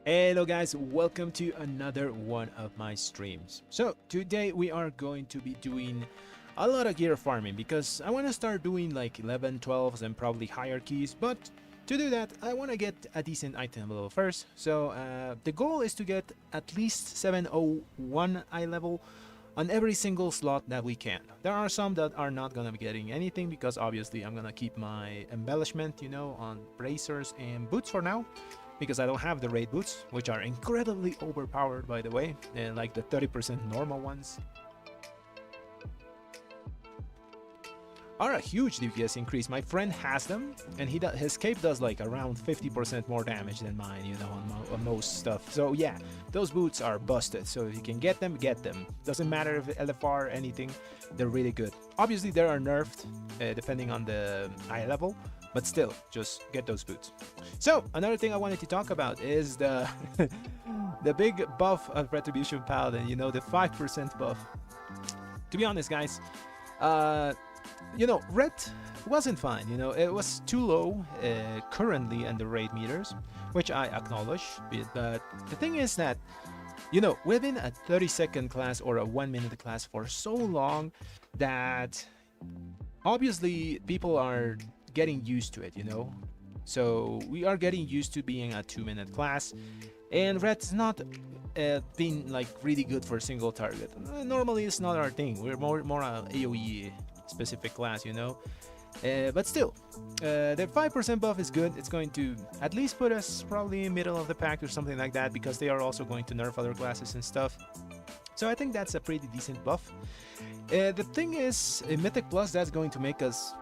Hello guys, welcome to another one of my streams. So today we are going to be doing a lot of gear farming because I want to start doing like 11, 12s and probably higher keys, but to do that I want to get a decent item level first. So the goal is to get at least 701 eye level on every single slot that we can. There are some that are not gonna be getting anything because obviously I'm gonna keep my embellishment, on bracers and boots for now, because I don't have the raid boots, which are incredibly overpowered by the way, and like the 30% normal ones are a huge DPS increase. My friend has them, and his cape does like around 50% more damage than mine, on most stuff. So yeah, those boots are busted. So if you can get them, get them. Doesn't matter if LFR or anything, they're really good. Obviously, they are nerfed depending on the eye level, but still, just get those boots. So another thing I wanted to talk about is the the big buff of Retribution Paladin. The 5% buff. To be honest, guys, red wasn't fine. It was too low currently in the raid meters, which I acknowledge. But the thing is that we've been a 30-second class or a 1-minute class for so long that obviously people are getting used to it. So we are getting used to being a 2-minute class, and red's not been like really good for single target. Normally it's not our thing. We're more a AoE specific class, but still, the 5% buff is good. It's going to at least put us probably in middle of the pack or something like that, because they are also going to nerf other classes and stuff. So I think that's a pretty decent buff. The thing is, in Mythic Plus, that's going to make us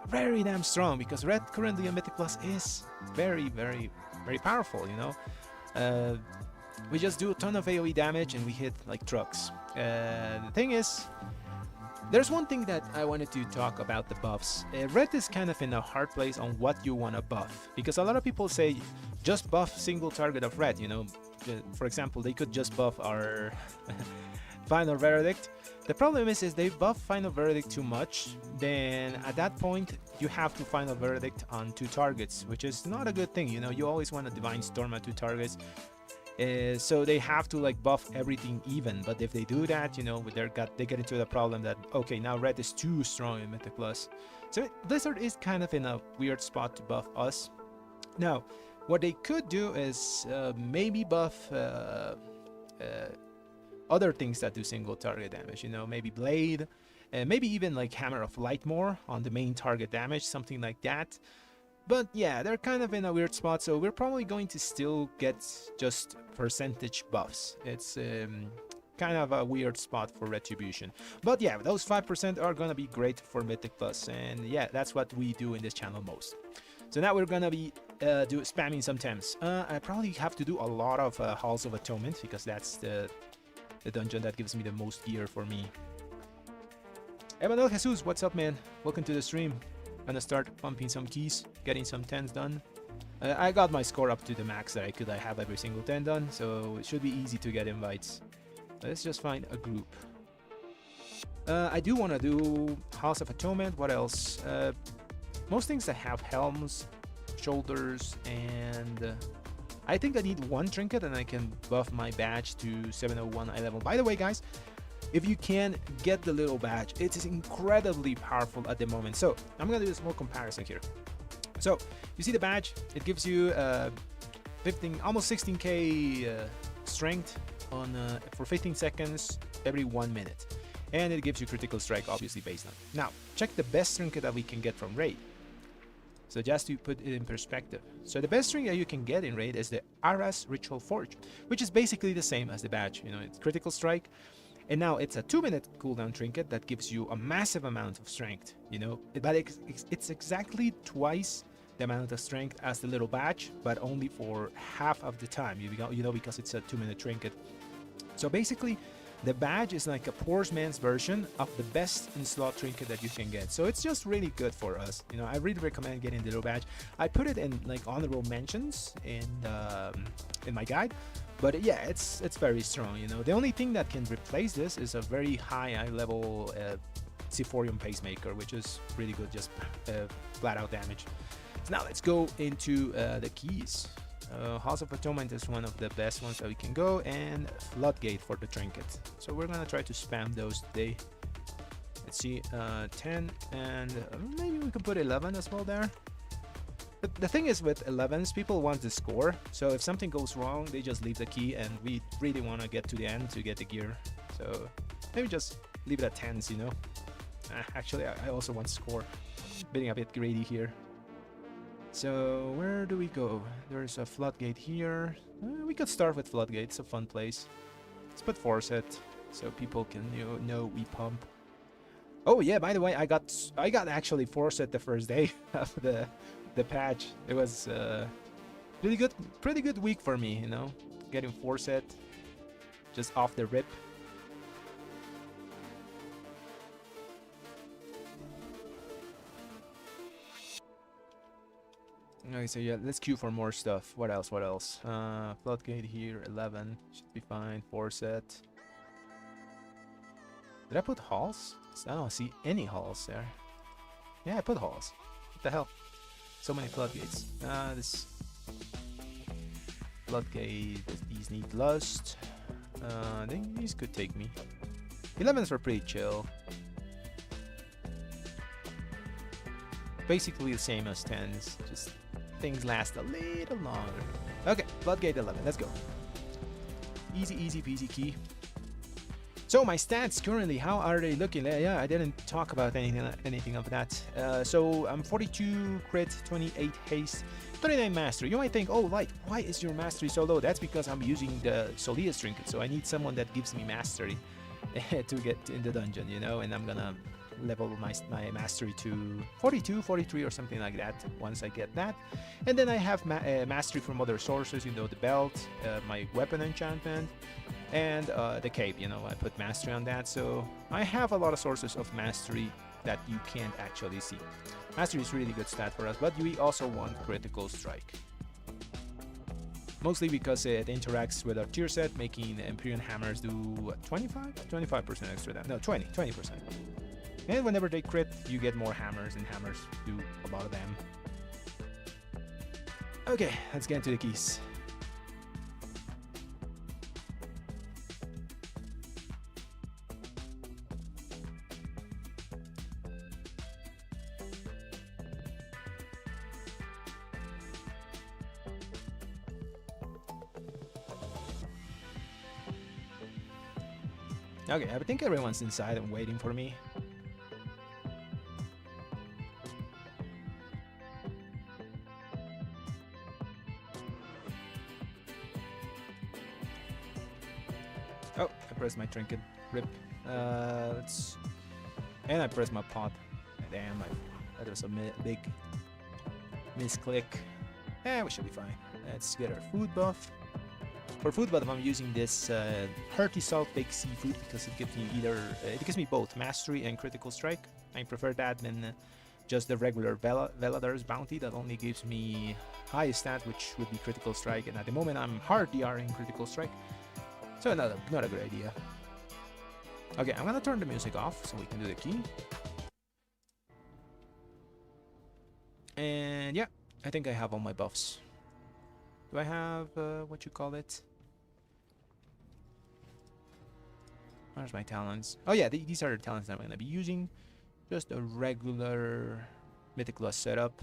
very damn strong, because red currently in Mythic Plus is very, very, very powerful. We just do a ton of AoE damage and we hit like trucks. The thing is, there's one thing that I wanted to talk about the buffs. Red is kind of in a hard place on what you want to buff, because a lot of people say just buff single target of red. For example, they could just buff our Final Verdict. The problem is they buff Final Verdict too much. Then at that point you have to Final Verdict on 2 targets, which is not a good thing. You always want a Divine Storm at 2 targets. So they have to like buff everything even, but if they do that, they get into the problem that okay, now red is too strong in Mythic Plus. So Blizzard is kind of in a weird spot to buff us. Now, what they could do is maybe buff other things that do single target damage. Maybe Blade, maybe even like Hammer of Light more on the main target damage, something like that. But yeah, they're kind of in a weird spot, so we're probably going to still get just percentage buffs. It's kind of a weird spot for Retribution. But yeah, those 5% are gonna be great for Mythic Plus, and yeah, that's what we do in this channel most. So now we're gonna be spamming some temps. I probably have to do a lot of Halls of Atonement, because that's the dungeon that gives me the most gear for me. Emmanuel Jesus, what's up, man? Welcome to the stream. Gonna start pumping some keys, getting some 10s done. I got my score up to the max that I have every single 10 done, so it should be easy to get invites. Let's just find a group. I do want to do House of Atonement. What else? Most things that have helms, shoulders, and I think I need 1 trinket, and I can buff my badge to 701 eye level. By the way, guys, if you can get the little badge, it is incredibly powerful at the moment. So I'm gonna do a small comparison here. So you see the badge, it gives you 15, almost 16k strength on for 15 seconds every 1 minute, and it gives you critical strike, obviously based on. Now check the best trinket that we can get from raid. So just to put it in perspective, so the best trinket you can get in raid is the Aras Ritual Forge, which is basically the same as the badge. It's critical strike. And now it's a 2-minute cooldown trinket that gives you a massive amount of strength, but it's exactly twice the amount of strength as the little badge, but only for half of the time, because it's a 2-minute trinket. So basically, the badge is like a poor man's version of the best in slot trinket that you can get. So it's just really good for us. I really recommend getting the little badge. I put it in like honorable mentions in my guide. But yeah, it's very strong. The only thing that can replace this is a very high level Sephorium Pacemaker, which is really good, just flat out damage. So now let's go into the keys. House of Atonement is one of the best ones that we can go, and Floodgate for the trinket. So we're gonna try to spam those today. Let's see, 10, and maybe we could put 11 as well there. But the thing is with 11s, people want the score, so if something goes wrong, they just leave the key, and we really want to get to the end to get the gear. So maybe just leave it at 10s, you know. Actually, I also want score. Being a bit greedy here. So where do we go? There's a Floodgate here. We could start with Floodgate. It's a fun place. Let's put Forset so people can know we pump. Oh yeah, by the way, I got actually Forset the first day of the patch. It was pretty good week for me, you know, getting Forset just off the rip. Okay, so yeah, let's queue for more stuff. What else? What else? Floodgate here, 11 should be fine. Forset. Did I put halls? I don't see any halls there. Yeah, I put halls. What the hell? So many floodgates. This floodgate. These need lust. These could take me. 11s were pretty chill. Basically the same as 10s. Just things last a little longer. Okay, Floodgate 11. Let's go. Easy, easy peasy key. So my stats currently, how are they looking? Yeah, I didn't talk about anything of that. So I'm 42 crit, 28 haste, 29 mastery. You might think, oh Light, why is your mastery so low? That's because I'm using the Solius trinket, so I need someone that gives me mastery to get in the dungeon, you know, and I'm gonna level my mastery to 42, 43 or something like that once I get that. And then I have mastery from other sources, you know, the belt, my weapon enchantment, and the cape, you know, I put mastery on that. So I have a lot of sources of mastery that you can't actually see. Mastery is really good stat for us, but we also want critical strike. Mostly because it interacts with our tier set, making Empyrean hammers do what, 25% extra damage. No, 20%. And whenever they crit, you get more hammers, and hammers do a lot of them. Okay, let's get into the keys. Okay, I think everyone's inside and waiting for me. Oh, I pressed my trinket. Rip. Let's... And I pressed my pot. Damn, that was a big misclick. We should be fine. Let's get our food buff. For food buff, I'm using this hearty salt-baked seafood because it gives me it gives me both mastery and critical strike. I prefer that than just the regular Veladar's bounty that only gives me highest stat, which would be critical strike. And at the moment, I'm hard DRing critical strike. So not a good idea. Okay, I'm gonna turn the music off so we can do the key. And yeah, I think I have all my buffs. Do I have what you call it? Where's my talents? Oh yeah, these are the talents that I'm gonna be using. Just a regular Mythic Lust setup.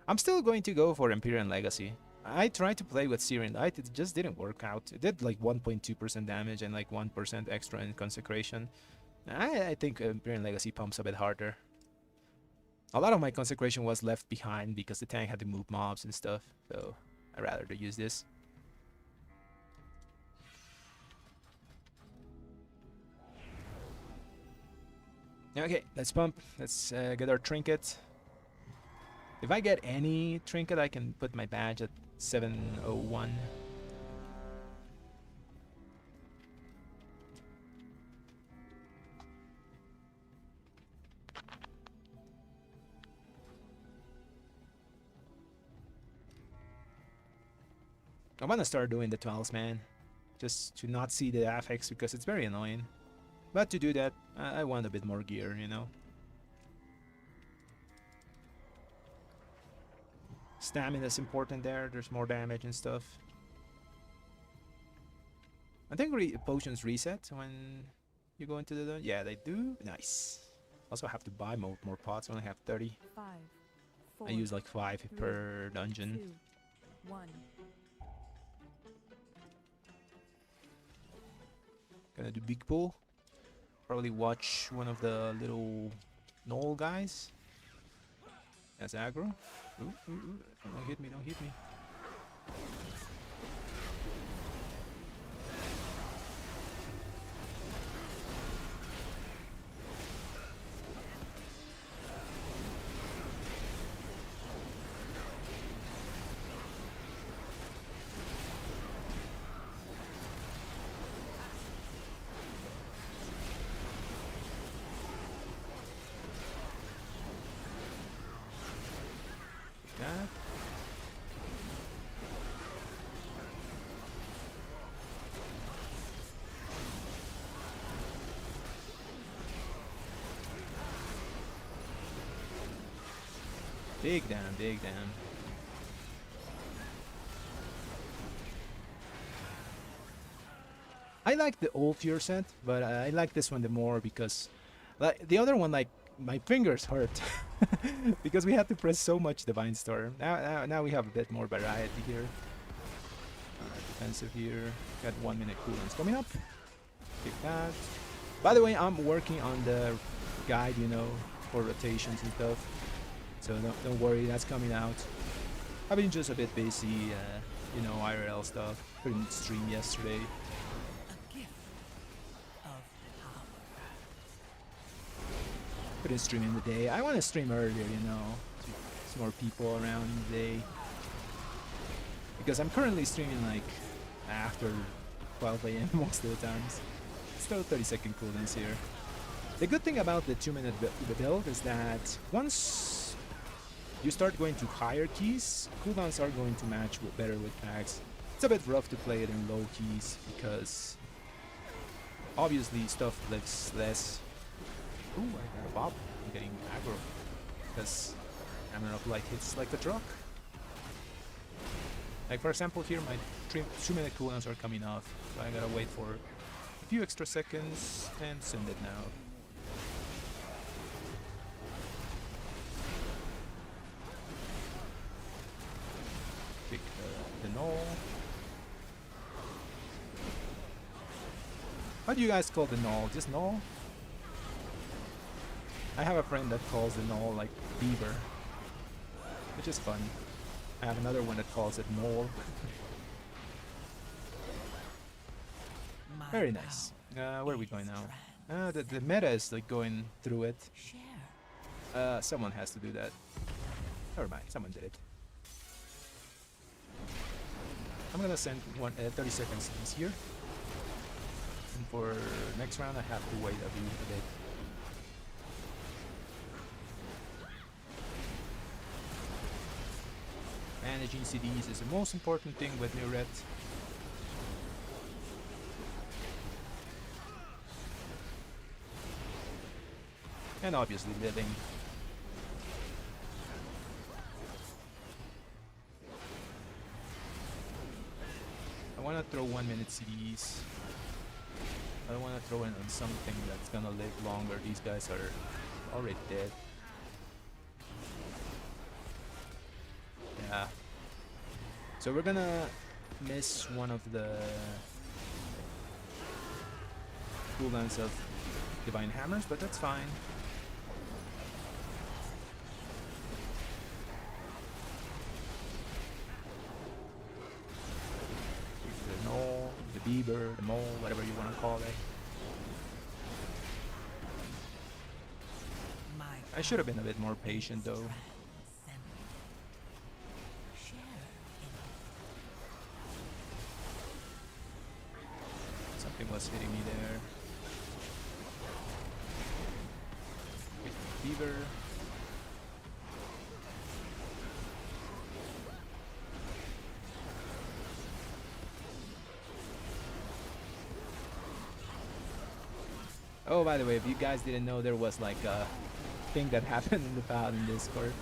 I'm still going to go for Empyrean Legacy. I tried to play with Syrian Light, it just didn't work out. It did like 1.2% damage and like 1% extra in Consecration. I think Empyrean Legacy pumps a bit harder. A lot of my Consecration was left behind because the tank had to move mobs and stuff, so I'd rather to use this. Okay, let's pump. Let's get our trinket. If I get any trinket, I can put my badge at 701. I want to start doing the 12s, man. Just to not see the affix because it's very annoying. But to do that, I want a bit more gear, you know. Stamina is important there. There's more damage and stuff. I think potions reset when you go into the... Yeah, they do. Nice. Also have to buy more pots. I only have 30. 5, 4, I use like 5 3, per dungeon. 2, 1. Gonna do big pull. Probably watch one of the little gnoll guys. As aggro. Ooh, ooh, ooh. Don't hit me, don't hit me. That. Big damn, big damn. I like the old Fear set, but I like this one the more because like the other one, like my fingers hurt because we had to press so much Divine Storm. Now we have a bit more variety here. Defensive here. Got 1 minute cooldowns coming up. Kick that. By the way, I'm working on the guide, you know, for rotations and stuff. So don't worry, that's coming out. I've been just a bit busy, you know, IRL stuff. Couldn't stream yesterday. Couldn't stream in the day. I want to stream earlier, you know. There's more people around in the day. Because I'm currently streaming like after 12 AM most of the times. Still 30-second cooldowns here. The good thing about the 2-minute build is that once you start going to higher keys, cooldowns are going to match better with packs. It's a bit rough to play it in low keys because obviously stuff lives less. Ooh, I got a bob. I'm getting aggro because Hammer of Light hits like a truck. Like for example here my 2-minute cooldowns are coming off, so I gotta wait for a few extra seconds and send it now. Pick the null. How do you guys call the null? Just null? I have a friend that calls the null like beaver, which is fun. I have another one that calls it mole. Very nice. Where are we going now? The meta is like going through it. Someone has to do that. Never mind, someone did it. I'm gonna send 30 seconds here. And for next round I have to wait a bit. Managing CDs is the most important thing with New Red. And obviously living. I want to throw 1 minute CDs. I don't want to throw in on something that's gonna live longer. These guys are already dead. Yeah. So we're gonna miss one of the cooldowns of Divine Hammers, but that's fine. The gnoll, the beaver, the mole, whatever you want to call it. I should have been a bit more patient though. Something was hitting me there. Beaver. Oh, by the way, if you guys didn't know, there was like a thing that happened in the Paladin Discord.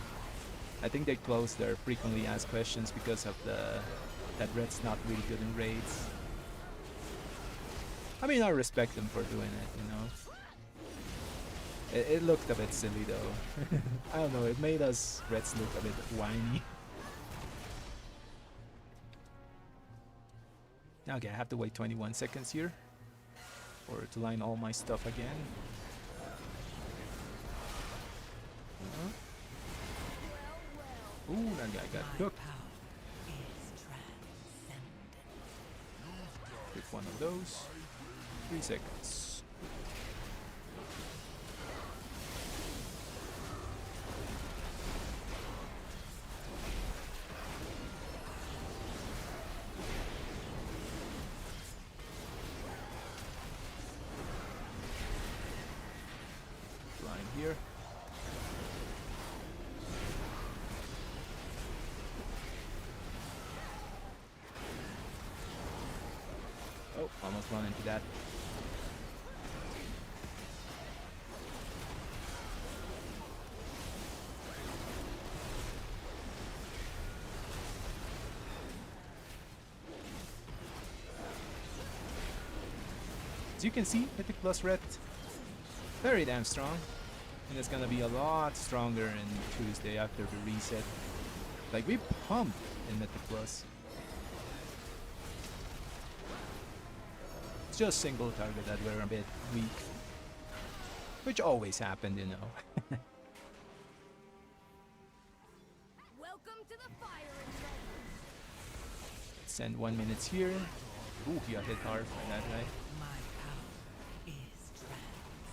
I think they closed their frequently asked questions because of that Red's not really good in raids. I mean, I respect them for doing it, you know. It looked a bit silly though. I don't know, it made us Reds look a bit whiny. Okay, I have to wait 21 seconds here for to line all my stuff again. Ooh, that guy got cooked. Pick one of those. 3 seconds. Line here. Oh, almost run into that. As you can see, Mythic Plus Red, very damn strong. And it's gonna be a lot stronger in Tuesday after the reset. Like, we pumped in Mythic Plus. It's just single target that we're a bit weak. Which always happened, you know. Welcome to the fire emblem. Send 1 minute here. Ooh, he got hit hard by that guy.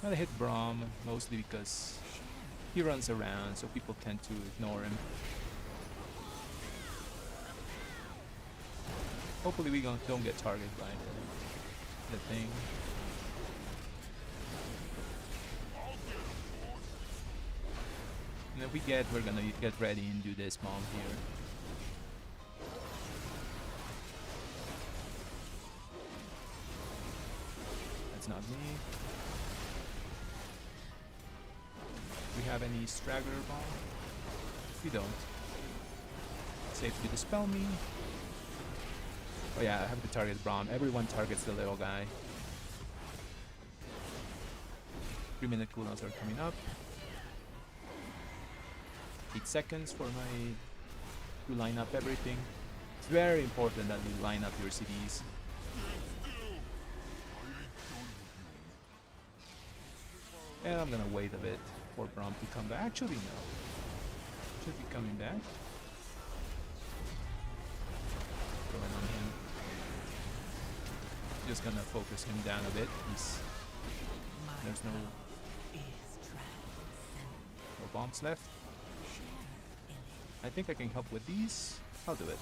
I hit Braum mostly because he runs around, so people tend to ignore him. Hopefully we don't get targeted by the thing. And if we get, we're gonna get ready and do this bomb here. That's not me. Do we have any straggler bomb? We don't. Safe to dispel me. Oh yeah, I have to target Braum. Everyone targets the little guy. 3-minute cooldowns are coming up. 8 seconds for my to line up everything. It's very important that you line up your CDs. And I'm gonna wait a bit for Braum to come back. Actually, no. Should be coming back. Going on him. Just gonna focus him down a bit. There's no bombs left. I think I can help with these. I'll do it.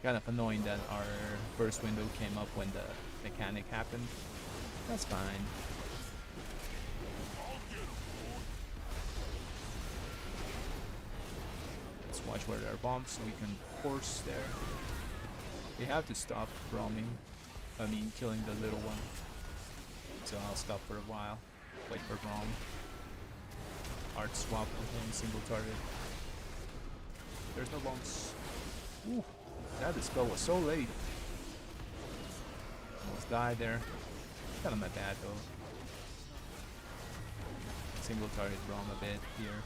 Kind of annoying that our burst window came up when the mechanic happened. That's fine. Let's watch where there are bombs so we can force there. We have to stop roaming. Killing the little one. So I'll stop for a while. Wait for Braum. Hard swap with him, single target. There's no bombs. Ooh, that dispel was so late. Almost died there. Kind of my bad though. Single target Braum a bit here.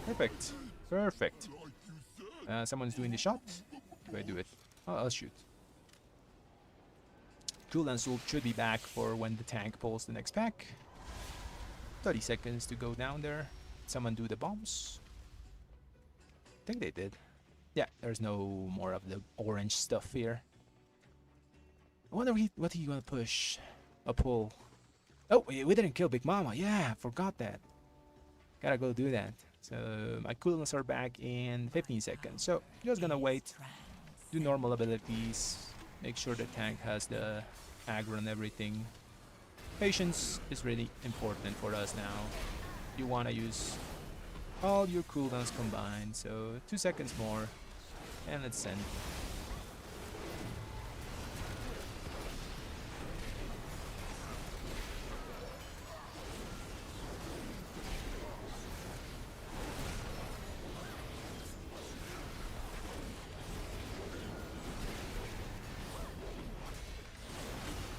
Perfect. Perfect. Someone's doing the shot. Do I do it? Oh, I'll shoot. Cooldown Soul should be back for when the tank pulls the next pack. 30 seconds to go down there. Someone do the bombs. I think they did. Yeah, there's no more of the orange stuff here. I wonder what he gonna push. A pull. Oh, we didn't kill Big Mama. Yeah, forgot that. Gotta go do that. So my cooldowns are back in 15 seconds. So just gonna wait, do normal abilities, make sure the tank has the aggro and everything. Patience is really important for us now. You wanna use all your cooldowns combined. So 2 seconds more. And let's send.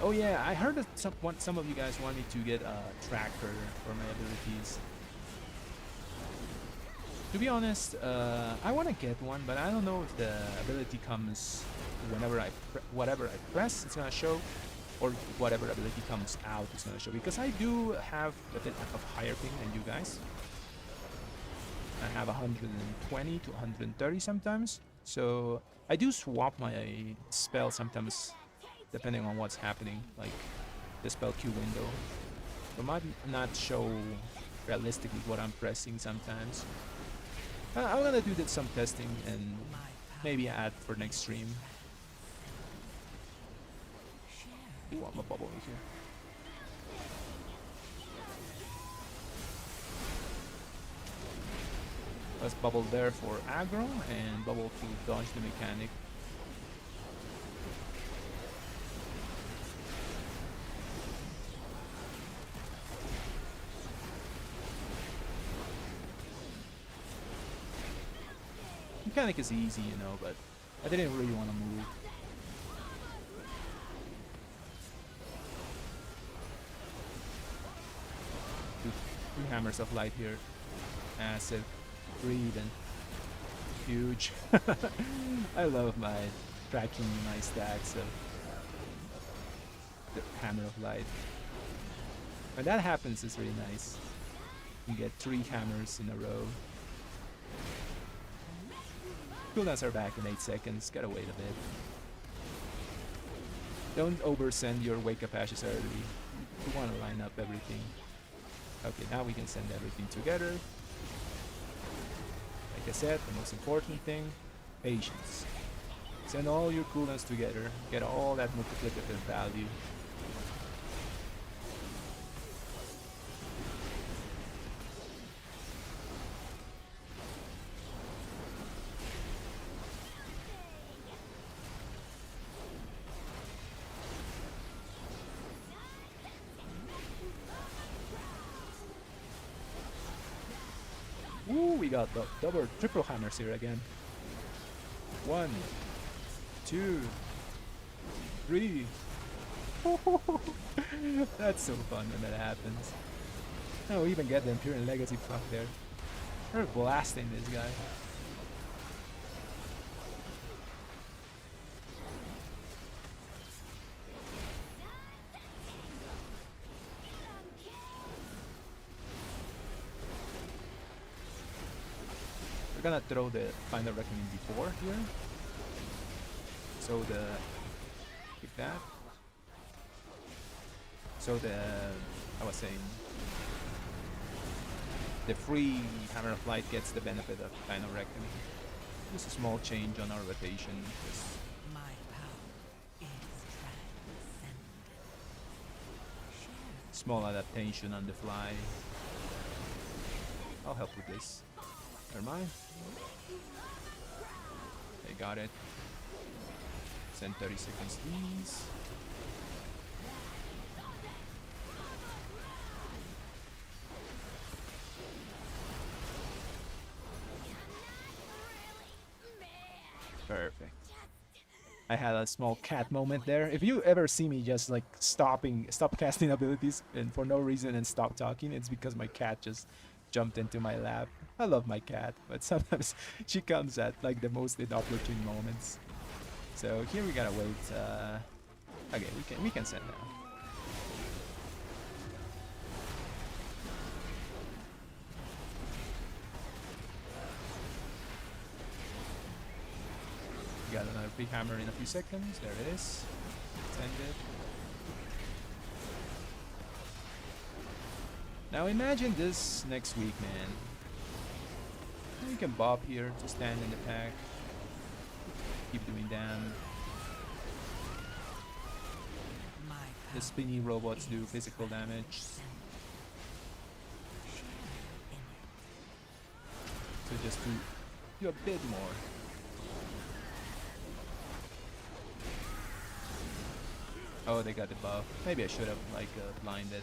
Oh yeah, I heard that some of you guys want me to get a tracker for my abilities. To be honest, I want to get one, but I don't know if the ability comes whenever whatever I press, it's gonna show, or whatever ability comes out, it's gonna show. Because I do have a bit of higher ping than you guys. I have 120 to 130 sometimes, so I do swap my spell sometimes depending on what's happening, like the spell queue window. It might not show realistically what I'm pressing sometimes. I'm gonna do some testing and maybe add for next stream. Ooh, I'm a bubble here. Let's bubble there for aggro and bubble to dodge the mechanic. Mechanic is easy, you know, but I didn't really want to move. Two hammers of light here. Massive. Breathe and huge. I love my tracking my stacks of the hammer of light. When that happens, it's really nice. You get 3 hammers in a row. Cooldowns are back in 8 seconds. Gotta wait a bit. Don't oversend your wake up ashes early. You want to line up everything. Okay, now we can send everything together. Like I said, the most important thing, patience. Send all your cooldowns together, get all that multiplicative value. Ooh, we got the triple hammers here again. 1, 2, 3. That's so fun when that happens. Oh, we even get the Imperial Legacy fuck there. They're blasting this guy. We're gonna throw the Final Reckoning before here. So keep that. So I was saying, the free Hammer of Light gets the benefit of Final Reckoning. Just a small change on our rotation. Just My power is transcendent. small adaptation on the fly. I'll help with this. Never mind. Okay, got it. Send 30 seconds, please. Perfect. I had a small cat moment there. If you ever see me just like stop casting abilities and for no reason and stop talking, it's because my cat just jumped into my lap. I love my cat, but sometimes she comes at like the most inopportune moments. So here we gotta wait. Okay, we can send now. We got another big hammer in a few seconds. There it is. Send it. Now imagine this next week, man. You can bob here to stand and attack. Keep doing damage. The spinny robots do physical damage. So just do a bit more. Oh, they got the buff. Maybe I should have like blinded.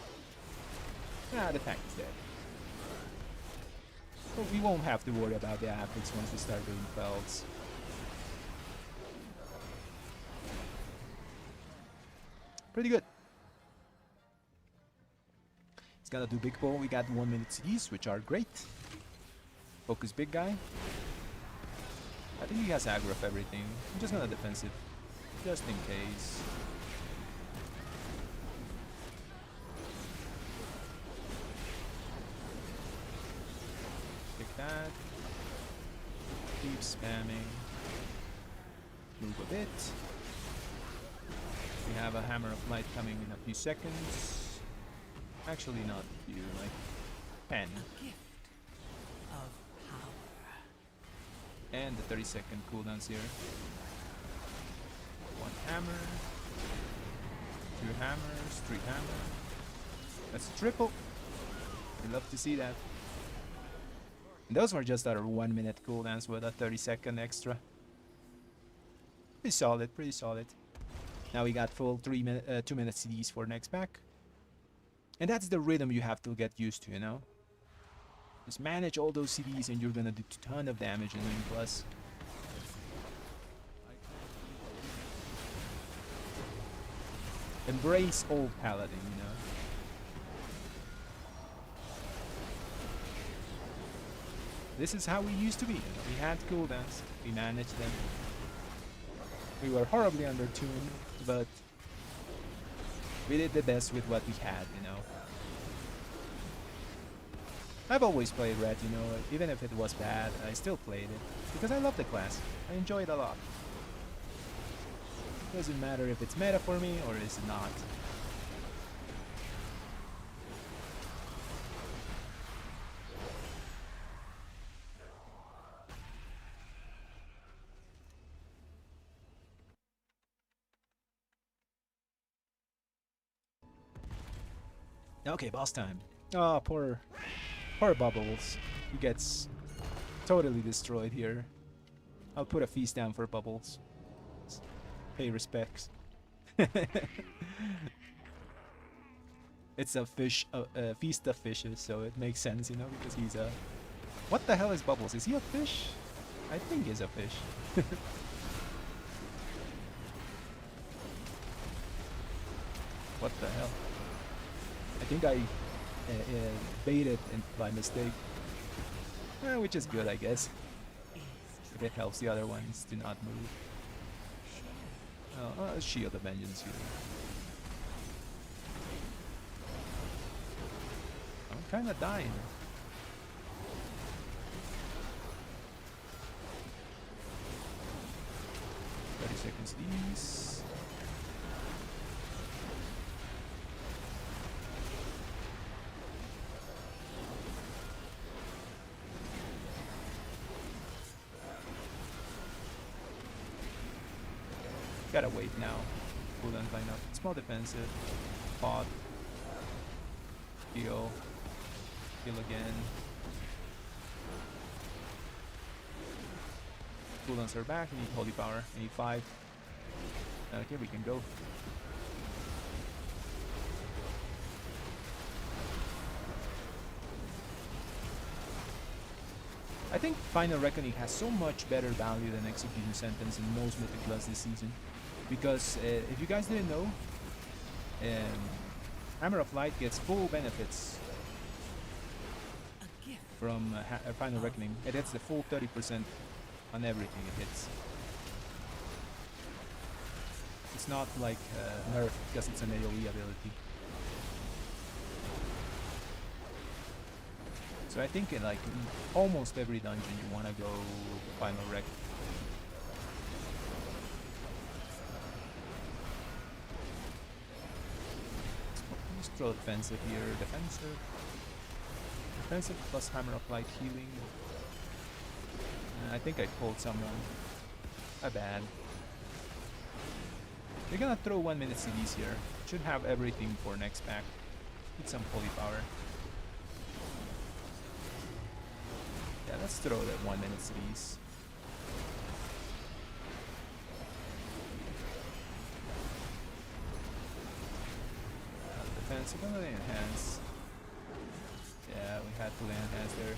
Ah, the tank is dead. But we won't have to worry about the affix once we start doing felds. Pretty good. It's gonna do big pull. We got 1 minute CDs, which are great. Focus big guy. I think he has aggro of everything. I'm just gonna defensive, just in case. Take that. Keep spamming. Move a bit. We have a hammer of light coming in a few seconds. Actually, not a few, like 10. Gift of power. And the 30-second cooldowns here. 1 hammer. 2 hammers. 3 hammers. That's a triple. We love to see that. And those were just our 1 minute cooldowns with a 30-second extra. Pretty solid, pretty solid. Now we got full 2 minute CDs for next pack. And that's the rhythm you have to get used to, you know? Just manage all those CDs and you're gonna do a ton of damage in Lane Plus. Embrace old Paladin, you know? This is how we used to be, you know? We had cooldowns, we managed them. We were horribly undertuned, but we did the best with what we had, you know. I've always played Red, you know, even if it was bad, I still played it. Because I love the class. I enjoy it a lot. Doesn't matter if it's meta for me or is it not. Okay, boss time. Oh, poor Bubbles. He gets totally destroyed here. I'll put a feast down for Bubbles. Pay respects. It's a fish, feast of fishes, so it makes sense, you know, because he's a... What the hell is Bubbles? Is he a fish? I think he's a fish. What the hell? I think I baited by mistake. Which is good, I guess. If it helps the other ones to not move. Shield of Vengeance here. I'm kinda dying. Seconds these. Gotta wait now. Cooldown line up. Small defensive. Pot. Heal. Heal again. Cooldowns are back. We need holy power. I need 5. Okay, we can go. I think Final Reckoning has so much better value than Execution Sentence in most Mythic Plus this season. Because if you guys didn't know, Hammer of Light gets full benefits from Final Reckoning. It hits the full 30% on everything it hits. It's not like Nerf because it's an AoE ability. So I think in like almost every dungeon you want to go Final Rec. Just throw defensive here, defensive. Defensive plus Hammer of Light healing. I think I pulled someone. Bad. We're gonna throw 1 minute CDs here. Should have everything for next pack. Need some holy power. Yeah, let's throw that 1 minute CDs. defense. We're gonna enhance. Yeah, we had to enhance there.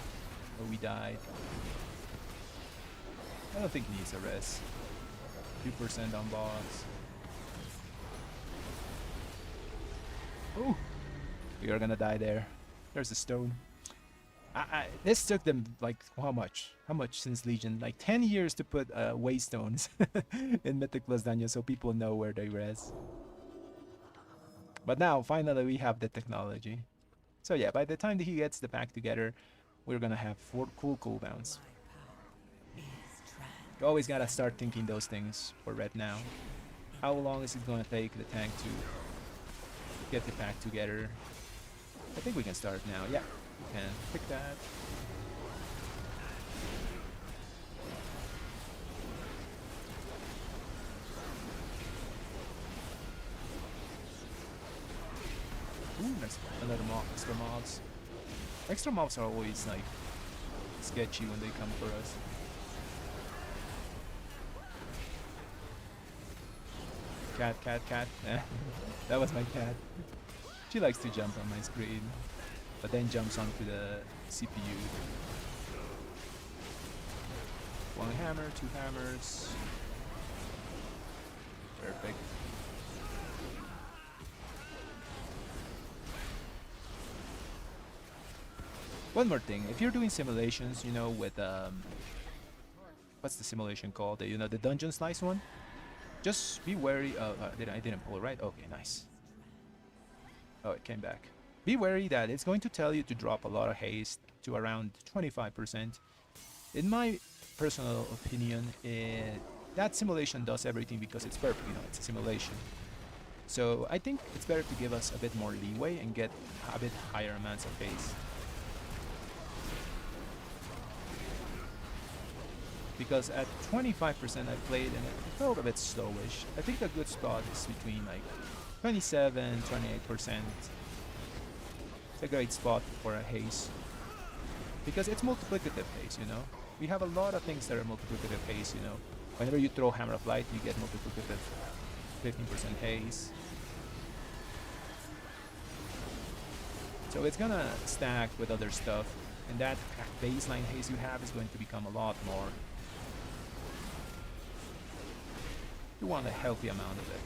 But we died. I don't think he needs a res. 2% on boss. Oh! We are gonna die there. There's a stone. This took them like how much? How much since Legion? Like 10 years to put waystones in Mythic Plus Dungeon so people know where they res. But now, finally, we have the technology. So yeah, by the time that he gets the pack together, we're gonna have 4 cool cooldowns. You always gotta start thinking those things for Red now. How long is it gonna take the tank to get the pack together? I think we can start now. Yeah, we can pick that. Ooh, that's another mob, extra mobs. Extra mobs are always like sketchy when they come for us. Cat. That was my cat. She likes to jump on my screen, but then jumps onto the CPU. 1 hammer, 2 hammers. Perfect. One more thing, if you're doing simulations, you know, with what's the simulation called? You know, the dungeon slice one. Just be wary of. I didn't pull it right. Okay, nice. Oh, it came back. Be wary that it's going to tell you to drop a lot of haste to around 25%. In my personal opinion, that simulation does everything because it's perfect. You know, it's a simulation. So I think it's better to give us a bit more leeway and get a bit higher amounts of haste. Because at 25% I played and it felt a bit slowish. I think a good spot is between like 27, 28%. It's a great spot for a haste. Because it's multiplicative haste, you know. We have a lot of things that are multiplicative haste, you know. Whenever you throw Hammer of Light, you get multiplicative 15% haste. So it's gonna stack with other stuff. And that baseline haste you have is going to become a lot more. You want a healthy amount of it.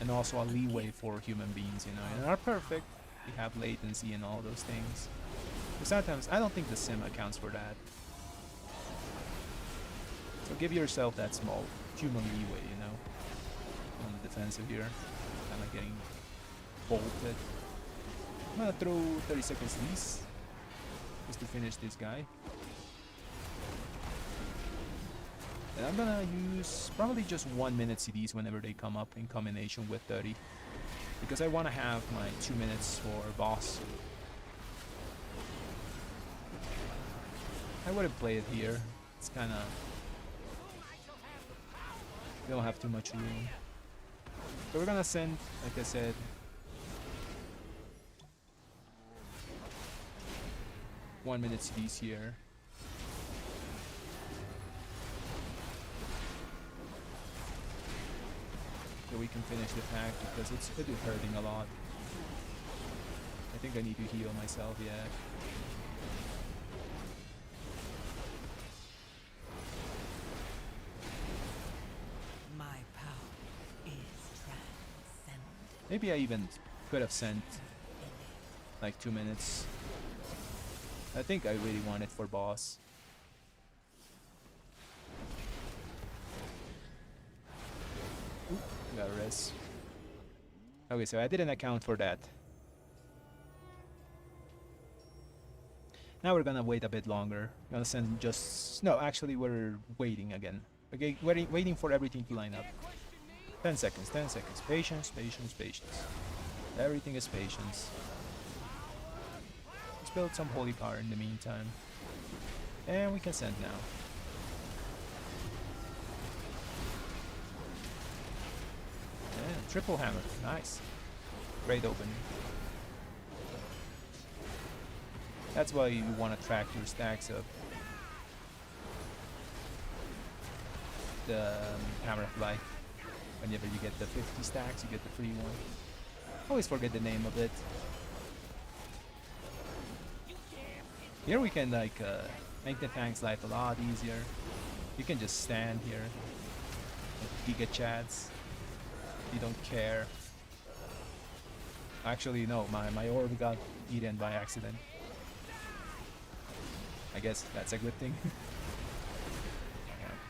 And also a leeway for human beings, you know. And are perfect. We have latency and all those things. But sometimes I don't think the sim accounts for that. So give yourself that small human leeway, you know. On the defensive here. Kind of getting bolted. I'm gonna throw 30 seconds least. Just to finish this guy. And I'm gonna use probably just 1 minute CDs whenever they come up in combination with 30. Because I want to have my 2 minutes for boss. I wouldn't play it here. It's kinda... we don't have too much room. So we're gonna send, like I said... one minute CDs here. So we can finish the pack because it's hurting a lot. I think I need to heal myself, yeah. My power is transcendent. Maybe I even could have sent like 2 minutes. I think I really want it for boss. Oop, got a res. Okay, so I didn't account for that. Now we're gonna wait a bit longer. Gonna send just... no, actually we're waiting again. Okay, waiting for everything to line up. 10 seconds, 10 seconds. Patience, patience, patience. Everything is patience. Let's build some holy power in the meantime. And we can send now. And triple hammer, nice. Great opening. That's why you want to track your stacks of the Hammer of Light. Whenever you get the 50 stacks, you get the free one. Always forget the name of it. Here we can like make the tank's life a lot easier. You can just stand here, like Giga Chads. You don't care. Actually, no, my orb got eaten by accident. I guess that's a good thing.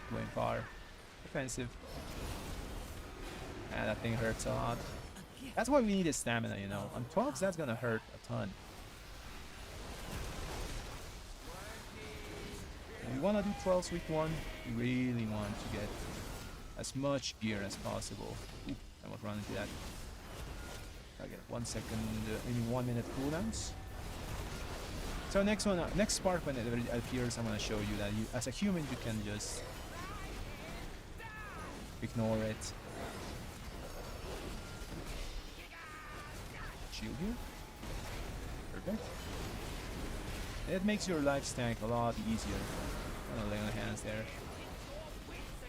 Going far. Defensive. And that thing hurts a lot. That's why we need his stamina, you know. On 12s, that's gonna hurt a ton. If you wanna do 12s week 1, you really want to get as much gear as possible. Oop, I won't run into that. Okay, 1 second, maybe 1 minute cooldowns. So next one, next spark when it appears, I'm gonna show you that you, as a human, you can just ignore it. Shield here. Perfect. It makes your life stack a lot easier. I'm gonna lay on hands there.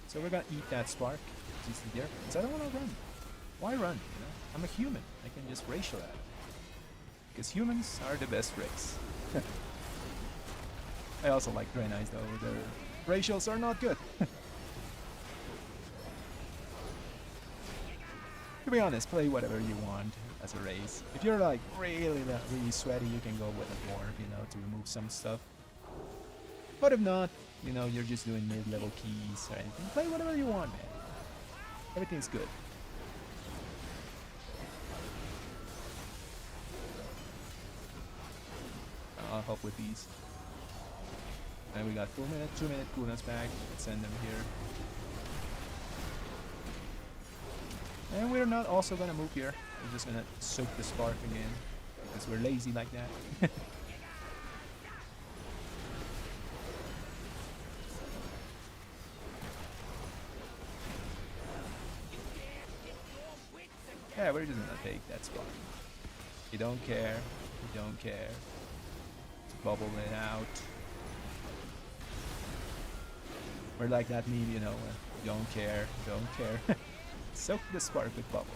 So we're gonna eat that spark. Just there. Because I don't wanna run. Why run? You know? I'm a human. I can just racial at it. Because humans are the best race. I also like Draenites though. Their racials are not good. To be honest, play whatever you want as a race. If you're like really sweaty, you can go with a dwarf, you know, to remove some stuff. But if not, you know, you're just doing mid-level keys or anything. Play whatever you want, man. Everything's good. I'll help with these. And we got 2-minute cooldowns back. Let's send them here. And we're not also gonna move here. We're just gonna soak the spark again. Because we're lazy like that. Yeah, we're just gonna take that spark. You don't care. You don't care. Bubble it out. We're like that meme, you know. Don't care. Don't care. Soak the spark with bubble.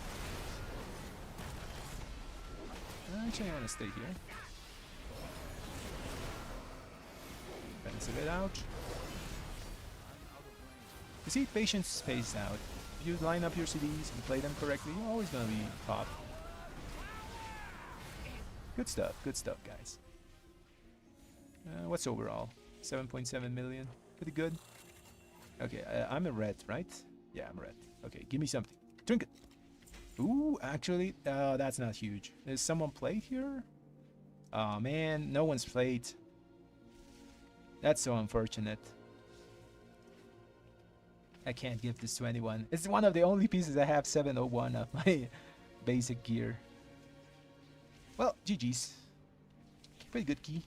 Actually, I want to stay here. Pencil it out. You see, patience spaced out. If you line up your CDs and play them correctly, you're always gonna be top. Good stuff, guys. What's overall? 7.7 million. Pretty good. Okay, I'm a red, right? Yeah, I'm red. Okay, give me something. Drink it. Ooh, actually, that's not huge. Is someone played here? Oh man, no one's played. That's so unfortunate. I can't give this to anyone. It's one of the only pieces I have 701 of my basic gear. Well, GG's. Pretty good key.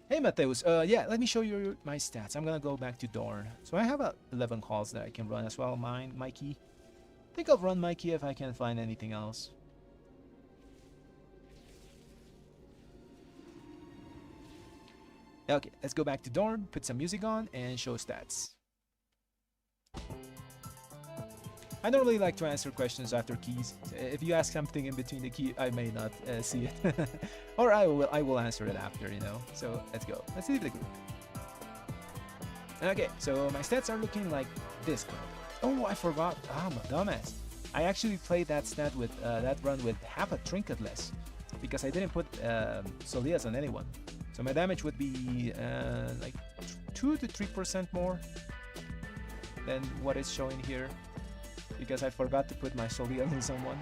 Hey Mateus, yeah, let me show you my stats. I'm gonna go back to Dorn. So I have 11 calls that I can run as well. My key. I think I'll run my key if I can find anything else. Okay, let's go back to Dorn, put some music on, and show stats. I don't really like to answer questions after keys. If you ask something in between the key, I may not see it. Or I will answer it after, you know. So let's go. Let's leave the group. Okay, so my stats are looking like this. Oh, I forgot. Ah, I'm a dumbass. I actually played that stat with that run with half a trinket less because I didn't put Solias on anyone. So my damage would be like 2 to 3% more than what is showing here. Because I forgot to put my Solias on someone.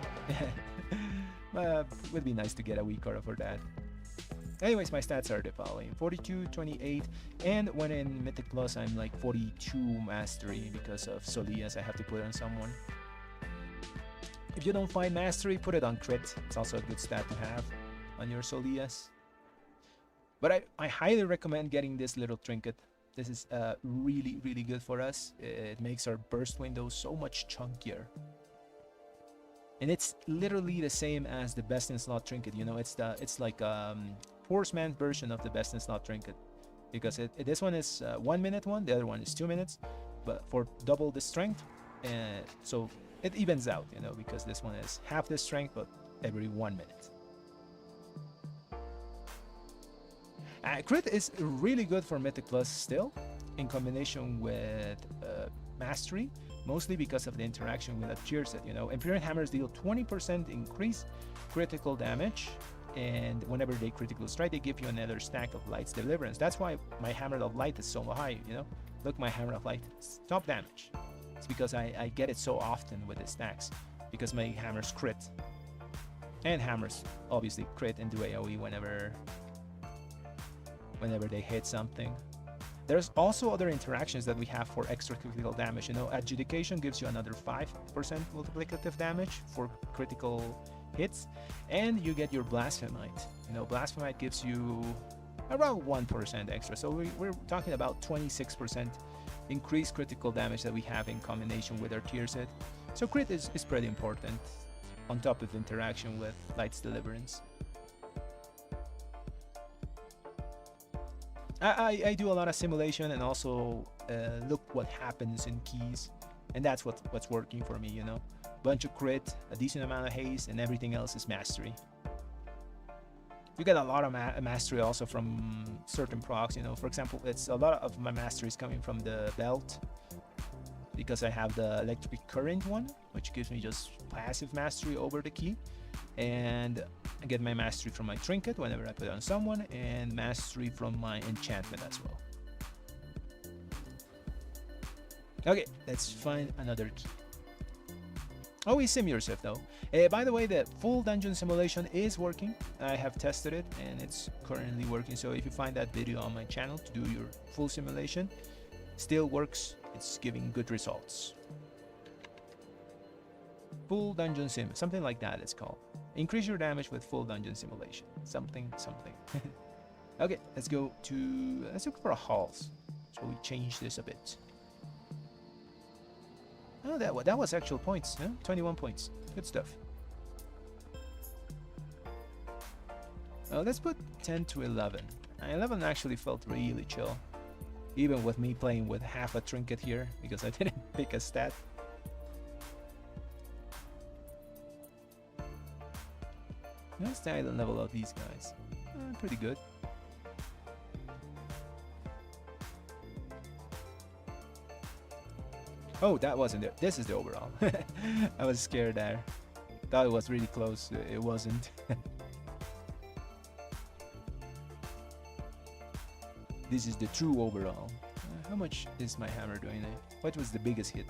Would be nice to get a weak card for that. Anyways, my stats are the following: 42, 28, and when in Mythic Plus, I'm like 42 Mastery because of Solias I have to put on someone. If you don't find Mastery, put it on Crit. It's also a good stat to have on your Solias. But I highly recommend getting this little trinket. This is really, really good for us. It makes our burst window so much chunkier. And it's literally the same as the best in slot trinket. You know, it's like horseman version of the best in slot trinket. Because this one is 1 minute one, the other one is 2 minutes. But for double the strength. So it evens out, you know, because this one is half the strength, but every 1 minute. Crit is really good for Mythic Plus still, in combination with Mastery, mostly because of the interaction with a tier set, you know. Empyrean Hammers deal 20% increase critical damage, and whenever they critical strike, they give you another stack of Light's Deliverance. That's why my Hammer of Light is so high, you know. Look, my Hammer of Light, it's top damage. It's because I get it so often with the stacks, because my hammers crit. And hammers obviously crit and do AoE whenever they hit something. There's also other interactions that we have for extra critical damage. You know, Adjudication gives you another 5% multiplicative damage for critical hits, and you get your Blasphemite. You know, Blasphemite gives you around 1% extra. So we're talking about 26% increased critical damage that we have in combination with our tier set. So crit is pretty important on top of interaction with Light's Deliverance. I do a lot of simulation and also look what happens in keys, and that's what's working for me, you know. Bunch of crit, a decent amount of haste, and everything else is mastery. You get a lot of mastery also from certain procs, you know. For example, it's a lot of my mastery is coming from the belt, because I have the electric current one, which gives me just passive mastery over the key, and I get my mastery from my trinket whenever I put it on someone, and mastery from my enchantment as well. Okay, let's find another key. Always sim yourself though. By the way, the full dungeon simulation is working. I have tested it and it's currently working. So if you find that video on my channel to do your full simulation, still works. It's giving good results. Full dungeon sim, something like that it's called. Increase your damage with full dungeon simulation. Something. Okay, let's look for a halls. So we change this a bit. Oh, that was actual points, huh? 21 points. Good stuff. Let's put 10 to 11. 11 actually felt really chill, even with me playing with half a trinket here because I didn't pick a stat. What's the island level of these guys? Pretty good. Oh, that wasn't it. This is the overall. I was scared there. Thought it was really close. It wasn't. This is the true overall. How much is my hammer doing there? What was the biggest hit?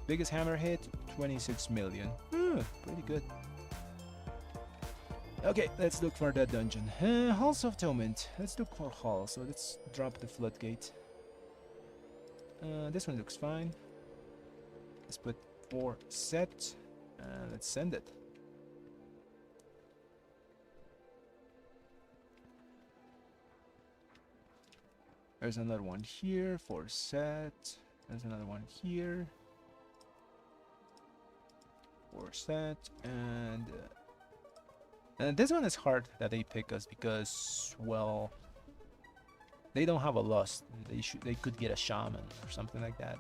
Biggest hammer hit, 26 million. Pretty good. Okay, let's look for that dungeon. Halls of Atonement. Let's look for hall. So let's drop the floodgate. This one looks fine. Let's put 4 set. Let's send it. There's another one here, 4 set. There's another one here, 4 set, and this one is hard that they pick us because, well, they don't have a lust. They could get a shaman or something like that.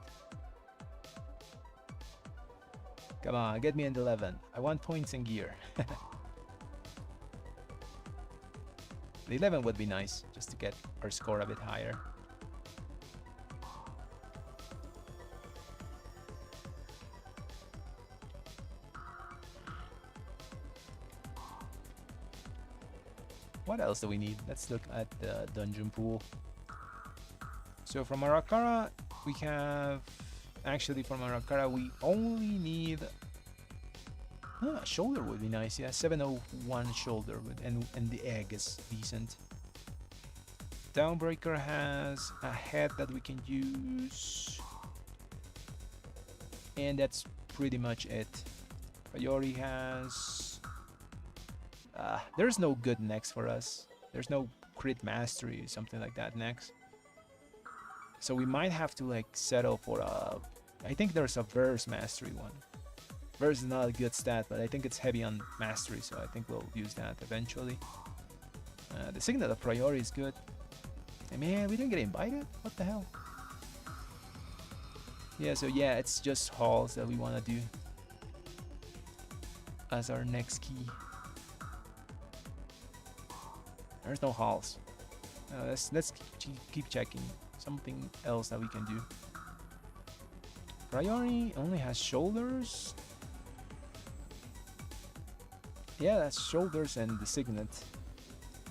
Come on, get me in the 11. I want points and gear. The 11 would be nice, just to get our score a bit higher. What else do we need? Let's look at the dungeon pool. So from Arakara, we have... Actually, from Arakara, we only need... shoulder would be nice, yeah. 701 shoulder, and the egg is decent. Downbreaker has a head that we can use. And that's pretty much it. Priori has... there's no good next for us. There's no crit mastery, something like that next. So we might have to like settle for a... I think there's a verse mastery one. Verse is not a good stat, but I think it's heavy on mastery, so I think we'll use that eventually. The Signet of Priori is good. Hey man, we didn't get invited? What the hell? Yeah, so yeah, it's just halls that we want to do as our next key. There's no halls. Let's keep checking something else that we can do. Priori only has shoulders. Yeah, that's shoulders and the signet.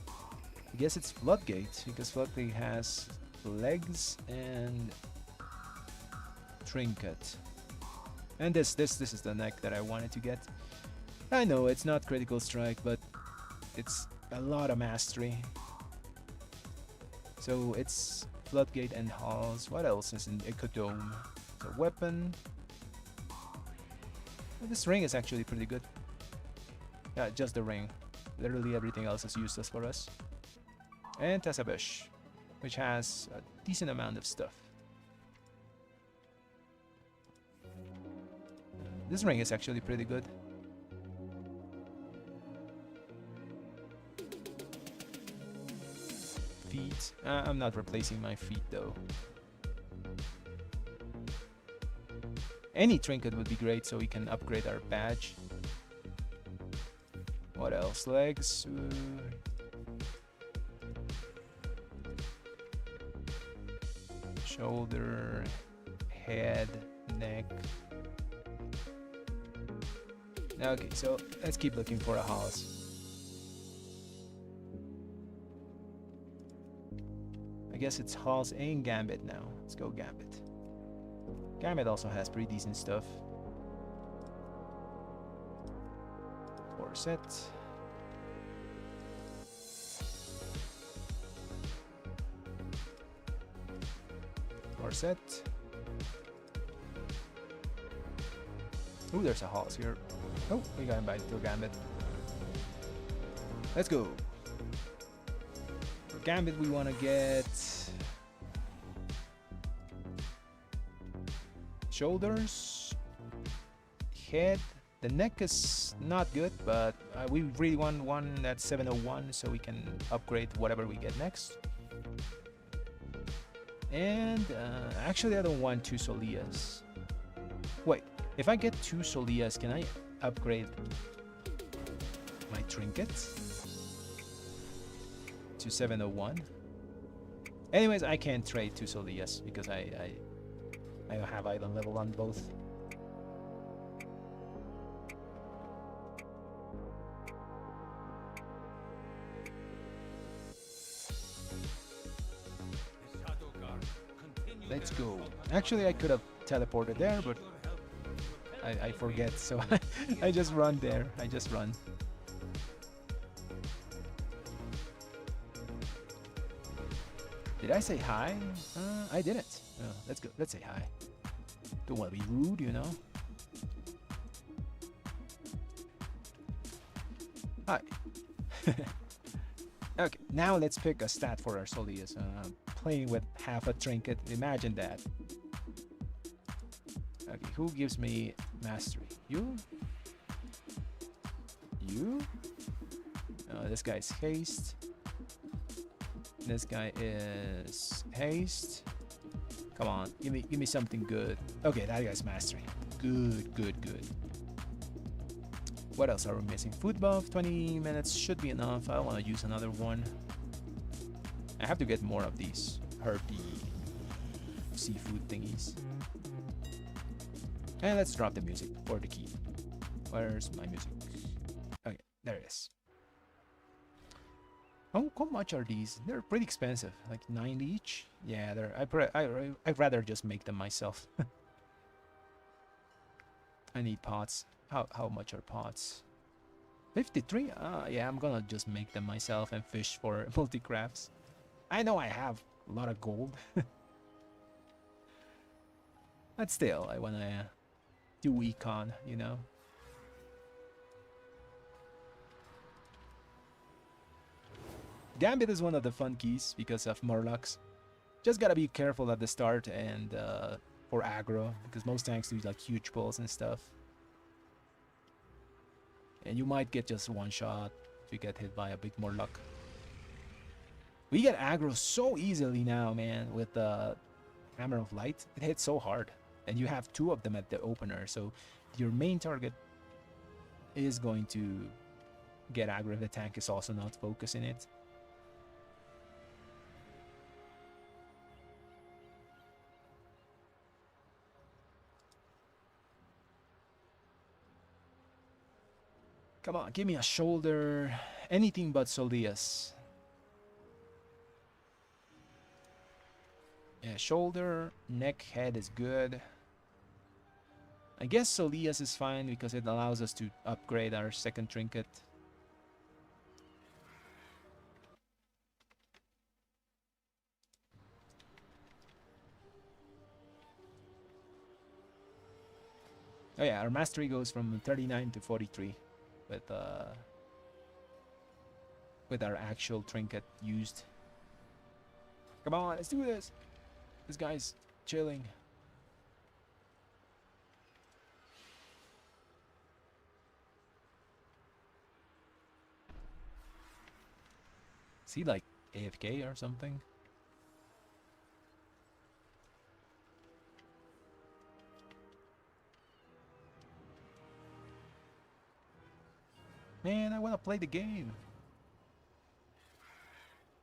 I guess it's Floodgate because Floodgate has legs and trinket. And this is the neck that I wanted to get. I know it's not critical strike, but it's a lot of mastery. So it's Floodgate and halls. What else is in Ecodome? So weapon. Well, this ring is actually pretty good. Yeah, just the ring. Literally everything else is useless for us. And Tessabush, which has a decent amount of stuff. This ring is actually pretty good. Feet. I'm not replacing my feet though. Any trinket would be great so we can upgrade our badge. What else? Legs. Shoulder, head, neck. Okay, so let's keep looking for a house. I guess it's Halls and Gambit now. Let's go Gambit. Gambit also has pretty decent stuff. Corset. Corset. Ooh, there's a Halls here. Oh, we got invited to a Gambit. Let's go. For Gambit, we want to get shoulders, head. The neck is not good, but we really want one that's 701 so we can upgrade whatever we get next. And actually, I don't want 2 Solias. Wait, if I get 2 Solias, can I upgrade my trinkets to 701? Anyways, I can't trade 2 Solias because I don't have item level on both. Let's go. Actually, I could have teleported there, but I forget, so I just run there. I just run. Did I say hi? I didn't. Let's go. Let's say hi. Don't want to be rude, you know. Hi. Okay, now let's pick a stat for our Solius. Playing with half a trinket. Imagine that. Okay, who gives me mastery? You? You? This guy's haste. This guy is haste. Come on, give me something good. Okay, that guy's mastery. Good, good, good. What else are we missing? Food buff, 20 minutes should be enough. I don't want to use another one. I have to get more of these herby seafood thingies. And let's drop the music for the key. Where's my music? Okay, there it is. How much are these? They're pretty expensive, like 90 each. Yeah, I'd rather just make them myself. I need pots. How much are pots? 53? Yeah, I'm gonna just make them myself and fish for multi-crafts. I know I have a lot of gold. But still, I wanna do econ, you know? Gambit is one of the fun keys because of Murlocs. Just gotta be careful at the start and for aggro, because most tanks do like huge pulls and stuff. And you might get just one shot if you get hit by a big Murloc. We get aggro so easily now, man, with the Hammer of Light. It hits so hard. and you have two of them at the opener, so your main target is going to get aggro if the tank is also not focusing it. Come on, give me a shoulder. Anything but Solias. Yeah, shoulder, neck, head is good. I guess Solias is fine because it allows us to upgrade our second trinket. Oh yeah, our mastery goes from 39 to 43 with our actual trinket used. Come on, let's do this. This guy's chilling. Is he like AFK or something? Man, I want to play the game.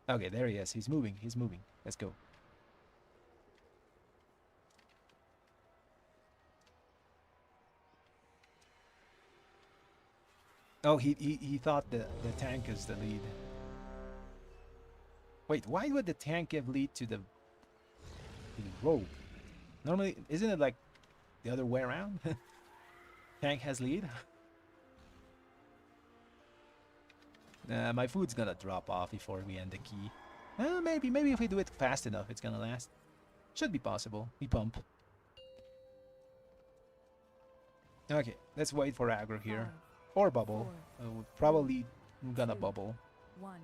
Okay, there he is. He's moving. He's moving. Let's go. Oh, he thought the tank is the lead. Wait, why would the tank give lead to the rogue? Normally, isn't it like the other way around? Tank has lead? Nah, my food's gonna drop off before we end the key. Maybe if we do it fast enough, it's gonna last. Should be possible. We pump. Okay, let's wait for aggro here. Or bubble. Probably gonna bubble. 1.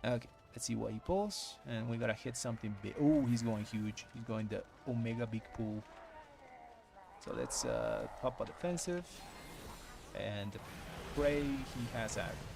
Okay, let's see what he pulls. And we gotta hit something big. Oh, he's going huge. He's going the Omega Big Pool. So let's pop a defensive. And pray he has aggro.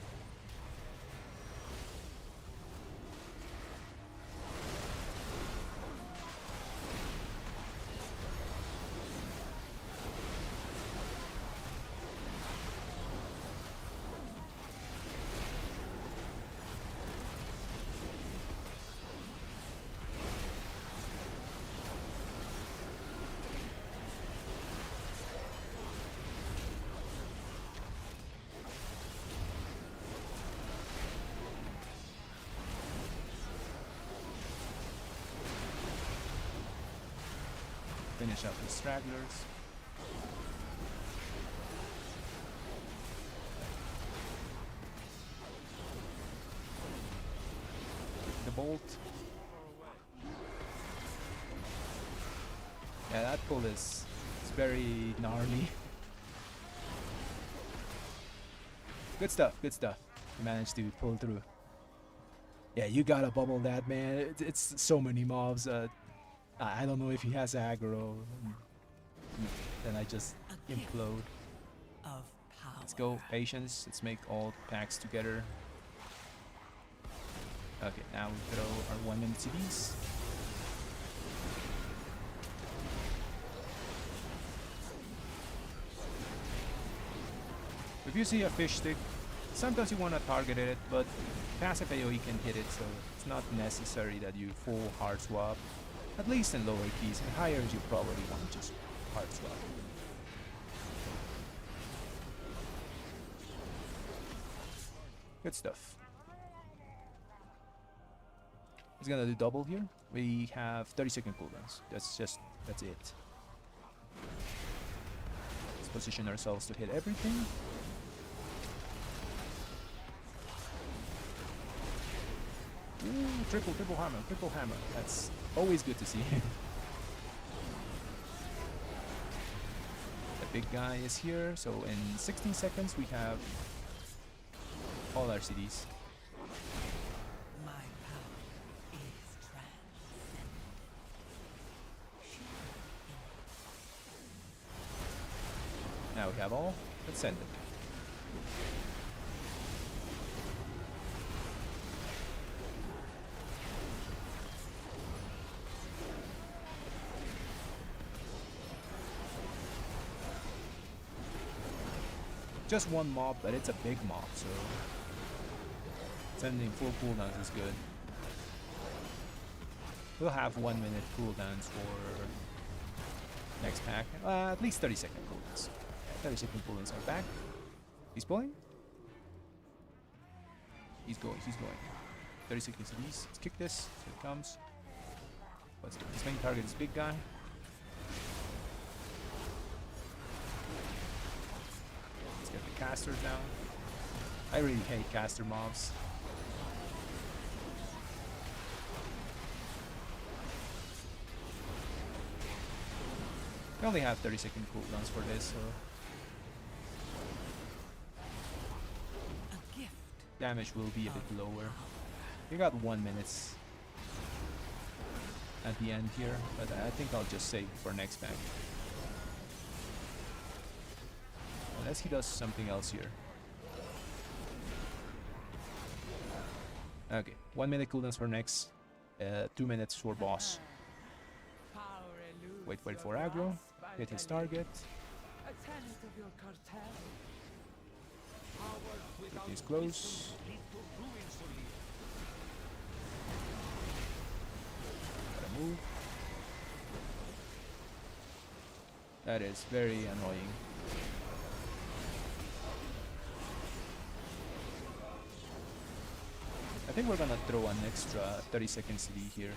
Finish up the stragglers. The bolt. Yeah, that pull is very gnarly. Good stuff, good stuff. We managed to pull through. Yeah, you gotta bubble that, man. It's so many mobs. I don't know if he has aggro. Then I just implode. Let's go, patience. Let's make all packs together. Okay, now we throw our 1-minute CDs. If you see a fish stick, sometimes you want to target it, but passive AoE can hit it, so it's not necessary that you full hard swap. At least in lower keys. In higher, you probably want to just hard swap. Good stuff. He's gonna do double here. We have 30-second cooldowns. That's it. Let's position ourselves to hit everything. Ooh, triple hammer. That's always good to see. The big guy is here, so in 16 seconds we have all our CDs. My power is transcendent. Now we have all. Let's send it. Just one mob, but it's a big mob, so sending full cooldowns is good. We'll have 1 minute cooldowns for next pack. At least 30-second cooldowns. Yeah, 30-second cooldowns are back. He's pulling. He's going. 30 seconds at least. Let's kick this. Here it comes. Let's do his main target is big guy. Let's get the casters down. I really hate caster mobs. We only have 30-second cooldowns for this, so A gift. damage will be a bit lower. We got 1 minute at the end here, but I think I'll just save for next pack. Unless he does something else here. Okay, 1 minute cooldowns for next, 2 minutes for boss. Wait for aggro, hit his target. He's close. Gotta move. That is very annoying. I think we're gonna throw an extra 30-second CD here.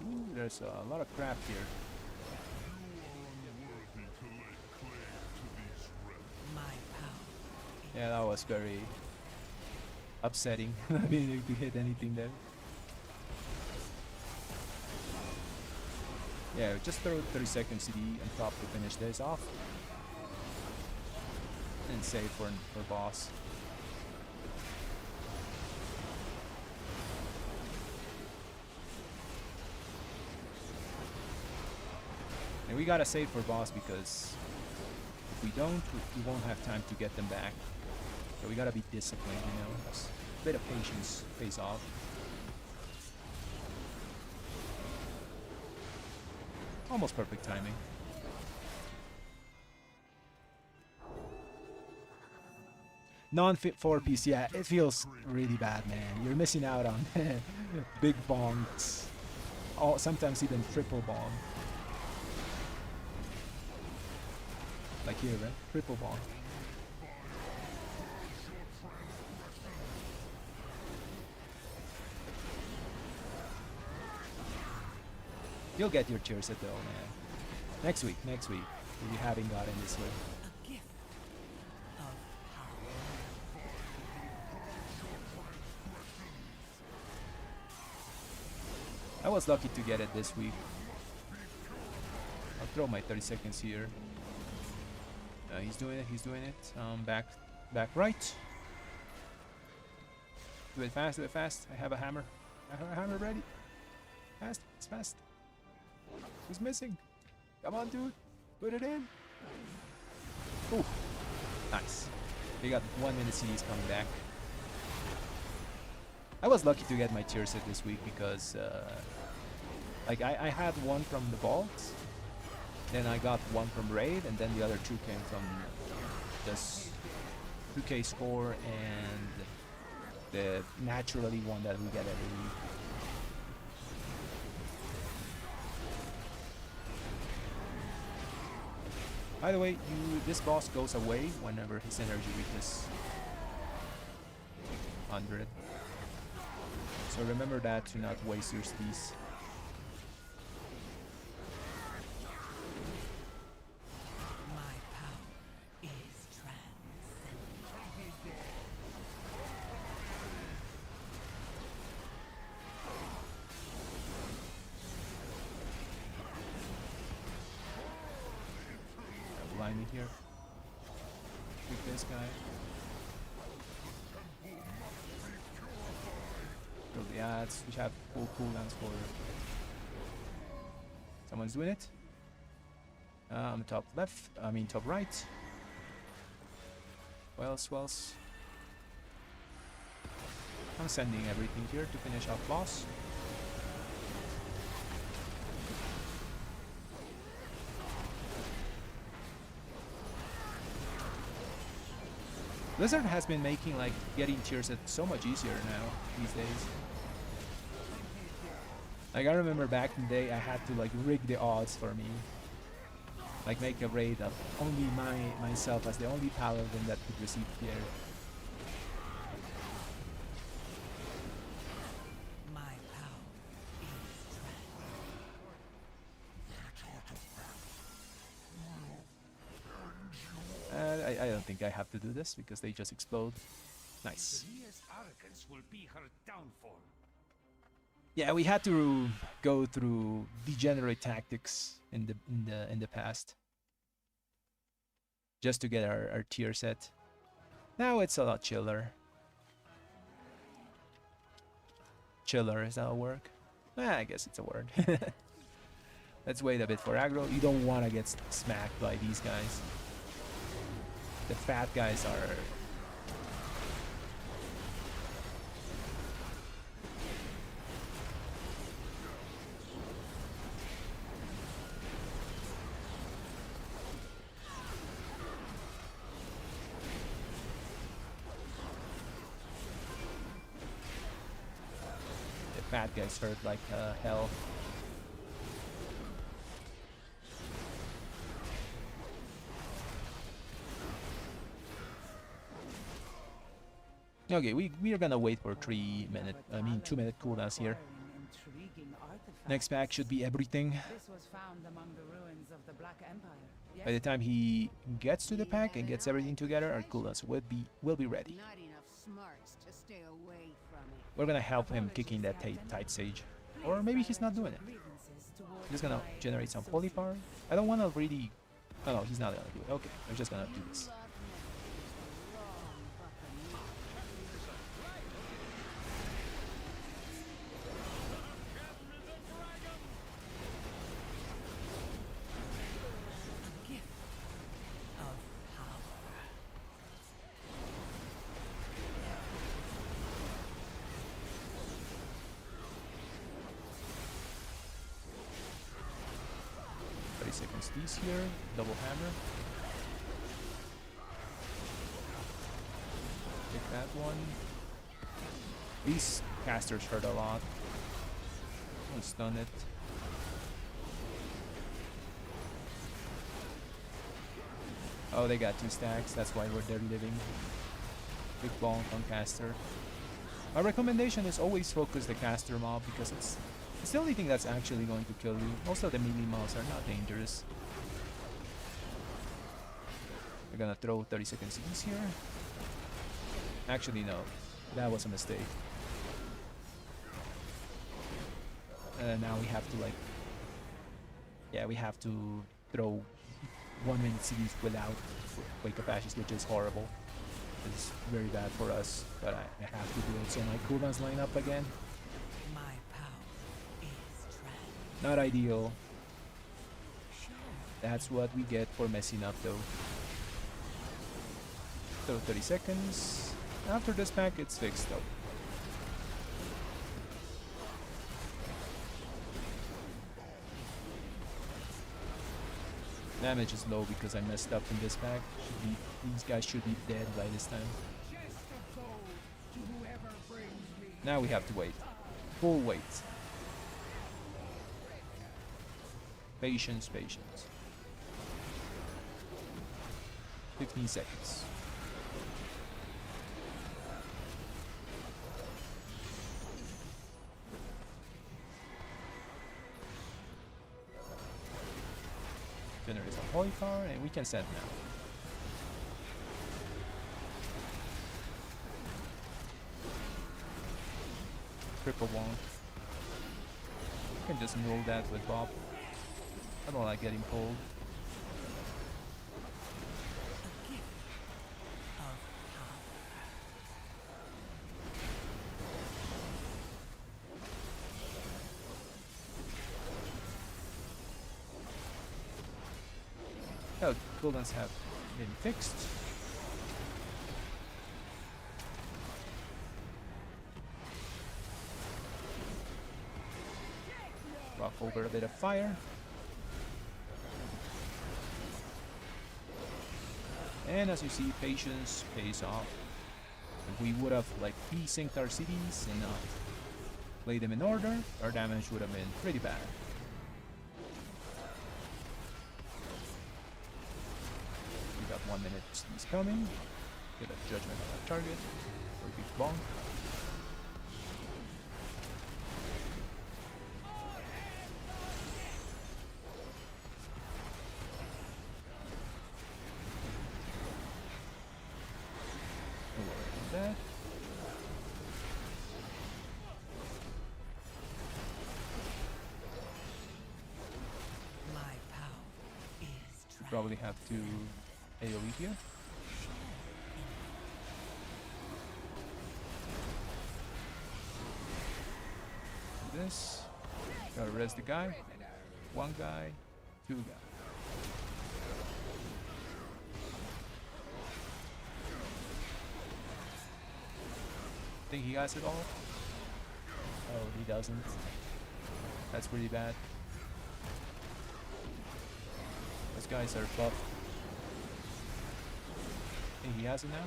Ooh, there's a lot of crap here. Yeah, that was very upsetting. Not being able to hit anything there. Yeah, just throw 30-second CD on top to finish this off. And save for boss. And we gotta save for boss because if we don't, we won't have time to get them back. So we gotta be disciplined, you know. A bit of patience pays off. Almost perfect timing. Non-fit 4-piece, yeah, it feels really bad, man. You're missing out on big bongs. Sometimes even triple bong. Like here, right? Triple bong. You'll get your cheers at though, man. Next week. If you haven't gotten this way. A gift of power. I was lucky to get it this week. I'll throw my 30 seconds here. He's doing it. Back right. Do it fast. I have a hammer. Ready. It's fast. Who's missing? Come on, dude. Put it in. Ooh. Nice. We got 1 minute CDs coming back. I was lucky to get my tier set this week because like I had one from the vault, then I got one from raid, and then the other two came from this 2K score and the naturally one that we get every week. By the way, this boss goes away whenever his energy reaches 100. So remember that to not waste your steez. My power is transcendent. Blind me here. Pick this guy. Kill the ads. We have full cooldowns for. Someone's doing it. On the top left. I mean top right. Wells. I'm sending everything here to finish off boss. Blizzard has been making like getting tier set so much easier now these days. Like I remember back in the day, I had to like rig the odds for me. Like make a raid of only myself as the only paladin that could receive tier. My power is I don't think I have to do this because they just explode. Nice. Siria's arrogance will be her downfall. Yeah, we had to go through degenerate tactics in the past just to get our tier set. Now it's a lot chiller. Chiller, is that a word? I guess it's a word. Let's wait a bit for aggro. You don't want to get smacked by these guys. The fat guys are... The fat guys hurt like hell. Okay, we are gonna wait for 2-minute cooldowns here. Next pack should be everything. This was found among the ruins of the Black Empire. By the time he gets to the pack and gets everything together, our cooldowns will be ready. Not enough smarts to stay away from it. We're gonna help him kicking that tight sage, or maybe he's not doing it. Just gonna generate some holy power. I don't want to really. Oh no, he's not gonna do it. Okay, I'm just gonna do this. of power. 30 seconds these here, double hammer. Take that one. These casters hurt a lot. I'll stun it. Oh, they got 2 stacks, that's why they're living. Big bonk on caster. My recommendation is always focus the caster mob because it's the only thing that's actually going to kill you. Most of the melee mobs are not dangerous. We're gonna throw 30 seconds ease here. Actually, no. That was a mistake. Now we have to like... Yeah, we have to throw 1 minute CDs without Wake of Ashes, which is horrible. It's very bad for us, but I have to do it so my cooldowns line up again. My power is trans. Not ideal. That's what we get for messing up though. So 30 seconds. After this pack, it's fixed though. Damage is low because I messed up in this pack. These guys should be dead by this time. Now we have to wait. Full wait. Patience, patience. 15 seconds. Generate some holy power and we can send now. Triple wonk. You can just roll that with Bob. I don't like getting pulled. Oh, cooldowns have been fixed. Rock over a bit of fire. And as you see, patience pays off. If we would have like desynced our cities and not played them in order, our damage would have been pretty bad. We got 1 minute cities coming. Get a judgment on our target. Or big bonk. That. My power is We probably have to AoE here. Do this. Gotta res the guy. One guy. Two guys. Think he has it all? Oh, he doesn't. That's pretty bad. Those guys are buffed. Think he has it now?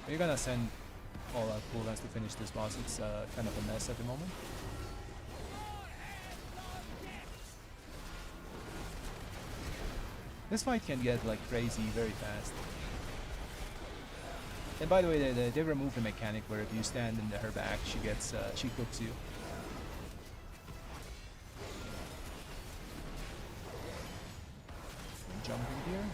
We're gonna send all our cooldowns to finish this boss. It's kind of a mess at the moment. This fight can get like crazy very fast. And by the way, they removed the mechanic where if you stand in her back, she cooks you. Jump in here.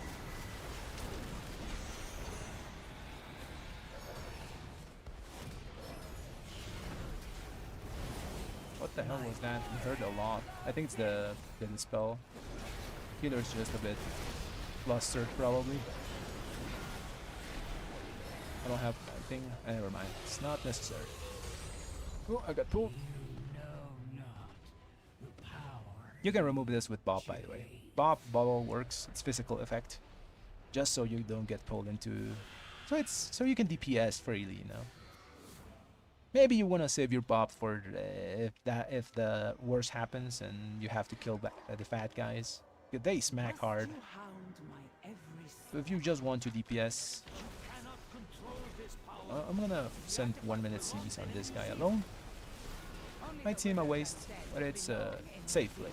What the hell was that? We heard a lot. I think it's the spell. Healer's just a bit flustered probably. I don't have anything. Never mind. It's not necessary. Oh, I got pulled. You can remove this with Bob, by the way. Bob bubble works. It's physical effect, just so you don't get pulled into. So you can DPS freely, you know. Maybe you wanna save your Bob for if the worst happens and you have to kill the fat guys. They smack hard. So if you just want to DPS. I'm gonna send 1 minute C's on this guy alone. Might seem a waste, but it's a safe play.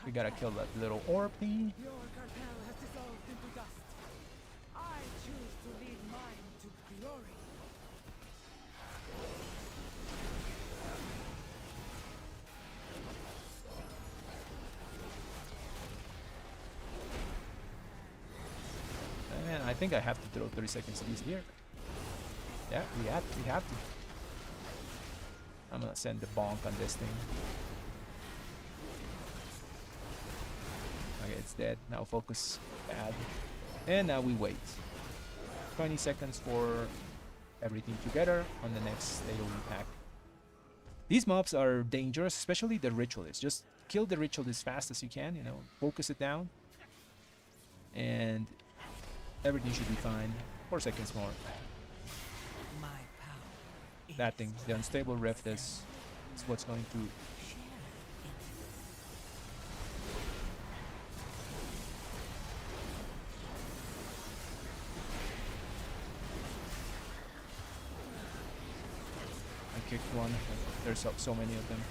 We gotta kill that little orb thingy. Your cartel has dissolved into dust. I choose to lead mine to glory. Man, I think I have to throw 30 seconds C's here. Yeah, we have to. I'm gonna send the bonk on this thing. Okay, it's dead. Now focus. Bad. And now we wait. 20 seconds for everything together on the next AoE pack. These mobs are dangerous, especially the ritualist. Just kill the ritualist as fast as you can, you know, focus it down. And everything should be fine. 4 seconds more. my power. That thing, the unstable rift is what's going to. I kicked one. There's so many of them.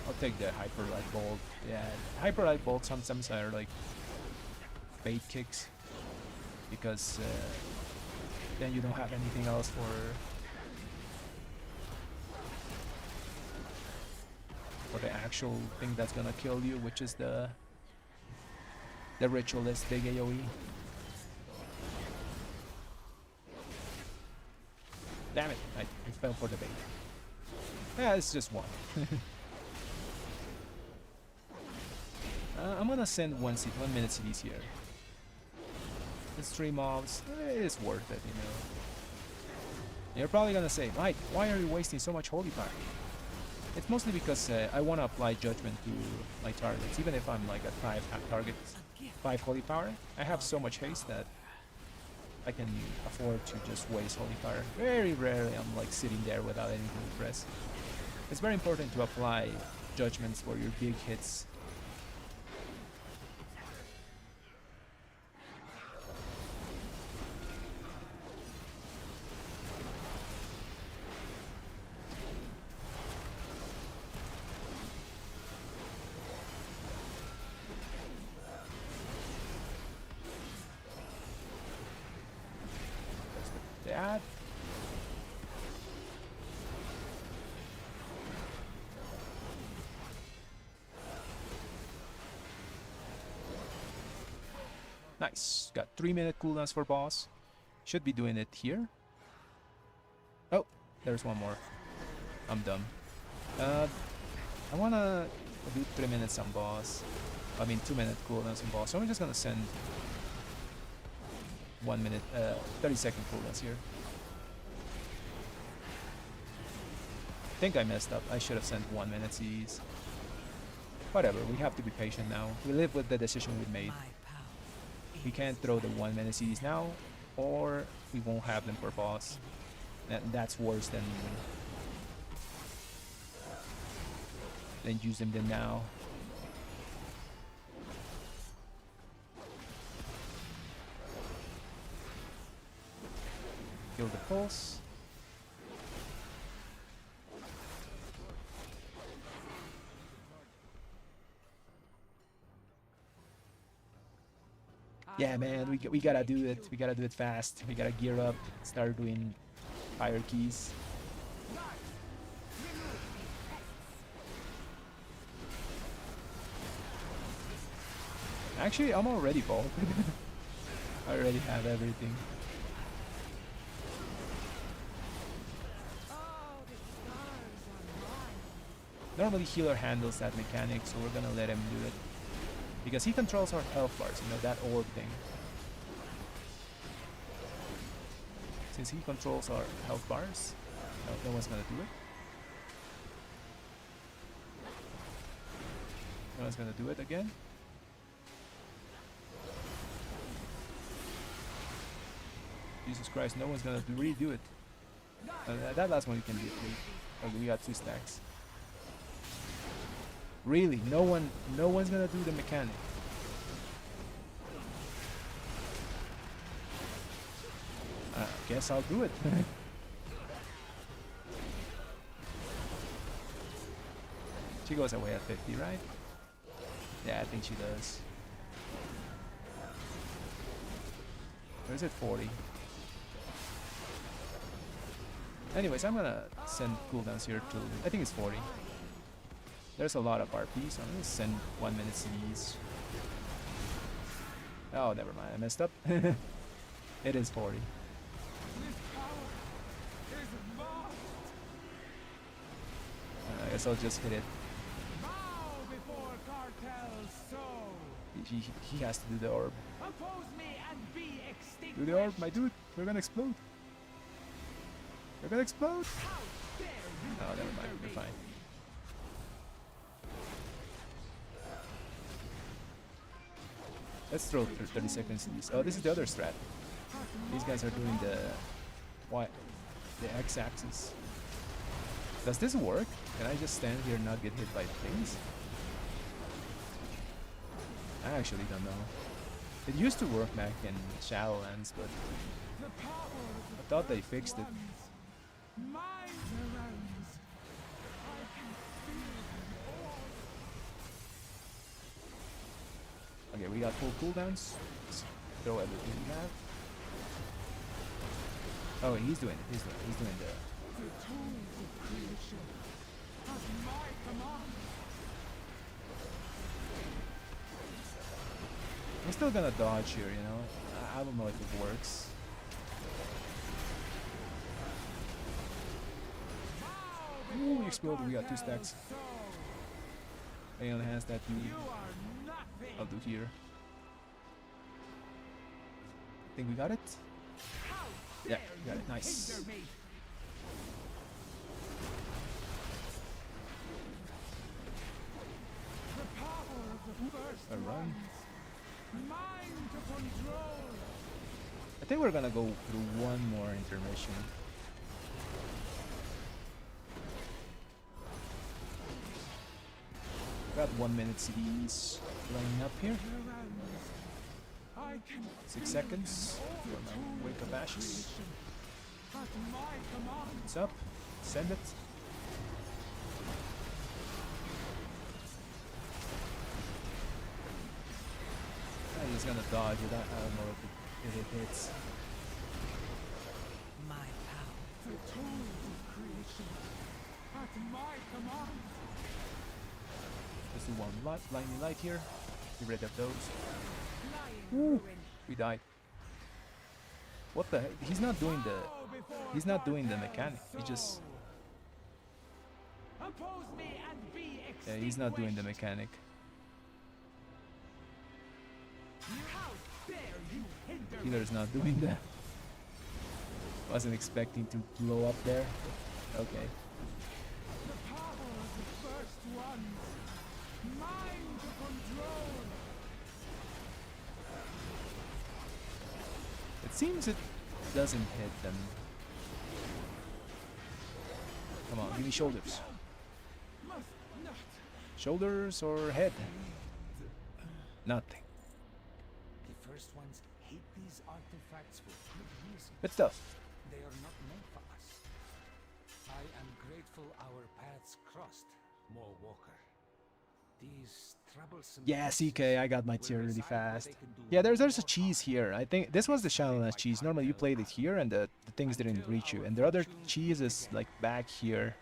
I'll take the hyper light bolt. Yeah, hyper light bolt sometimes are like bait kicks because then you don't have anything else for the actual thing that's gonna kill you, which is the ritualist big AoE. Damn it! I fell for the bait. Yeah, it's just one. I'm gonna send 1 minute CDs here. It's 3 mobs. It's worth it, you know. You're probably gonna say, Mike, why are you wasting so much holy power? It's mostly because I want to apply judgment to my targets, even if I'm like at 5 targets, 5 holy power. I have so much haste that I can afford to just waste holy power. Very rarely I'm like sitting there without anything to press. It's very important to apply judgments for your big hits. That. Nice. Got 3-minute cooldowns for boss. Should be doing it here. Oh, there's one more. I'm dumb. I wanna do 3 minutes on boss. I mean 2-minute cooldowns on boss. So I'm just gonna send 1 minute, 30-second cooldowns here. I think I messed up. I should have sent 1 minute CEs. Whatever, we have to be patient now. We live with the decision we made. We can't throw the 1 minute CEs now, or we won't have them for boss. That's worse than use them then now. Kill the pulse. Yeah, man, we gotta do it. We gotta do it fast. We gotta gear up, start doing hierarchies. Actually, I'm already bald. I already have everything. Normally healer handles that mechanic, so we're gonna let him do it. Because he controls our health bars, you know, that orb thing. Since he controls our health bars, no one's gonna do it. No one's gonna do it again. Jesus Christ, no one's gonna redo it. That last one you can do. Okay, we got 2 stacks. Really, no one's gonna do the mechanic. Guess I'll do it. She goes away at 50, right? Yeah, I think she does. Or is it 40? Anyways, I'm gonna send cooldowns here to, I think it's 40. There's a lot of RP, so I'm gonna send 1 minute CEs. Oh, never mind, I messed up. It is 40. I guess I'll just hit it. He has to do the orb. Do the orb, my dude. We're gonna explode. We're gonna explode. Oh, never mind. We're fine. Let's throw 30 seconds. Oh, this is the other strat. These guys are doing the x-axis. Does this work? Can I just stand here and not get hit by things? I actually don't know. It used to work back in Shadowlands, but I thought they fixed it. Okay, we got full cooldowns. Let's throw everything we have. Oh, he's doing it. He's doing the. I'm still gonna dodge here, you know. I don't know if it works. Ooh, we exploded. We got 2 stacks. Anyone has that dude? I'll do here. Think we got it? Yeah, we got it. Nice. A run. I think we're gonna go through one more intermission. Got 1 minute CDs lining up here. 6 seconds for my Wake of Ashes. It's up. Send it. He's gonna dodge it. I don't know if it hits. My power. The tools of creation at my command. Let's do one lightning light here. Get rid of those. Flying Ooh. ruin. We died. What the heck? He's not doing the. He's not doing the mechanic. He just. Oppose me and be Yeah, he's not doing the extinguished. mechanic. How dare you hinder me? Healer's not doing that. Wasn't expecting to blow up there. Okay. The power of the first ones. Mine to control. It seems it doesn't hit them. Come on, give me shoulders. Must not. Shoulders or head? Nothing. The first ones hate these artifacts for good reason. Good stuff. They are not meant for us. I am grateful our paths crossed, Mo Walker. These troublesome... Yeah, beasts CK, I got my will tier really decide what fast. they can do Yeah, there's more a cheese here. I think this was the Shadowlands cheese. Normally you played it here and the things didn't reach you. And the other cheese is like back here.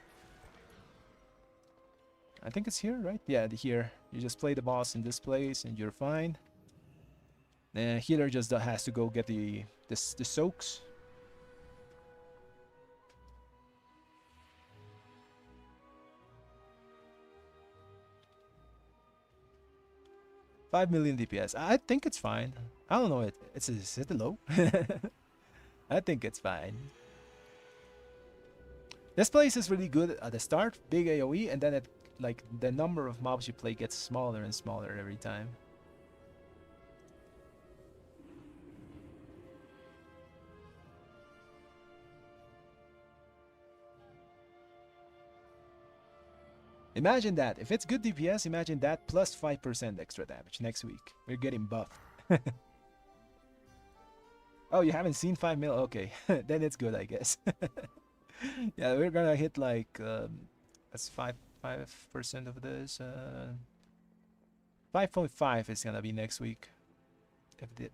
I think it's here, right? Yeah, here. You just play the boss in this place and you're fine. Healer just has to go get the soaks. $5 million DPS. I think it's fine. I don't know. Is it low? I think it's fine. This place is really good at the start, big AoE, and then it like the number of mobs you play gets smaller and smaller every time. Imagine that. If it's good DPS, imagine that plus 5% extra damage next week. We're getting buffed. Oh, you haven't seen 5 mil? Okay, then it's good, I guess. Yeah, we're gonna hit like that's 5% of this. 5.5 is gonna be next week.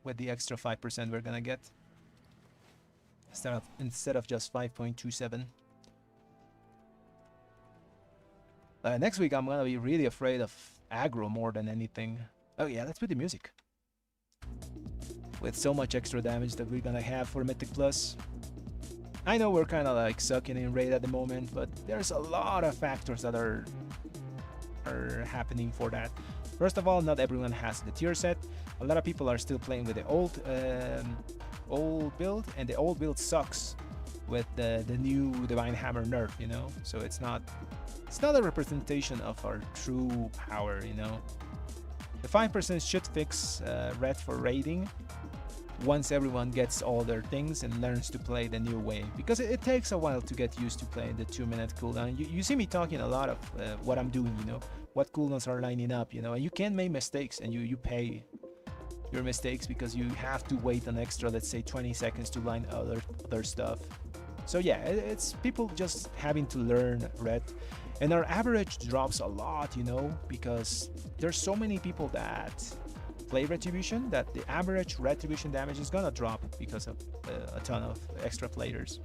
With the extra 5% we're gonna get instead of just 5.27. Next week I'm gonna be really afraid of aggro more than anything. Oh yeah, let's put the music. With so much extra damage that we're gonna have for Mythic Plus. I know we're kind of like sucking in raid at the moment, but there's a lot of factors that are happening for that. First of all, not everyone has the tier set. A lot of people are still playing with the old build, and the old build sucks with the new Divine Hammer nerf, you know. So it's not a representation of our true power, you know. The 5% should fix red for raiding once everyone gets all their things and learns to play the new way, because it takes a while to get used to playing the 2-minute cooldown. You see me talking a lot of what I'm doing, you know, what cooldowns are lining up, you know, and you can make mistakes and you pay your mistakes because you have to wait an extra, let's say 20 seconds to line other stuff. So yeah, it's people just having to learn red. And our average drops a lot, you know, because there's so many people that play Retribution that the average Retribution damage is gonna drop because of a ton of extra players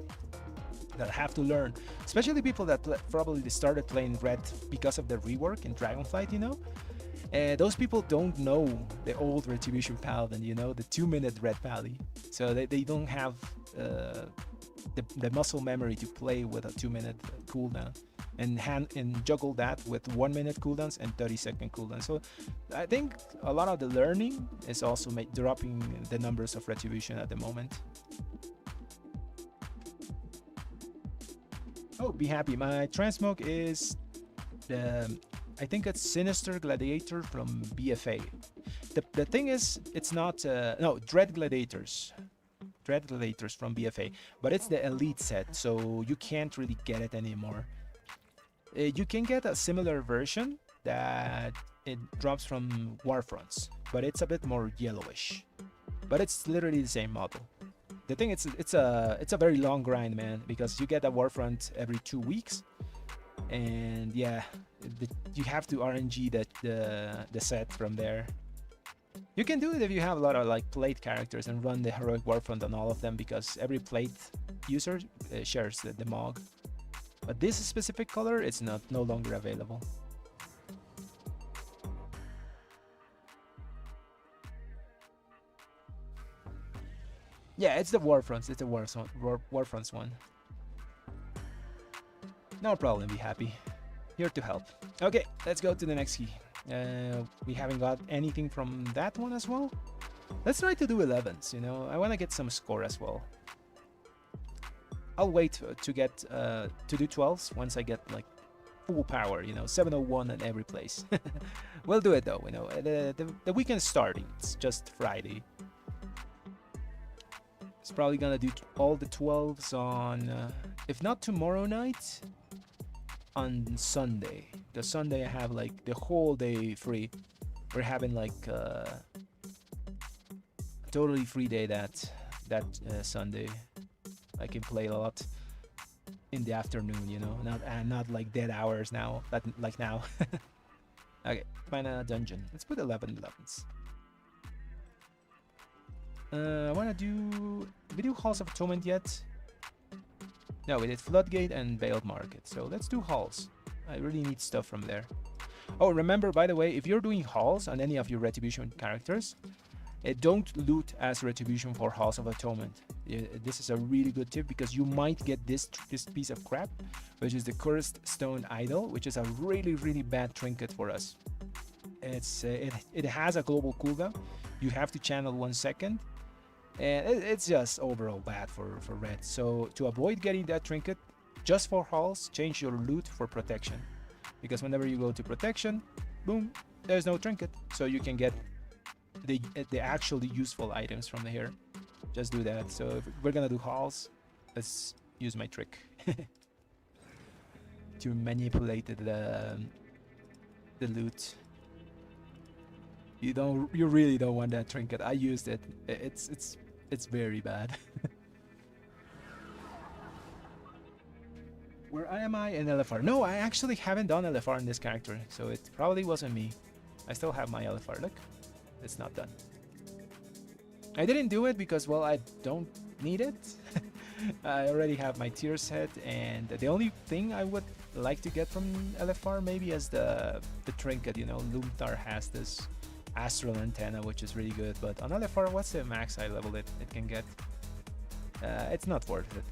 that have to learn. Especially people that probably started playing red because of the rework in Dragonflight, you know. Those people don't know the old Retribution Paladin, you know, the 2-minute red pally. So they don't have the muscle memory to play with a 2-minute cooldown and juggle that with 1-minute cooldowns and 30-second cooldowns. So I think a lot of the learning is also dropping the numbers of Retribution at the moment. Oh, be happy. My transmog is I think it's Sinister Gladiator from BFA. The thing is, it's not no, Dread Gladiators from BFA, but it's the elite set, so you can't really get it anymore. You can get a similar version that it drops from Warfronts, but it's a bit more yellowish. But it's literally the same model. The thing it's a very long grind, man, because you get a Warfront every 2 weeks, and yeah, you have to RNG the set from there. You can do it if you have a lot of like plate characters and run the heroic Warfront on all of them, because every plate user shares the MOG. But this specific color, it's no longer available. Yeah, it's the Warfronts. It's the Warfronts one. No problem, be happy. Here to help. Okay, let's go to the next key. We haven't got anything from that one as well. Let's try to do 11s, you know. I want to get some score as well. I'll wait to get to do 12s once I get like full power, you know, 701 in every place. We'll do it though, you know. The weekend's starting. It's just Friday. It's probably gonna do all the 12s on, if not tomorrow night, on Sunday. The Sunday I have like the whole day free. We're having like a totally free day that Sunday. I can play a lot in the afternoon, you know, not like dead hours now, like now. Okay, find a dungeon. Let's put 11s. I wanna do. We do Halls of Atonement yet? No, we did Floodgate and Veiled Market. So let's do halls. I really need stuff from there. Oh, remember, by the way, if you're doing halls on any of your Retribution characters, don't loot as Retribution for Halls of Atonement. This is a really good tip, because you might get this piece of crap, which is the Cursed Stone Idol, which is a really bad trinket for us. It has a global cooldown. You have to channel 1 second. And it's just overall bad for red. So to avoid getting that trinket, just for halls, change your loot for protection. Because whenever you go to protection, boom, there's no trinket. So you can get the actually useful items from here. Just do that. So if we're gonna do halls, let's use my trick to manipulate the loot. You really don't want that trinket. I used it. It's very bad. Where am I in LFR? No, I actually haven't done LFR in this character, so it probably wasn't me. I still have my LFR. Look, it's not done. I didn't do it because, well, I don't need it. I already have my tier set, and the only thing I would like to get from LFR maybe is the trinket. You know, Lumthar has this Astral Antenna, which is really good, but on LFR, what's the max high level it can get? It's not worth it.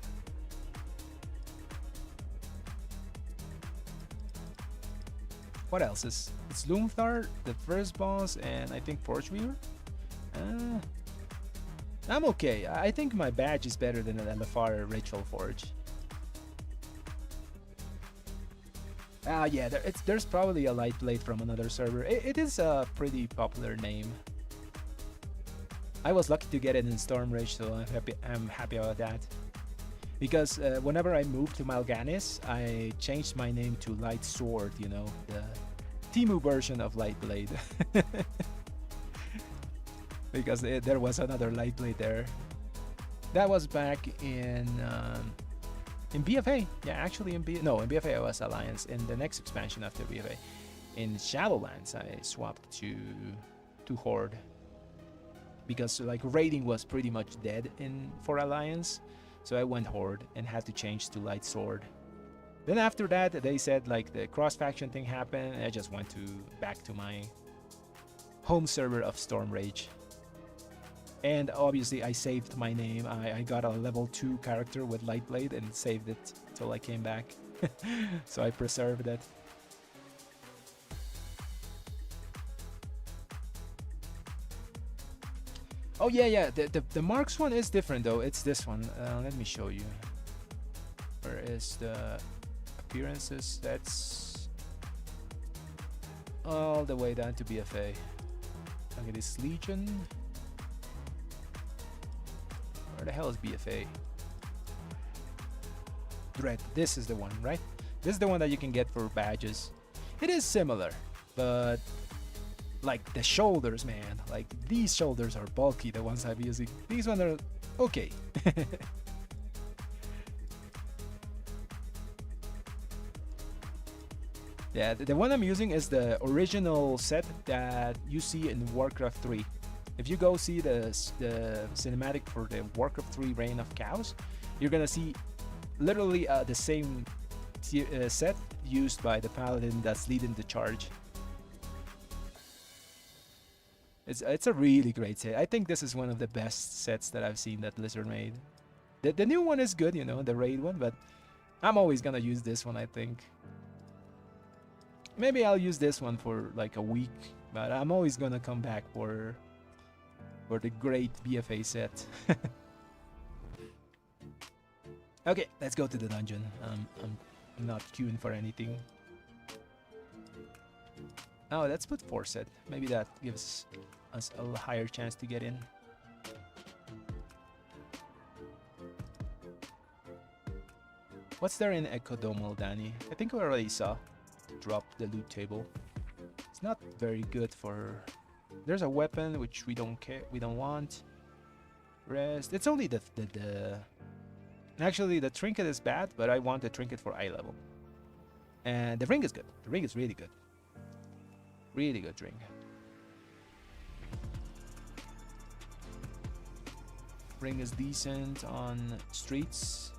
What else is? It's Lumthar, the first boss, and I think Forge Weaver. I'm okay. I think my badge is better than an LFR Ritual Forge. Yeah, there's probably a Lightblade from another server. It is a pretty popular name. I was lucky to get it in Storm Rage, so I'm happy about that. Because whenever I moved to Mal'Ganis, I changed my name to Light Sword, you know, the Temu version of Lightblade. Because there was another Lightblade there. That was back in BFA. Yeah, actually in BFA I was Alliance. In the next expansion after BFA, in Shadowlands, I swapped to Horde, because like raiding was pretty much dead for Alliance, so I went Horde and had to change to Light Sword. Then after that, they said like the cross faction thing happened, and I just went back to my home server of Storm Rage. And obviously I saved my name. I got a level 2 character with Lightblade and saved it till I came back. So I preserved it. Oh yeah, the Marks one is different though. It's this one. Let me show you. Where is the appearances? That's all the way down to BFA. Look at this Legion. Where the hell is BFA? Dread. This is the one, right? This is the one that you can get for badges. It is similar. but like the shoulders, man, like these shoulders are bulky, the ones I'm using. These ones are okay. Yeah, the one I'm using is the original set that you see in Warcraft 3. If you go see the cinematic for the Warcraft 3 Reign of Chaos, you're gonna see literally the same set used by the paladin that's leading the charge. It's a really great set. I think this is one of the best sets that I've seen that Blizzard made. The new one is good, you know, the raid one, but I'm always gonna use this one, I think. Maybe I'll use this one for like a week, but I'm always gonna come back for the great BFA set. Okay, let's go to the dungeon. I'm not queuing for anything. Oh, let's put 4 set. Maybe that gives us a higher chance to get in. What's there in Ecodomal, Danny? I think we already saw. Drop the loot table. It's not very good for. There's a weapon which we don't care. We don't want. Rest. It's only the. Actually, the trinket is bad, but I want the trinket for eye level. And the ring is good. The ring is really good. Really good ring. Ring is decent on streets.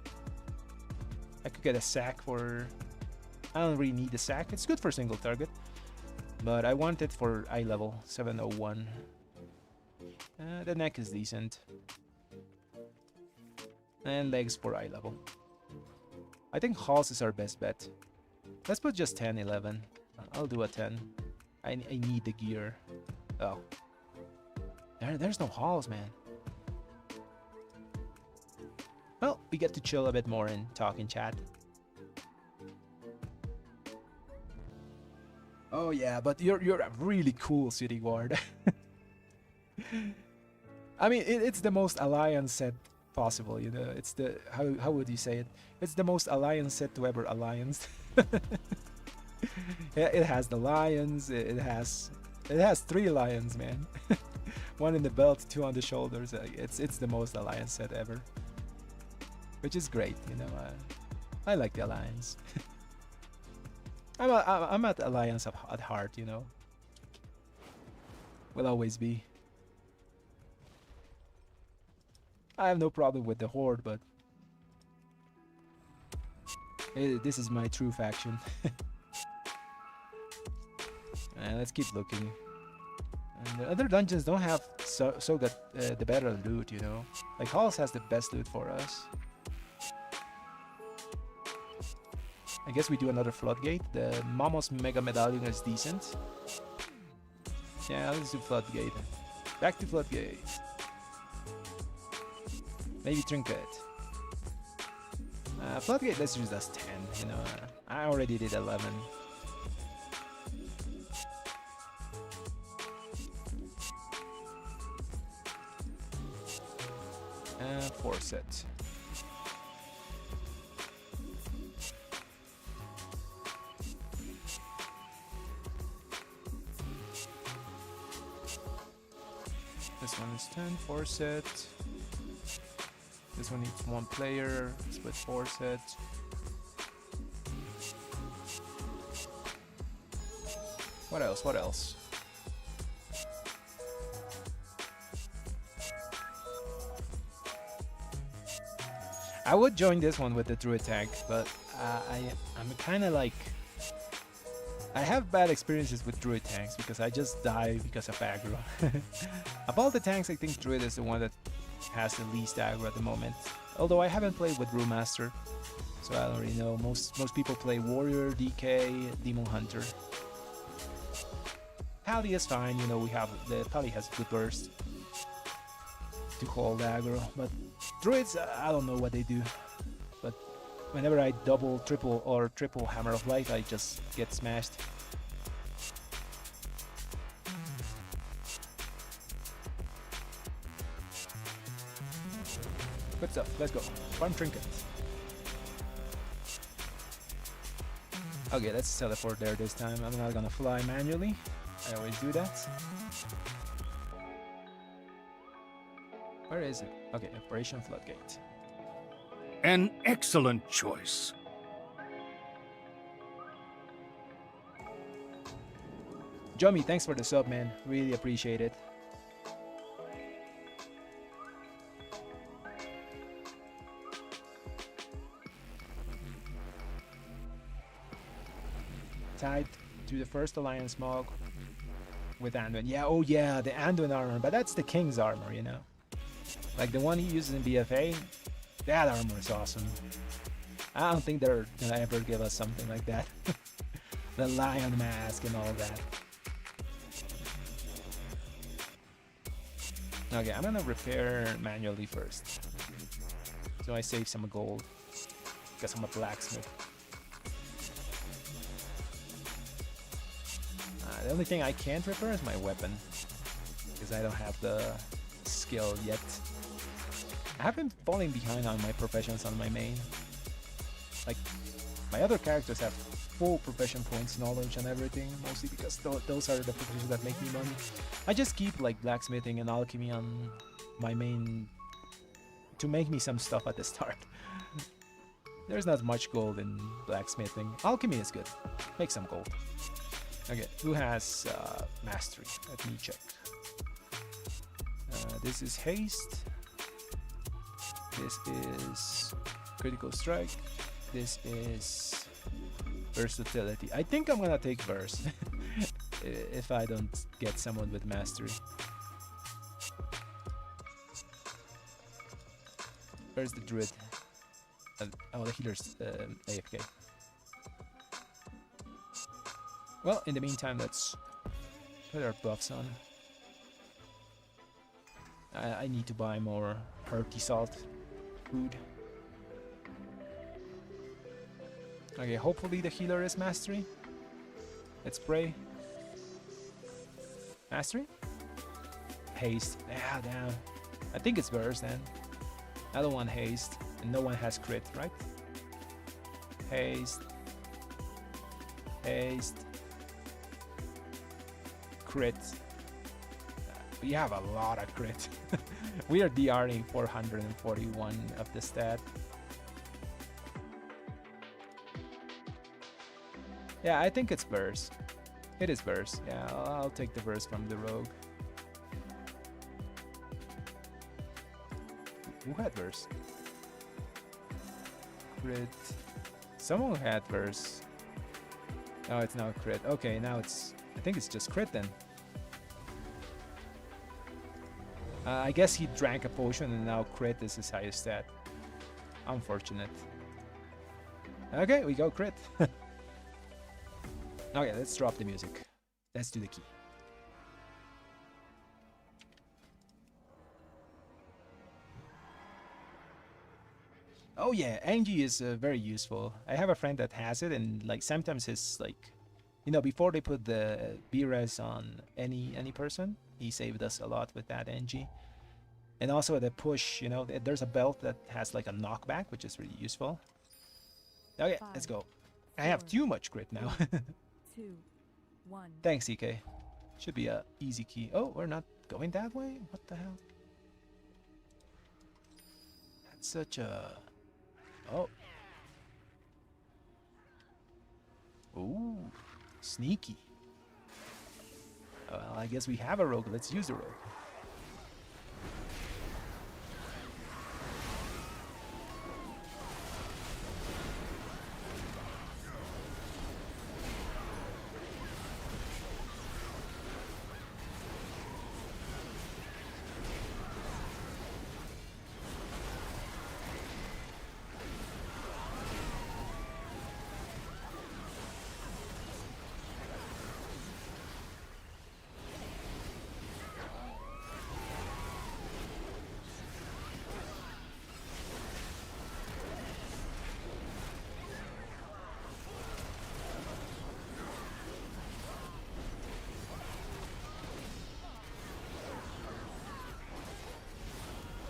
I could get a sack for. I don't really need the sack. It's good for single target, but I want it for eye level 701. The neck is decent, and legs for eye level. I think Halls is our best bet. Let's put just 10, 11. I'll do a 10. I need the gear. Oh, there's no Halls, man. Well, we get to chill a bit more and talk in chat. Oh yeah, but you're a really cool city guard. I mean, it's the most alliance set possible, you know. It's the how would you say it? It's the most alliance set to ever alliance. Yeah, it has the lions. It has 3 lions, man. 1 in the belt, 2 on the shoulders. It's the most alliance set ever, which is great, you know. I like the alliance. I'm at alliance at heart, you know. Will always be. I have no problem with the horde, but this is my true faction. And let's keep looking. And the other dungeons don't have so good the better loot, you know. Like Halls has the best loot for us. I guess we do another Floodgate. The Mamos Mega Medallion is decent. Yeah, let's do Floodgate. Back to Floodgate. Maybe Trinket. Floodgate, let's use as 10, you know. I already did 11. And 4 set. This one is 10, 4 set. This one needs 1 player, split 4 set. What else? What else? I would join this one with the druid tank, but I'm kind of like. I have bad experiences with druid tanks because I just die because of aggro. Of all the tanks, I think druid is the one that has the least aggro at the moment. Although I haven't played with Brewmaster, so I don't really know. Most people play warrior, DK, demon hunter. Pally is fine, you know. The Pally has good burst to hold aggro, but druids, I don't know what they do. But whenever I double, triple, or triple Hammer of Light, I just get smashed. Good stuff, let's go. Farm Trinket. Okay, let's teleport there this time. I'm not gonna fly manually. I always do that. Where is it? Okay, Operation Floodgate. An excellent choice. Jomi, thanks for the sub, man. Really appreciate it. Tied to the first Alliance Mog with Anduin. Yeah, oh yeah, the Anduin armor, but that's the King's armor, you know? Like the one he uses in BFA, that armor is awesome. I don't think they're gonna ever give us something like that. The lion mask and all that. Okay, I'm gonna repair manually first. So I save some gold. Because I'm a blacksmith. The only thing I can't repair is my weapon. Because I don't have the skill yet. I have been falling behind on my professions on my main. Like, my other characters have full profession points, knowledge and everything, mostly because those are the professions that make me money. I just keep like blacksmithing and alchemy on my main to make me some stuff at the start. There's not much gold in blacksmithing. Alchemy is good. Make some gold. Okay, who has mastery? Let me check. This is haste. This is critical strike. This is versatility. I think I'm gonna take verse if I don't get someone with mastery. Where's the druid? Oh, the healer's AFK. Well, in the meantime, let's put our buffs on. I need to buy more hearty salt food. Okay, hopefully the healer is mastery. Let's pray. Mastery? Haste. Yeah, damn. I think it's burst then. I don't want haste. And no one has crit, right? Haste. Haste. Crit. We have a lot of crit. We are DRing 441 of the stat. Yeah, I think it's burst. It is burst. Yeah, I'll take the burst from the rogue. Who had burst? Crit. Someone had burst. Oh, it's now crit. Okay, now it's... I think it's just crit then. I guess he drank a potion and now crit is his highest stat. Unfortunate. Okay, we go crit. Okay, let's drop the music. Let's do the key. Oh yeah, Angie is very useful. I have a friend that has it, and like sometimes his like, you know, before they put the B-res on any person, he saved us a lot with that Angie. And also the push, you know, there's a belt that has like a knockback, which is really useful. Okay, let's go. I have too much crit now. 2, 1. Thanks, EK. Should be a easy key. Oh, we're not going that way? What the hell? That's such a... Oh. Ooh, sneaky. Well, I guess we have a rogue. Let's use the rogue.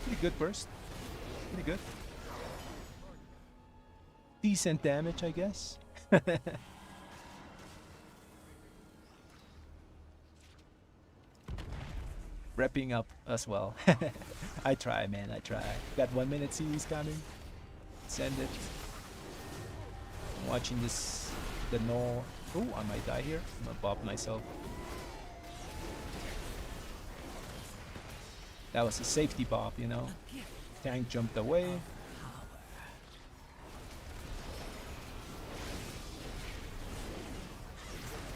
Pretty good burst. Pretty good. Decent damage, I guess. Repping up as well. I try, man, I try. Got 1 minute series coming. Send it. I'm watching this, the no. Oh, I might die here. I'm gonna bop myself. That was a safety bop, you know. Tank jumped away.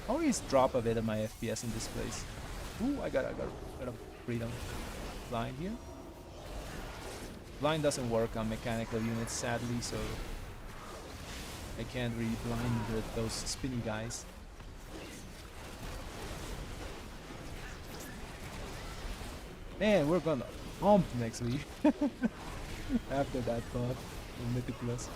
Always drop a bit of my FPS in this place. Ooh, I got freedom. Blind here. Blind doesn't work on mechanical units, sadly, so I can't really blind those spinny guys. Man, we're gonna hump next week. After that bot in Mythic Plus.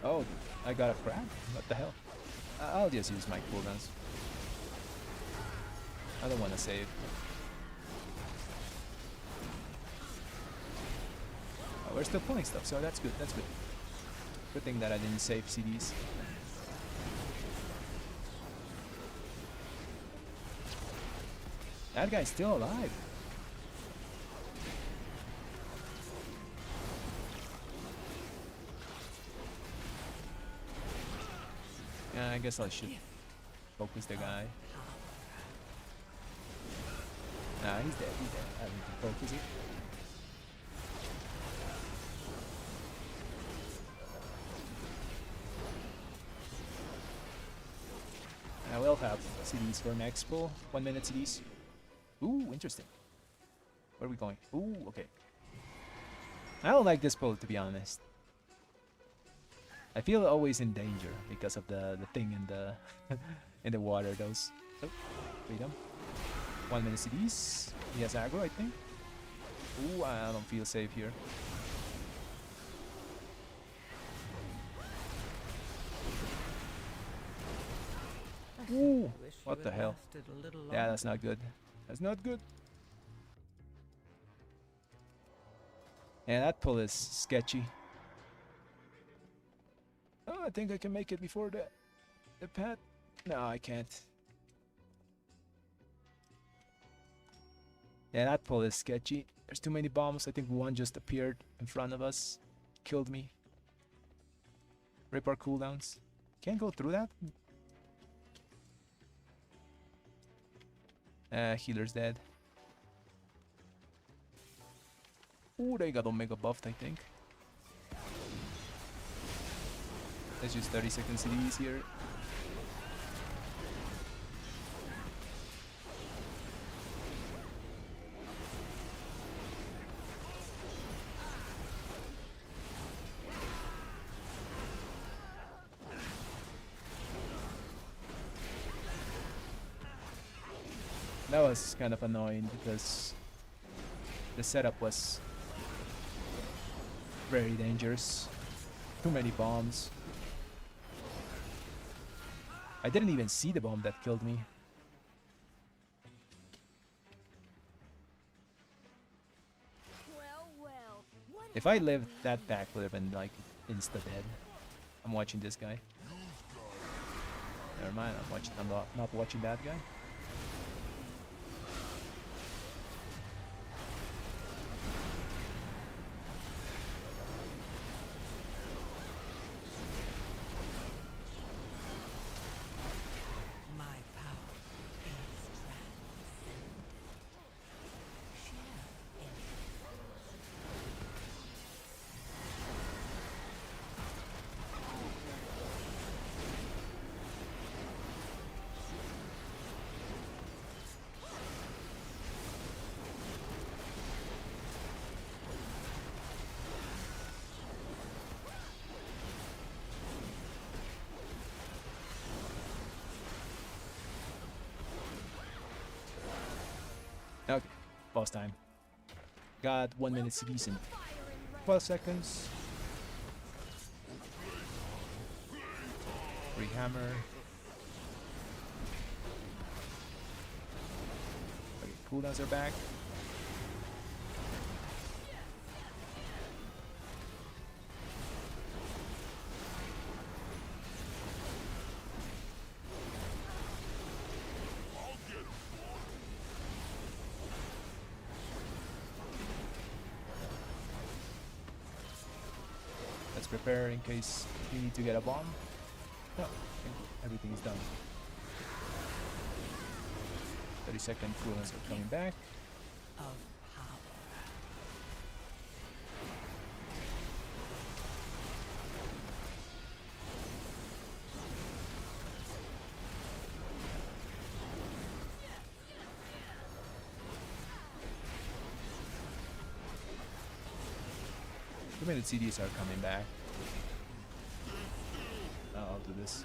Oh, I got a crab? What the hell? I'll just use my cooldowns. I don't want to save. Oh, we're still pulling stuff, so that's good, that's good. Good thing that I didn't save CDs. That guy's still alive. Yeah, I guess I should focus the guy. Nah, he's dead, he's dead. I don't need to focus it. I will have CDs for next pull. 1 minute CDs. Ooh, interesting. Where are we going? Ooh, okay. I don't like this pull, to be honest. I feel always in danger because of the thing in the in the water. Those. Oh, freedom. 1 minute CDs. He has aggro, I think. Ooh, I don't feel safe here. Ooh, what the hell? Yeah, that's not good. That's not good. Yeah, that pull is sketchy. Oh, I think I can make it before the pet. No, I can't. Yeah, that pull is sketchy. There's too many bombs. I think one just appeared in front of us. Killed me. Rip our cooldowns. Can't go through that. Healer's dead. Ooh, they got Omega buffed, I think. Let's use 30-second CDs here. That was kind of annoying because the setup was very dangerous. Too many bombs. I didn't even see the bomb that killed me. If I lived, that back would have been like insta-dead. I'm watching this guy. Never mind, I'm not watching that guy. Okay, boss time. Got 1 minute CDs in 12 seconds. Free hammer. Okay, cooldowns are back. prepare in case we need to get a bomb. No, I think everything is done. 30-second coolants are coming back. Of power. Two-minute CDs are coming back. I'll do this.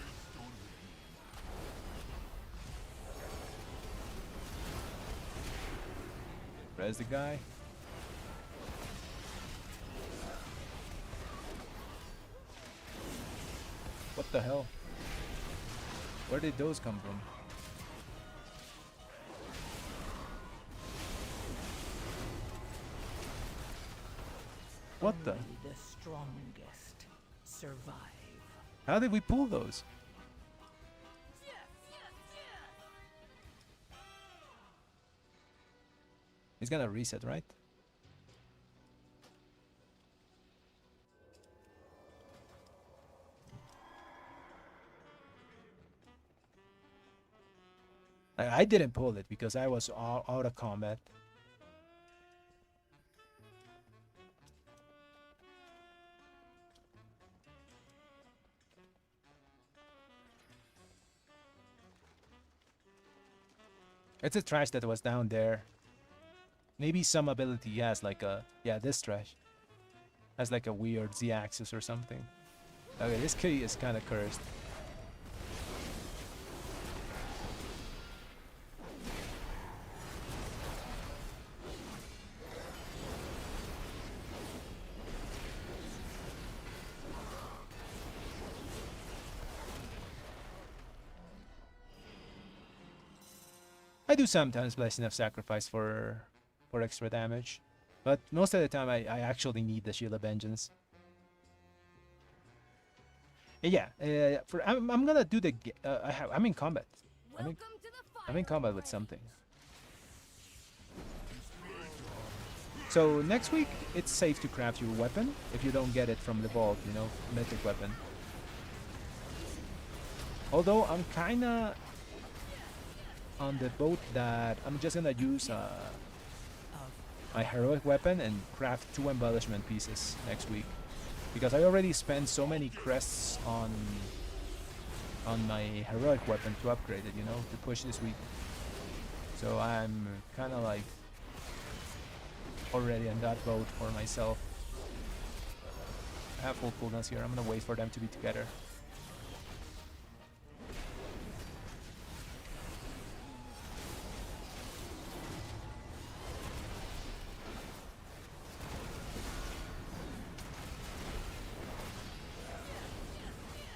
Res the guy. What the hell? Where did those come from? What the? Only the strongest survive. How did we pull those? He's gonna reset, right? I didn't pull it because I was out of combat. It's a trash that was down there. Maybe some ability has like a... Yeah, this trash has like a weird Z-axis or something. Okay, this kitty is kind of cursed. I do sometimes Blessing of Sacrifice for extra damage, but most of the time I actually need the Shield of Vengeance. Yeah, I'm gonna do the I'm in combat. I'm in combat with something. So next week it's safe to craft your weapon if you don't get it from the vault, you know, mythic weapon. Although I'm kinda on the boat that I'm just gonna use my heroic weapon and craft 2 embellishment pieces next week, because I already spent so many crests on my heroic weapon to upgrade it, you know, to push this week. So I'm kind of like already on that boat for myself. I have full cooldowns here. I'm gonna wait for them to be together.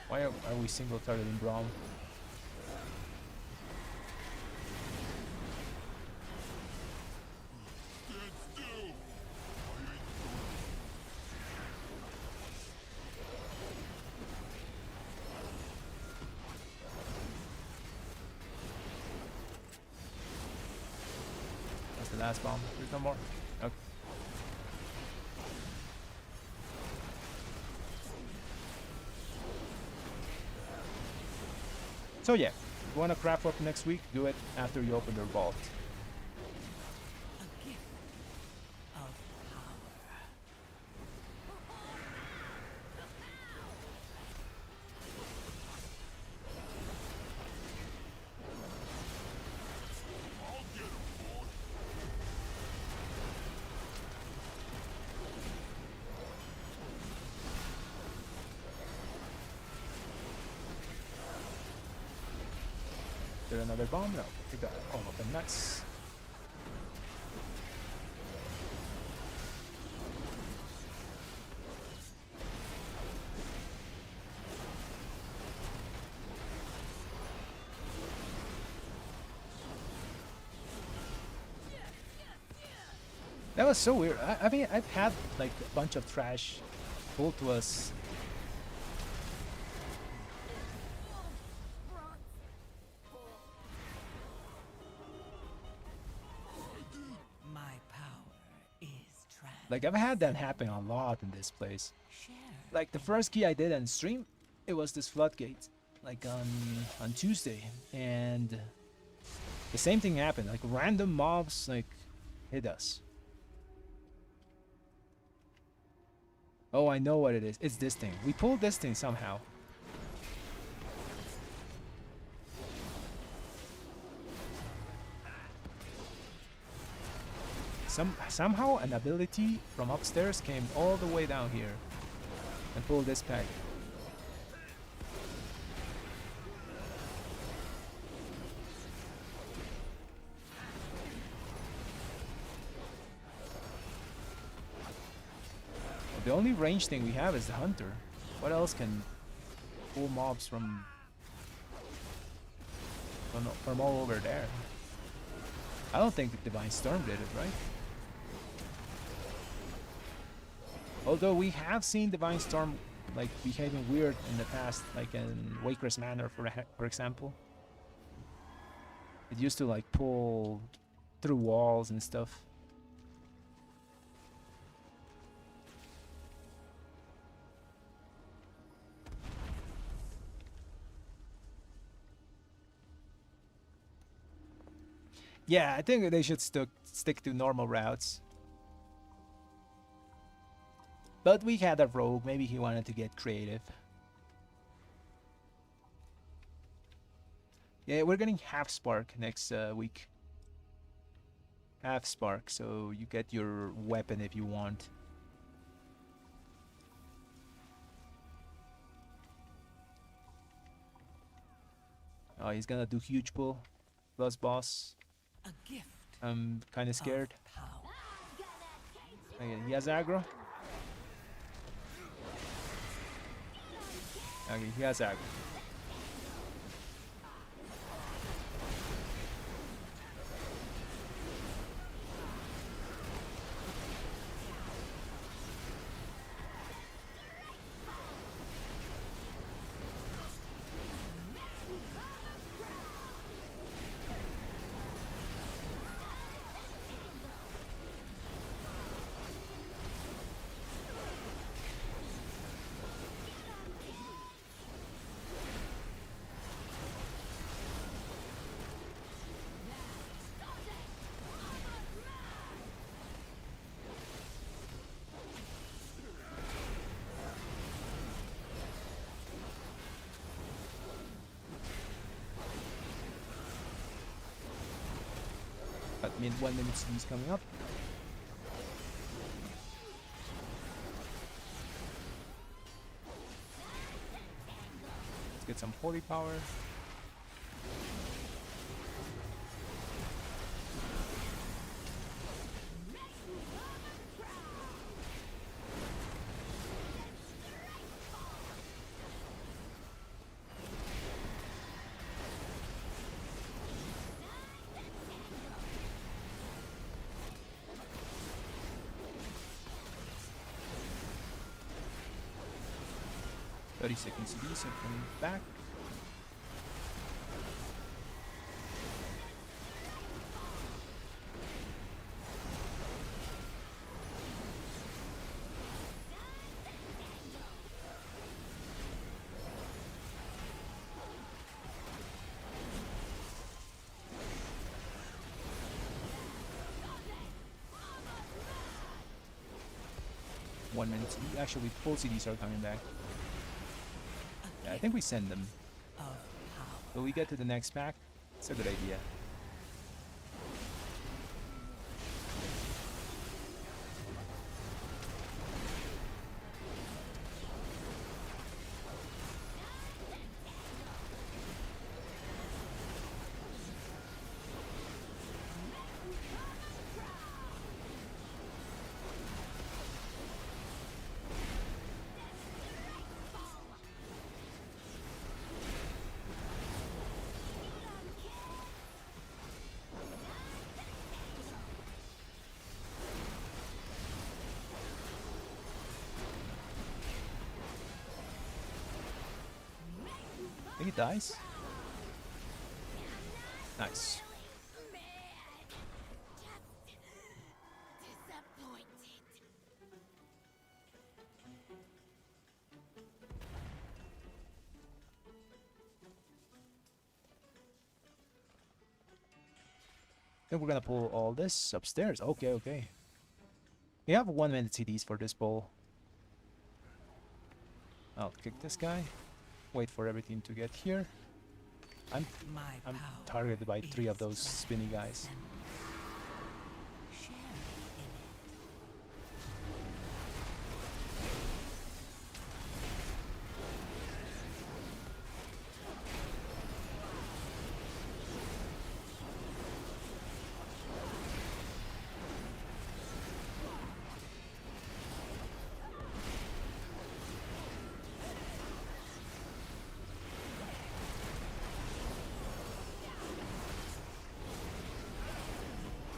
Why are we single targeting Braum? That's the last bomb. There's no more. Okay. So yeah, if you want to craft weapon next week, do it after you open your vault. A gift of power. Is there another bomb? No, we got all of them. Nice. That was so weird. I mean, I've had like a bunch of trash pulled to us. My power is trans. Like I've had that happen a lot in this place. Share. Like the first key I did on stream, it was this floodgate, like on Tuesday, and the same thing happened. Like random mobs like hit us. Oh, I know what it is. It's this thing. We pulled this thing somehow. Somehow an ability from upstairs came all the way down here and pulled this peg. The only range thing we have is the hunter. What else can pull mobs from all over there? I don't think the Divine Storm did it, right? Although we have seen Divine Storm like behaving weird in the past, like in Waker's Manor, for example. It used to like pull through walls and stuff. Yeah, I think they should stick to normal routes. But we had a rogue, maybe he wanted to get creative. Yeah, we're getting half spark next week. Half spark, so you get your weapon if you want. Oh, he's gonna do huge pull. Plus boss. A gift. I'm kind of scared. Of power. Okay, he has aggro. Okay, he has aggro. But 1 minute is coming up. Let's get some holy power. Seconds CDs are coming back. One minute CD. Actually, full CDs are coming back. Yeah, I think we send them. So we get to the next pack. It's a good idea. I think he dies. Nice. Then we're gonna pull all this upstairs. Okay, okay. We have 1 minute CDs for this pull. I'll kick this guy. Wait for everything to get here. I'm My I'm power targeted by 3 of is those spinny guys. Share in it.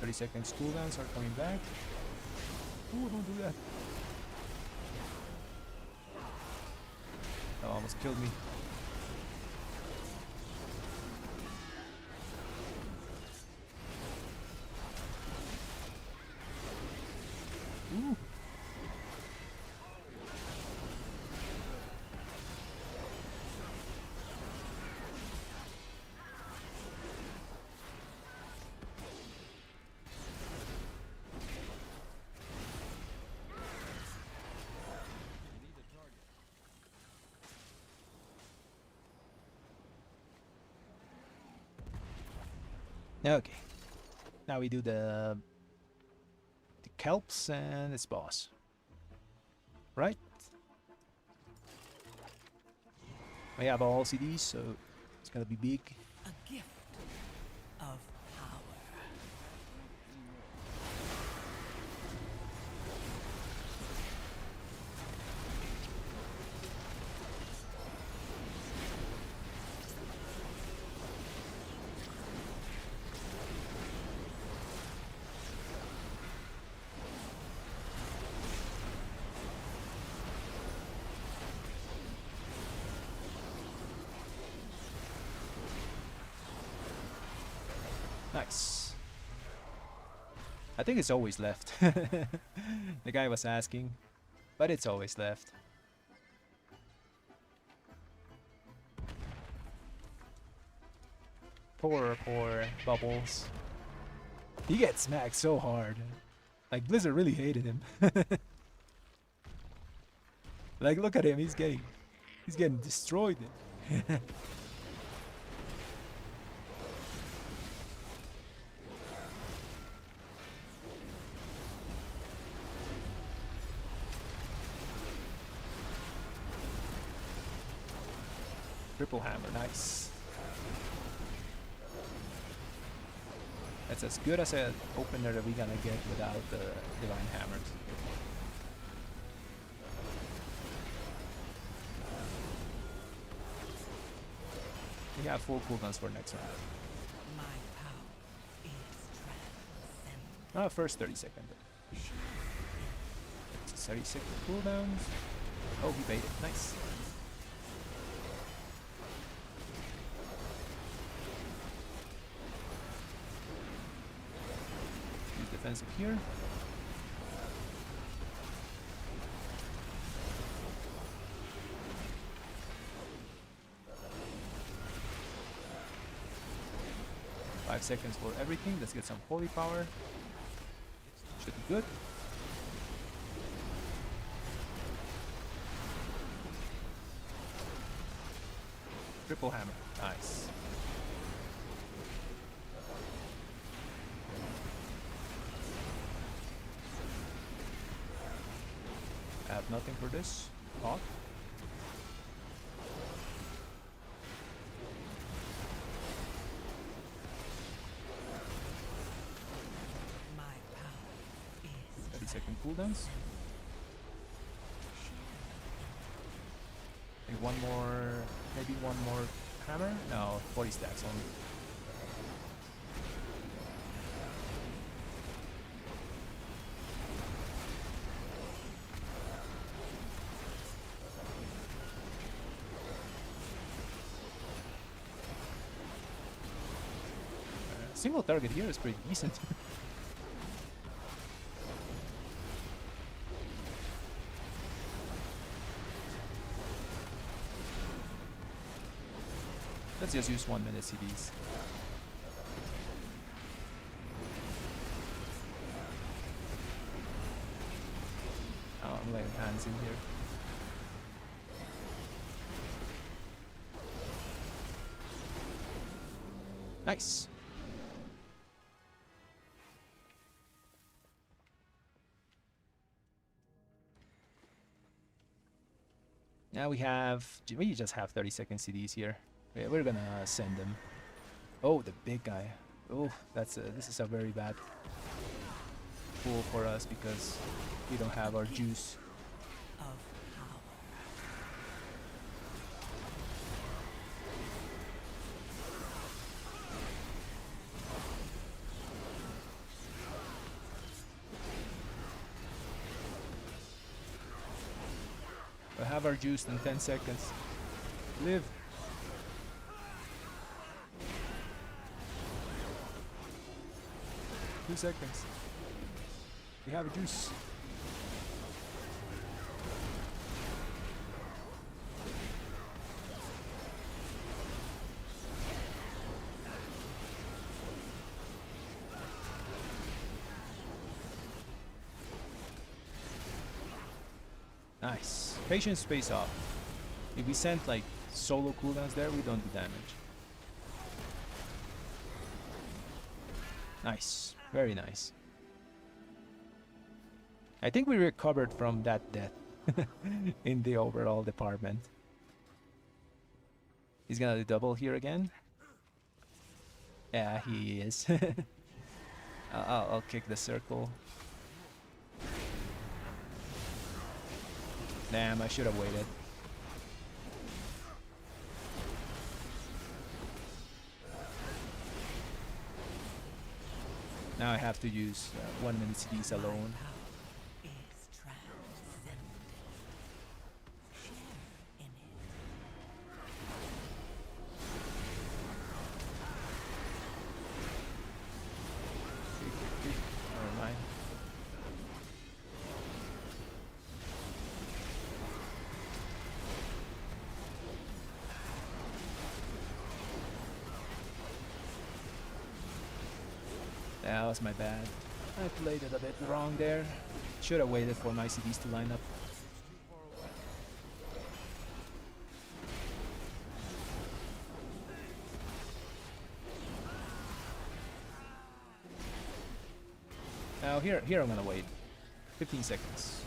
30 seconds cooldowns are coming back. Ooh, don't do that. That almost killed me. Ooh. Okay. Now we do the kelps and its boss. Right? We have all CDs, so it's gonna be big. A gift of power. Nice. I think it's always left. The guy was asking, but it's always left. Poor Bubbles. He gets smacked so hard. Like Blizzard really hated him. Like look at him, he's getting destroyed. Triple hammer, nice. That's as good as an opener that we're gonna get without the divine hammers. We have full cooldowns for next round. My power is transcendent. First 30 second. 30 second cooldowns. Oh, he baited. Nice. Use defensive here. Five seconds for everything. Let's get some holy power. Should be good. Triple hammer. Nice. I have nothing for this. Hawk. My power is 30-second cooldowns. Maybe one more hammer? No, 40 stacks only. Single target here is pretty decent. Let's just use 1 minute CDs. I'm laying hands in here. Nice. Now we just have 30-second CDs here. Yeah, we're gonna send them. Oh, the big guy. Oh, this is a very bad pool for us because we don't have our juice. Of power. We'll have our juice in 10 seconds. Live. Two seconds. We have a juice. Nice. Patience pays off. If we send like solo cooldowns there, we don't do damage. Nice. Very nice. I think we recovered from that death in the overall department. He's gonna do double here again. Yeah, he is. I'll kick the circle. Damn, I should have waited. Now I have to use 1 minute CDs alone. Is transcendent. Share in it. Never mind. That was my bad. I played it a bit wrong there. Should have waited for my CDs to line up. Now here I'm gonna wait. 15 seconds.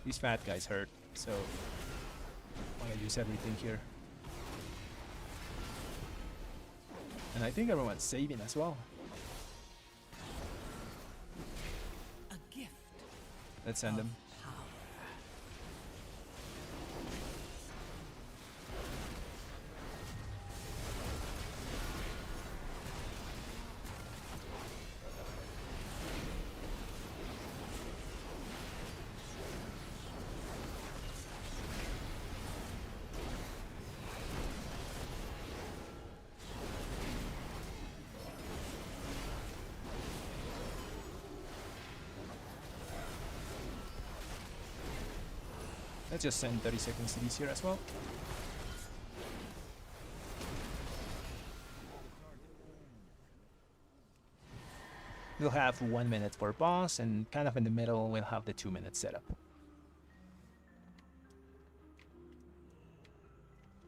These fat guys hurt, so I'm gonna use everything here. And I think everyone's saving as well. A gift. Let's send them. Power. Let's just send 30 seconds CDs here as well. We'll have 1 minute for boss, and kind of in the middle we'll have the 2-minute setup.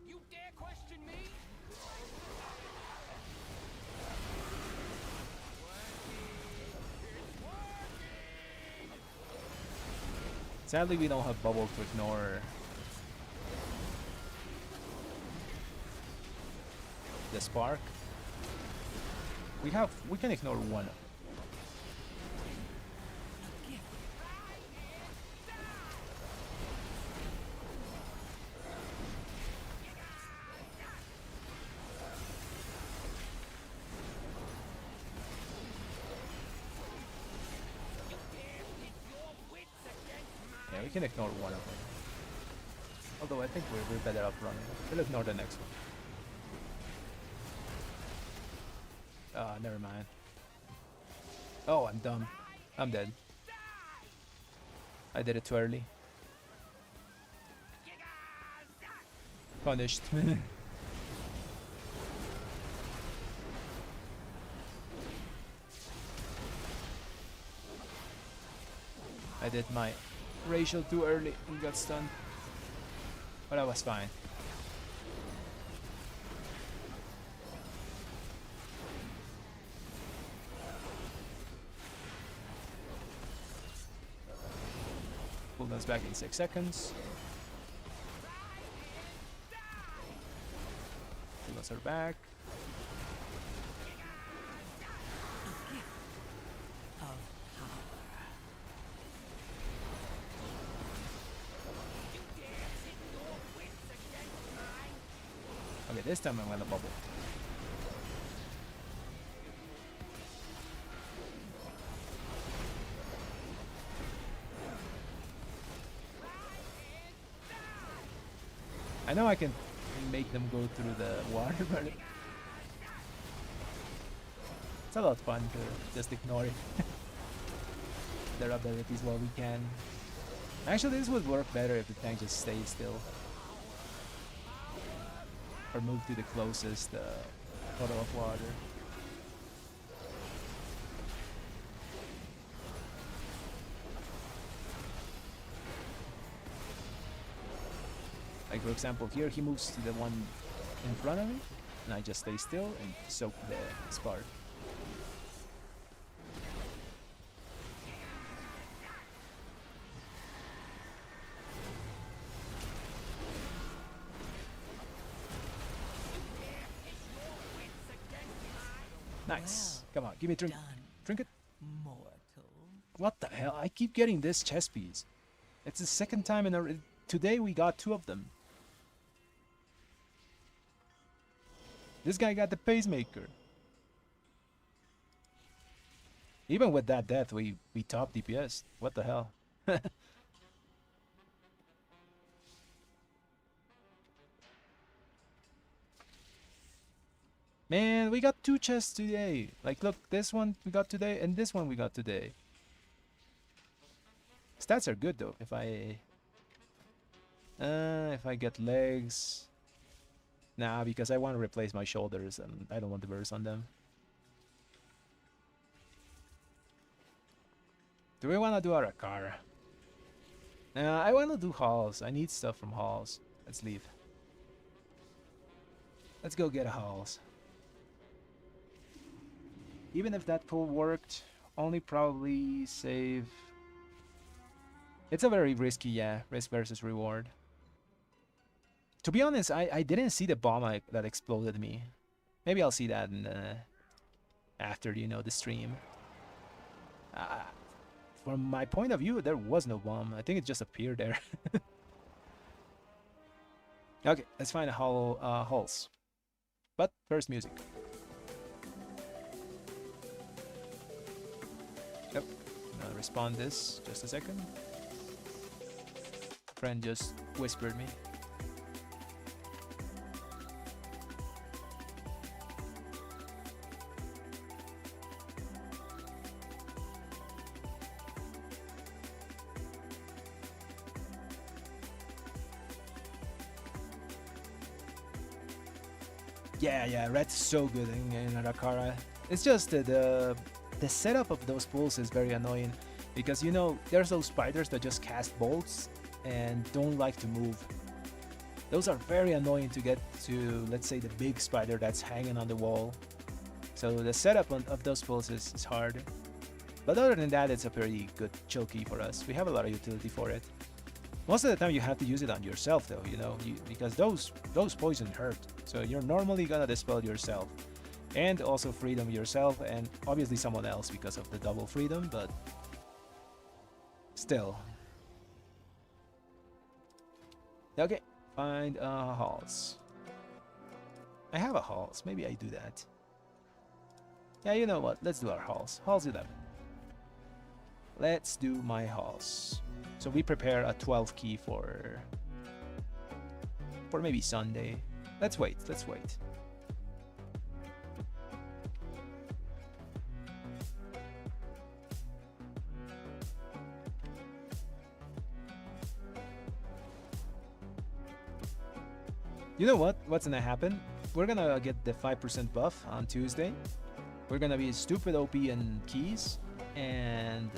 You dare question me? Sadly, we don't have bubble to ignore the spark. We can ignore one. A gift. Yeah, we can ignore one of them. Although I think we're better off running. We'll ignore the next one. Ah, never mind. Oh, I'm dumb. I'm dead. I did it too early. Punished. I did my Rachel too early and got stunned. But that was fine. Pulled us back in 6 seconds. Pull us back. Okay, this time I'm gonna bubble. I know I can make them go through the water, but it's a lot of fun to just ignore their abilities while we can. Actually, this would work better if the tank just stays still. Or move to the closest puddle of water. Like for example, here he moves to the one in front of me, and I just stay still and soak the spark. Nice. Come on, give me a drink. Done, Trinket. mortal. What the hell? I keep getting this chess piece. It's the second time in a... Today we got 2 of them. This guy got the pacemaker. Even with that death, we top DPS. What the hell? Man, we got 2 chests today. Like, look, this one we got today, and this one we got today. Stats are good though. If I get legs, nah, because I want to replace my shoulders, and I don't want to burst on them. Do we want to do Arakara? Nah, I want to do halls. I need stuff from halls. Let's leave. Let's go get halls. Even if that pull worked, only probably save... It's a very risky, yeah, risk versus reward. To be honest, I didn't see the bomb that exploded me. Maybe I'll see that in after, you know, the stream. From my point of view, there was no bomb. I think it just appeared there. Okay, let's find a hollow halls. But first, music. Yep, I'll respond this. Just a second. Friend just whispered me. Yeah, red's so good in Arakara. It's just the setup of those pools is very annoying, because you know there's those spiders that just cast bolts and don't like to move. Those are very annoying to get to, let's say, the big spider that's hanging on the wall. So the setup of those pools is hard. But other than that, it's a pretty good chill key for us. We have a lot of utility for it. Most of the time you have to use it on yourself though, you know, because those poison hurt. So you're normally gonna dispel yourself. And also freedom yourself, and obviously someone else because of the double freedom, but still. Okay, find halls. I have a halls, maybe I do that. Yeah, you know what, let's do our halls. Halls 11. Let's do my halls. So we prepare a 12 key for maybe Sunday. Let's wait. You know what? What's gonna happen? We're gonna get the 5% buff on Tuesday. We're gonna be stupid OP in keys, and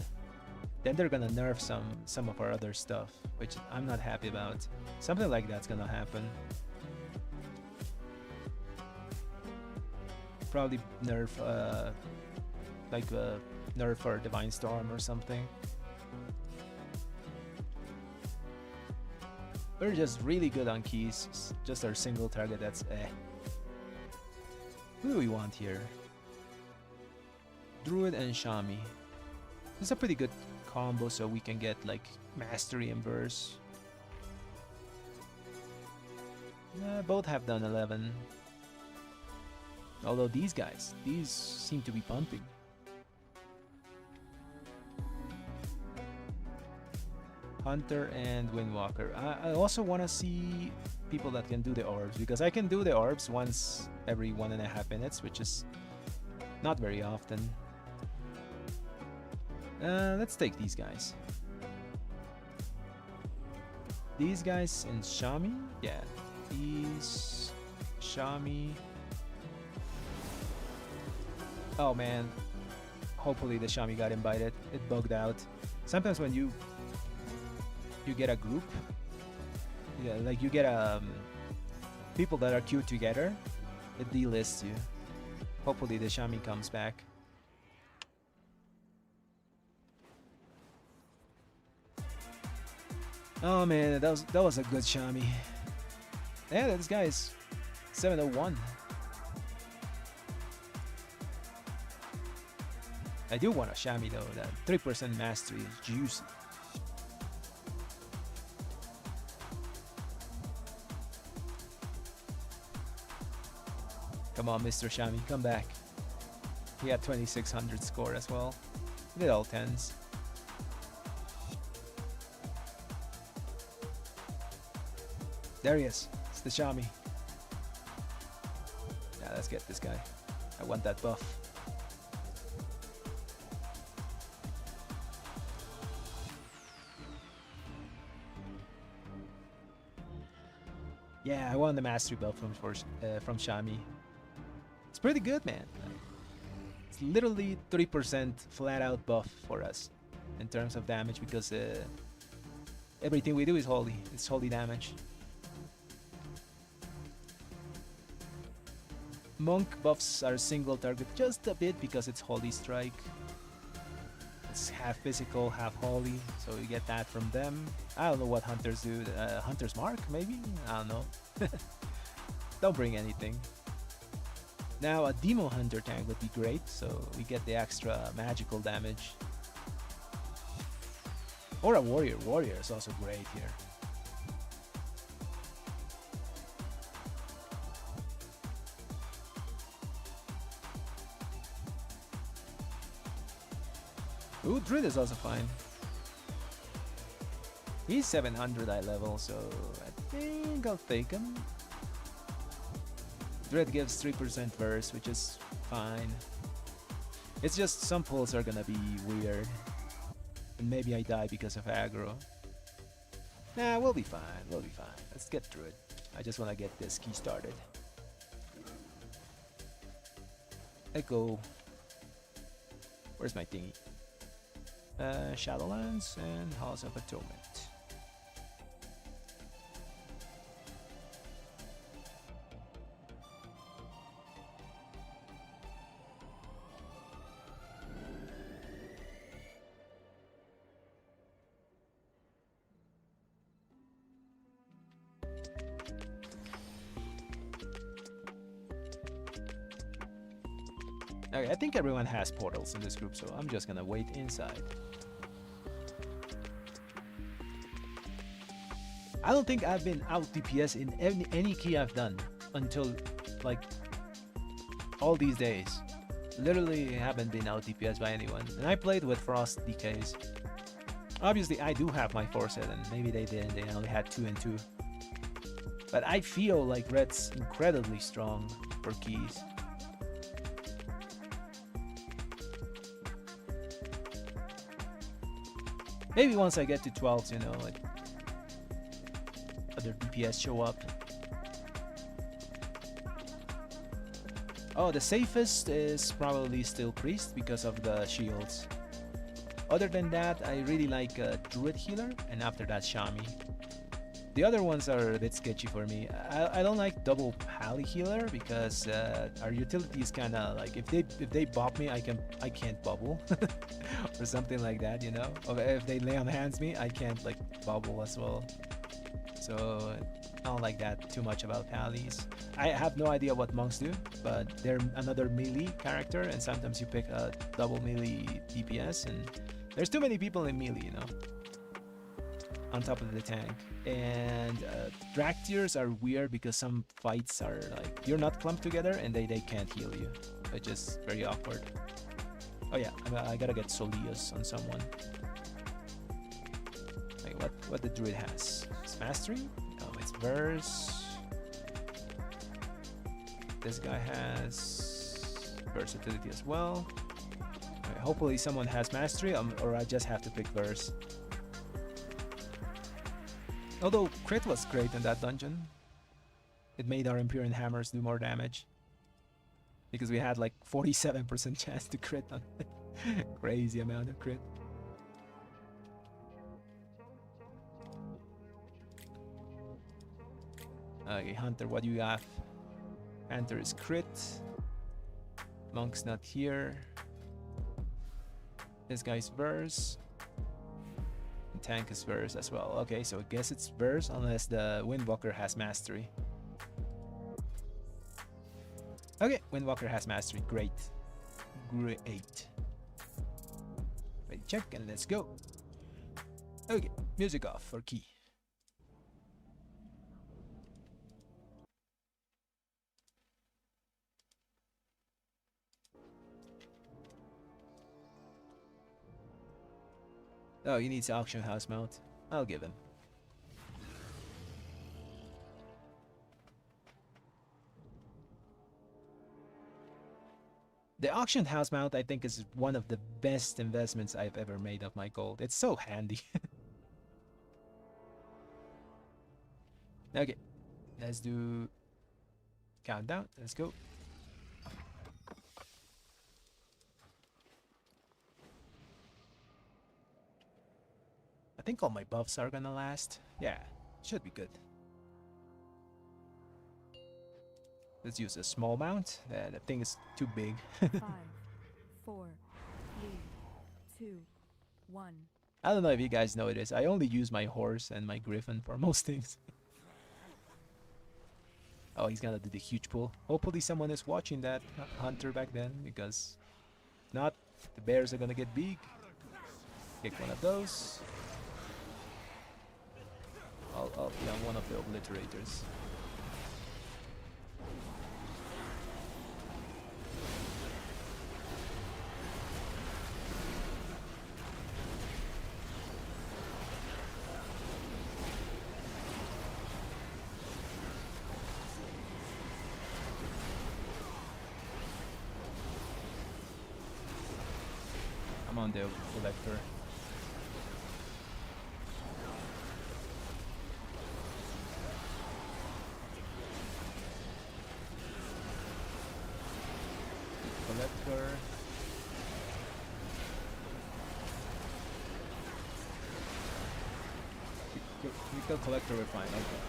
then they're gonna nerf some of our other stuff, which I'm not happy about. Something like that's gonna happen. Probably nerf nerf for Divine Storm or something. We're just really good on keys. Just our single target, that's eh. Who do we want here? Druid and Shami. It's a pretty good combo, so we can get like Mastery and Verse. Both have done 11. Although these seem to be pumping. Hunter and Windwalker. I also want to see people that can do the orbs, because I can do the orbs once every 1.5 minutes, which is not very often. Let's take these guys. These guys and Shami? Yeah. These... Shami... Oh man. Hopefully the Shami got invited. It bugged out. Sometimes when you get a group, yeah, like you get people that are queued together, it delists you. Hopefully the Shami comes back. Oh man, that was a good Shami. Yeah, this guy is 701. I do want a Shami though. That 3% mastery is juicy. Come on, Mr. Shami, come back. He had 2600 score as well. He did all 10s. There he is. It's the Shami. Yeah, let's get this guy. I want that buff. Yeah, I want the mastery buff from Shami. It's pretty good, man. It's literally 3% flat out buff for us in terms of damage, because everything we do is holy. It's holy damage. Monk buffs are single target just a bit because it's Holy Strike. It's half physical, half holy, so you get that from them. I don't know what hunters do. Hunter's Mark, maybe? I don't know. Don't bring anything. Now a Demo Hunter tank would be great, so we get the extra magical damage. Or a Warrior. Warrior is also great here. Ooh, Druid is also fine. He's 700 eye level, so I think I'll take him. Druid gives 3% verse, which is fine. It's just some pulls are gonna be weird. And maybe I die because of aggro. Nah, we'll be fine, we'll be fine. Let's get through it. I just wanna get this key started. Echo. Where's my thingy? Shadowlands and House of Atonement. Okay, I think everyone has portals in this group, so I'm just gonna wait inside. I don't think I've been out DPS in any key I've done until like all these days. Literally haven't been out DPS by anyone. And I played with Frost DKs. Obviously I do have my 4-set, and maybe they didn't, they only had 2 and 2. But I feel like Red's incredibly strong for keys. Maybe once I get to 12s, you know, like other DPS show up. Oh, the safest is probably still Priest because of the shields. Other than that, I really like Druid Healer, and after that Shami. The other ones are a bit sketchy for me. I don't like double Pally Healer because our utility is kind of like if they bop me, I can't bubble or something like that, you know. Or if they lay on hands me, I can't like bubble as well. So I don't like that too much about Pallies. I have no idea what monks do, but they're another melee character, and sometimes you pick a double melee DPS, and there's too many people in melee, you know, on top of the tank. And drag tiers are weird because some fights are like you're not clumped together and they can't heal you, which is very awkward. Oh yeah, I gotta get Solius on someone. Wait, what the druid has? It's mastery? No, it's verse. This guy has versatility as well. Okay, hopefully someone has mastery, or I just have to pick verse. Although crit was great in that dungeon. It made our Empyrean hammers do more damage. Because we had like 47% chance to crit on it. Crazy amount of crit. Okay, Hunter, what do you have? Hunter is crit. Monk's not here. This guy's verse. And tank is verse as well. Okay, so I guess it's verse unless the Windwalker has mastery. Okay, Windwalker has mastery. Great. Great. Ready, check, and let's go. Okay, music off for key. Oh, he needs auction house mount. I'll give him. The auction house mount, I think, is one of the best investments I've ever made of my gold. It's so handy. Okay, let's do countdown. Let's go. I think all my buffs are gonna last. Yeah, should be good. Let's use a small mount. The thing is too big. 5, 4, 3, 2, 1. I don't know if you guys know this. I only use my horse and my griffin for most things. Oh, he's gonna do the huge pull. Hopefully someone is watching that hunter back then, because if not, the bears are gonna get big. Kick one of those. I'll be on one of the obliterators. I'm on the collector. Collector. We kill collector, we're fine. Okay.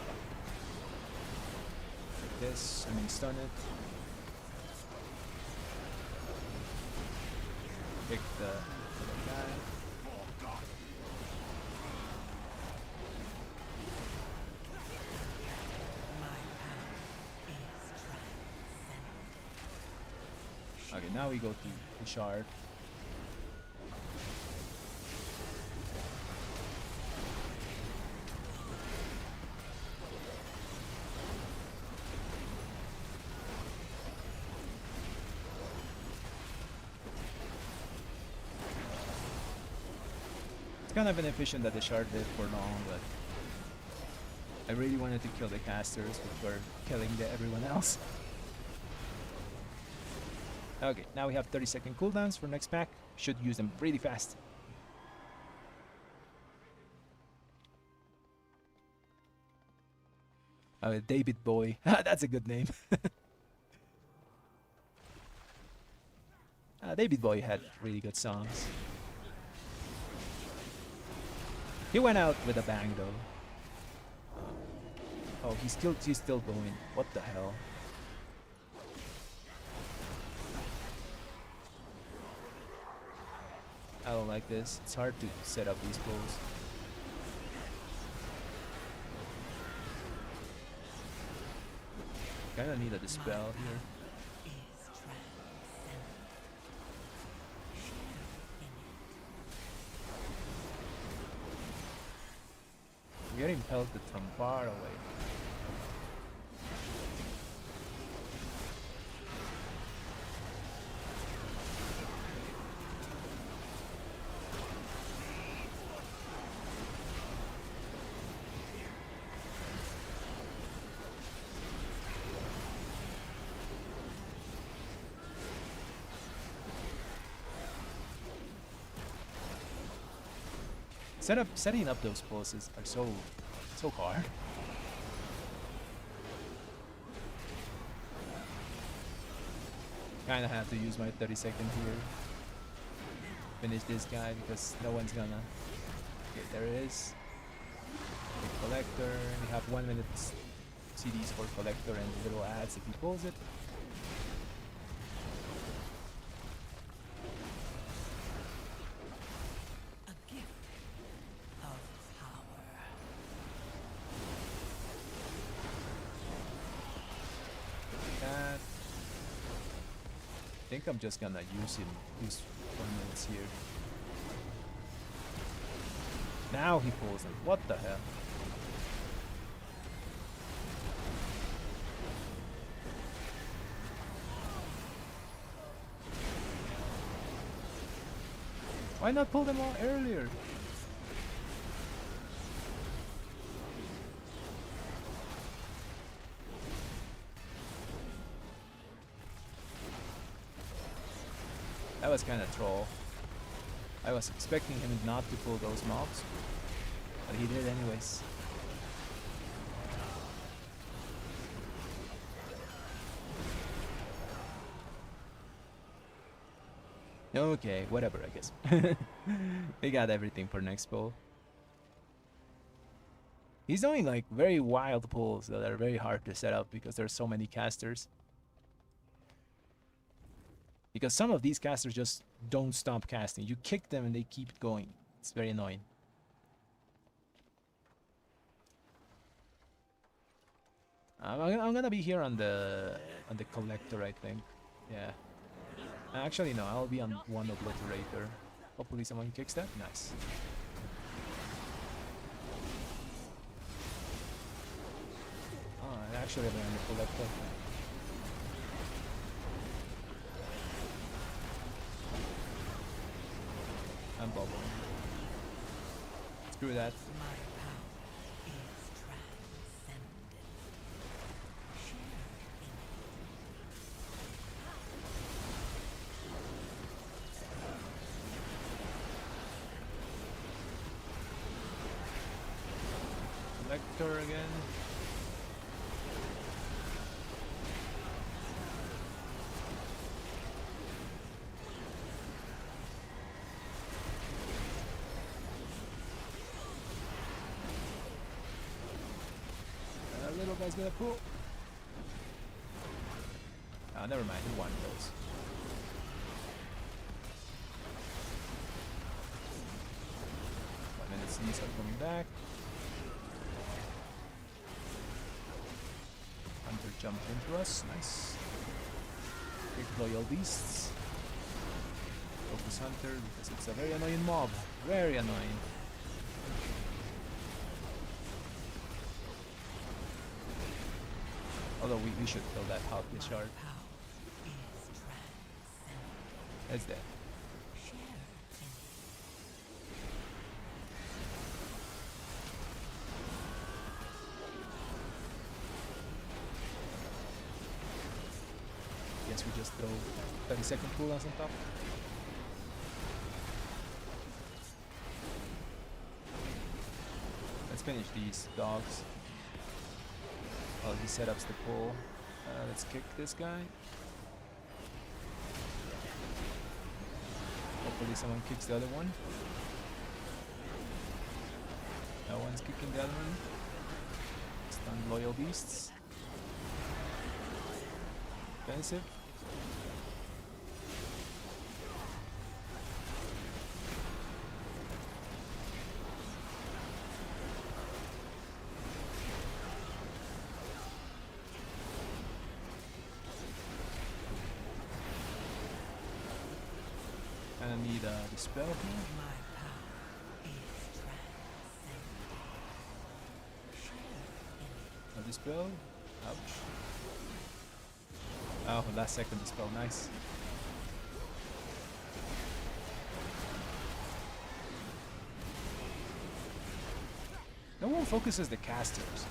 Like this, I mean stun it. Pick the guy. Okay, now we go to the shard. It's kind of inefficient that the shard lived for long, but I really wanted to kill the casters before killing everyone else. Okay, now we have 30-second cooldowns for next pack. Should use them really fast. David Boy. That's a good name. David Boy had really good songs. He went out with a bang though. Oh, he's still going. What the hell? I don't like this. It's hard to set up these pulls. Kinda need a dispel here. Is transcendent. Share in it. I'm getting pelted from far away. Setting up those pulses are so hard. Kinda have to use my 30 seconds here. Finish this guy because no one's gonna. Okay, there it is. Big collector. We have 1 minute CDs for collector and little ads if he pulls it. A gift of power. That. I think I'm just gonna use 1 minute here. Now he pulls it. What the hell? Why not pull them all earlier? That was kind of troll. I was expecting him not to pull those mobs, but he did anyways. Okay, whatever, I guess. We got everything for next pull. He's doing like very wild pulls that are very hard to set up because there's so many casters. Because some of these casters just don't stop casting. You kick them and they keep going. It's very annoying. I'm gonna be here on the collector, I think. Yeah. Actually, no. I'll be on one obliterator. Hopefully, someone kicks that. Nice. Oh, and actually, I'm on the collector. I'm bubbling. Screw that. My power is transcendent. Share in Collector again. Little guy's gonna pull. Oh, never mind. He won those. These are coming back. Hunter jumped into us. Nice. Big loyal beasts. Focus Hunter because it's a very annoying mob. Very annoying. Although we should kill that Halkia shard. It's dead. Guess we just throw 30-second cooldowns on top. Let's finish these dogs. While he set up the pull. Let's kick this guy. Hopefully someone kicks the other one. kicking the other one. Stun loyal beasts. Defensive. And I need a dispel here. My power is transcendent. Share in it. A dispel. Ouch. Oh, last second dispel. Nice. No one focuses the casters.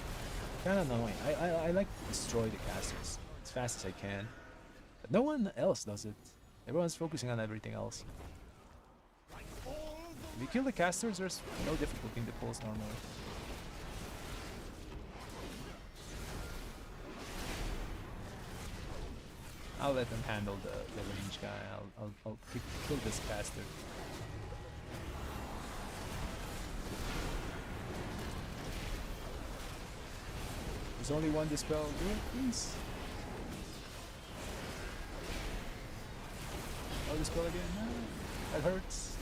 Kinda annoying. I like to destroy the casters as fast as I can. But no one else does it. Everyone's focusing on everything else. If you kill the casters, there's no difficulty in the pulls normally. I'll let them handle the range guy. I'll kill this caster. There's only one dispel. Do it, please. Oh, dispel again. No, that hurts.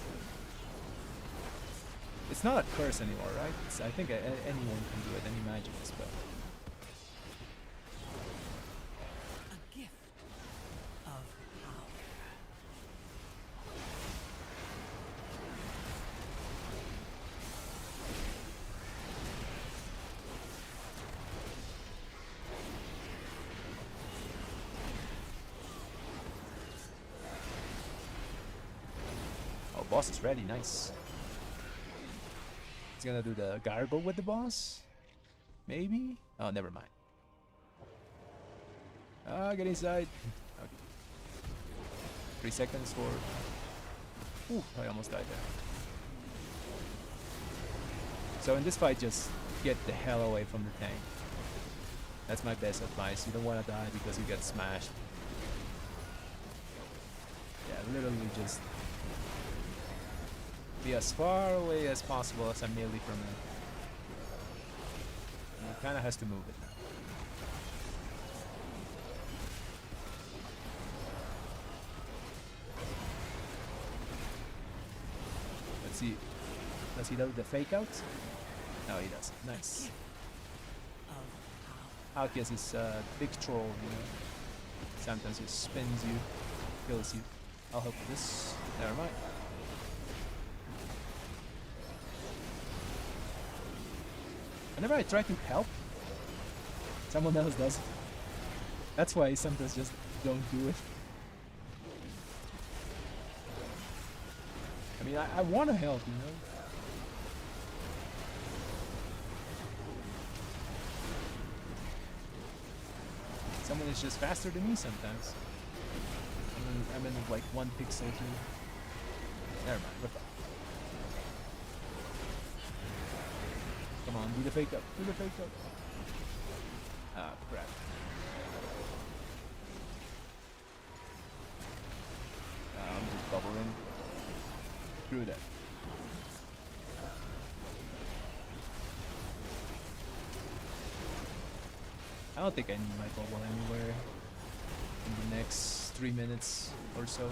It's not a curse anymore, right? I think anyone can do it. Any magic spell. A gift of power. Oh, boss is ready. Nice. He's gonna do the gargle with the boss? Maybe? Oh, never mind. Ah, get inside. Okay. 3 seconds for... Ooh, I almost died there. So in this fight, just get the hell away from the tank. That's my best advice. You don't want to die because you get smashed. Yeah, literally just... be as far away as possible as a melee from him. And he kinda has to move it now. Let's see. Does he do the fake out? No, he doesn't. Nice. Alkias is a big troll, you know. Sometimes he spins you, kills you. I'll help with this. Never mind. Whenever I try to help, someone else does it. That's why I sometimes just don't do it. I mean, I want to help, you know? Someone is just faster than me sometimes. I'm in like 1 pixel too. Never mind, we're fine. Come on, do the fake up. Do the fake up. Ah, crap. I'm just bubbling. Screw that. I don't think I need my bubble anywhere in the next 3 minutes or so.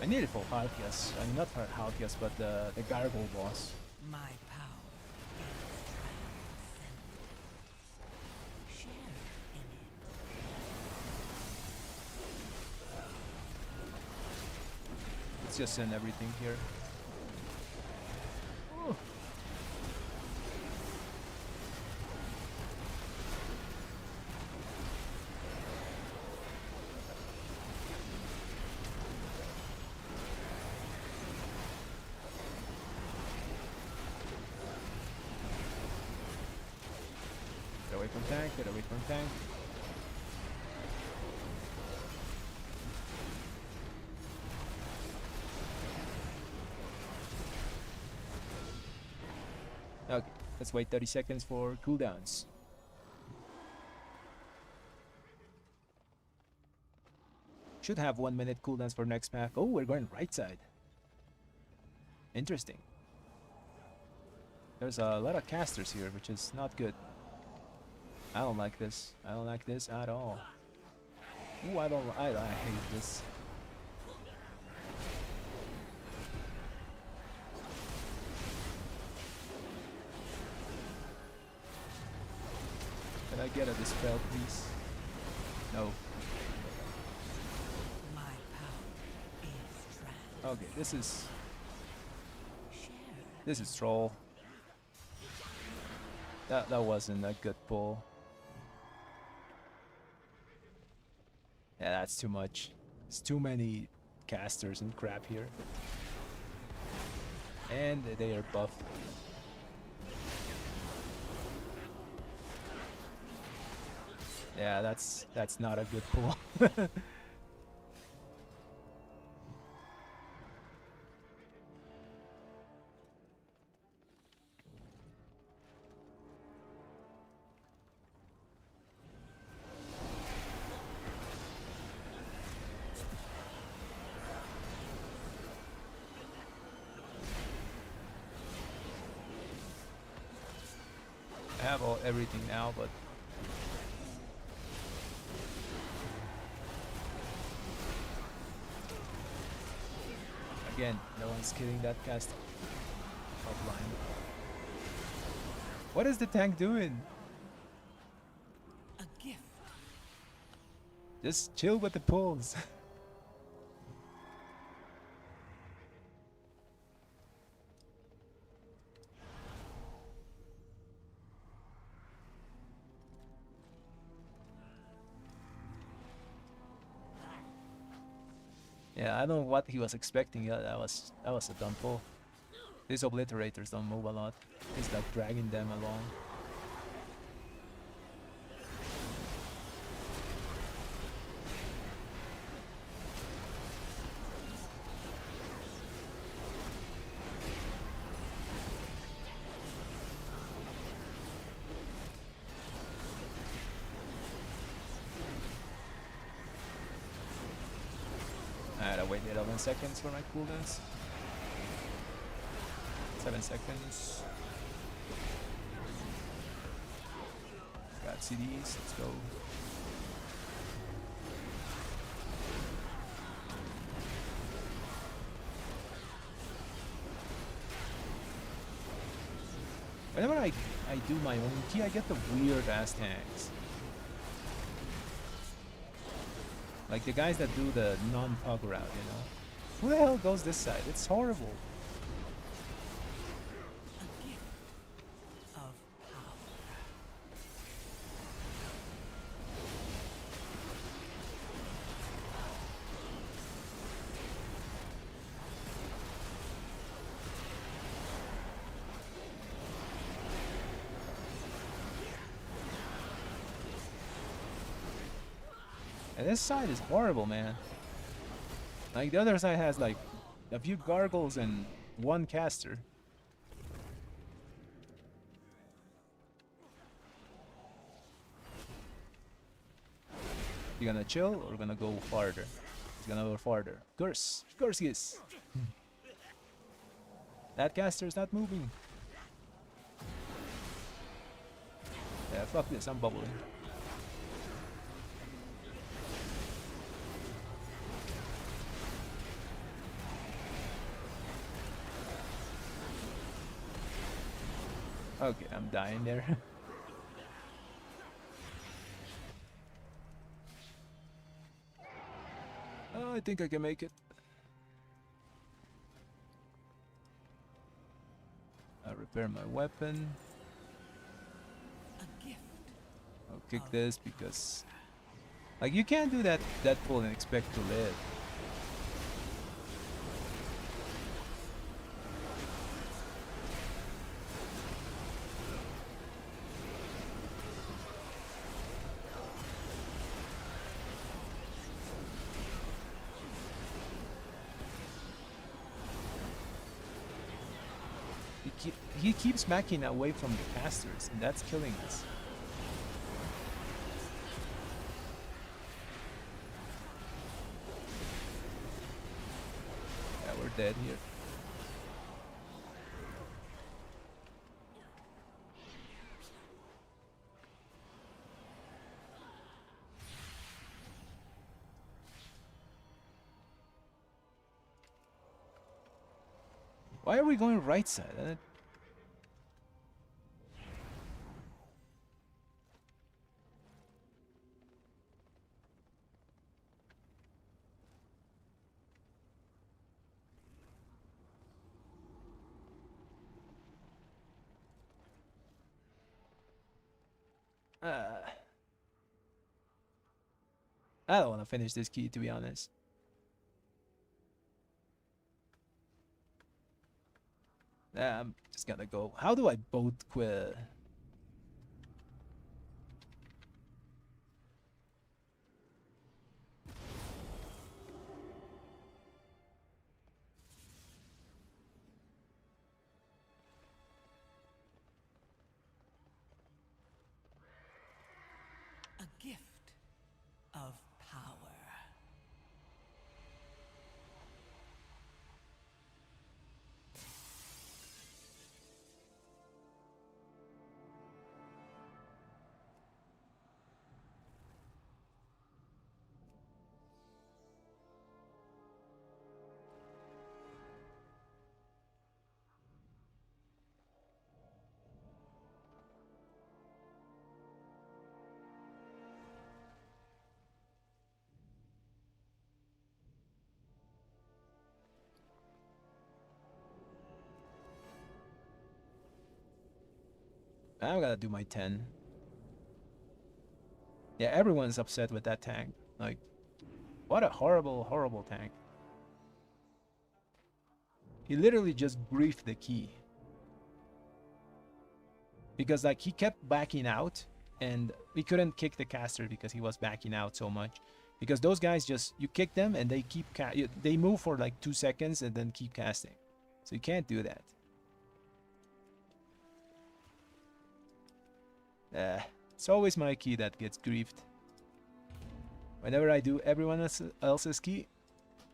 I need it for Halkias. I mean, not for Halkias, but the Gargle boss. My power is transcendent. Share in it. Let's just send everything here. Ooh. Get away from tank, get away from tank. Okay, let's wait 30 seconds for cooldowns. Should have 1 minute cooldowns for next pack. Oh, we're going right side. Interesting. There's a lot of casters here, which is not good. I don't like this. I don't like this at all. Ooh, I hate this. Can I get a dispel, please? No. My power is trans. Okay, this is Share troll. That wasn't a good pull. Yeah, that's too much. There's too many casters and crap here. And they are buffed. Yeah, that's not a good pull. I have everything now, but again, no one's killing that cast offline. What is the tank doing? a gift. Just chill with the pulls. Yeah, I don't know what he was expecting. Yeah, that was a dumb pull. These obliterators don't move a lot. He's like dragging them along. I gotta wait 11 seconds for my cooldowns. 7 seconds. Got CDs, let's go. Whenever I do my own key, I get the weird ass tanks. Like the guys that do the non-pug route, you know? Who the hell goes this side? It's horrible. A gift of power. And this side is horrible, man. Like the other side has like a few gargles and one caster. You gonna chill or gonna go farther? He's gonna go farther. Curse! Curse he is! That caster is not moving. Yeah, fuck this, I'm bubbling. Okay, I'm dying there. Oh, I think I can make it. I'll repair my weapon. A gift. I'll kick this because... Like, you can't do that pull and expect to live. He keeps backing away from the casters, and that's killing us. Yeah, we're dead here. Why are we going right side? I don't want to finish this key, to be honest. I'm just gonna go. How do I both quit? A gift of power. I'm gonna do my 10. Yeah, everyone's upset with that tank. Like, what a horrible, horrible tank. He literally just griefed the key. Because, like, he kept backing out, and we couldn't kick the caster because he was backing out so much. Because those guys just, you kick them and they keep, they move for like 2 seconds and then keep casting. So you can't do that. It's always my key that gets griefed. Whenever I do everyone else's key,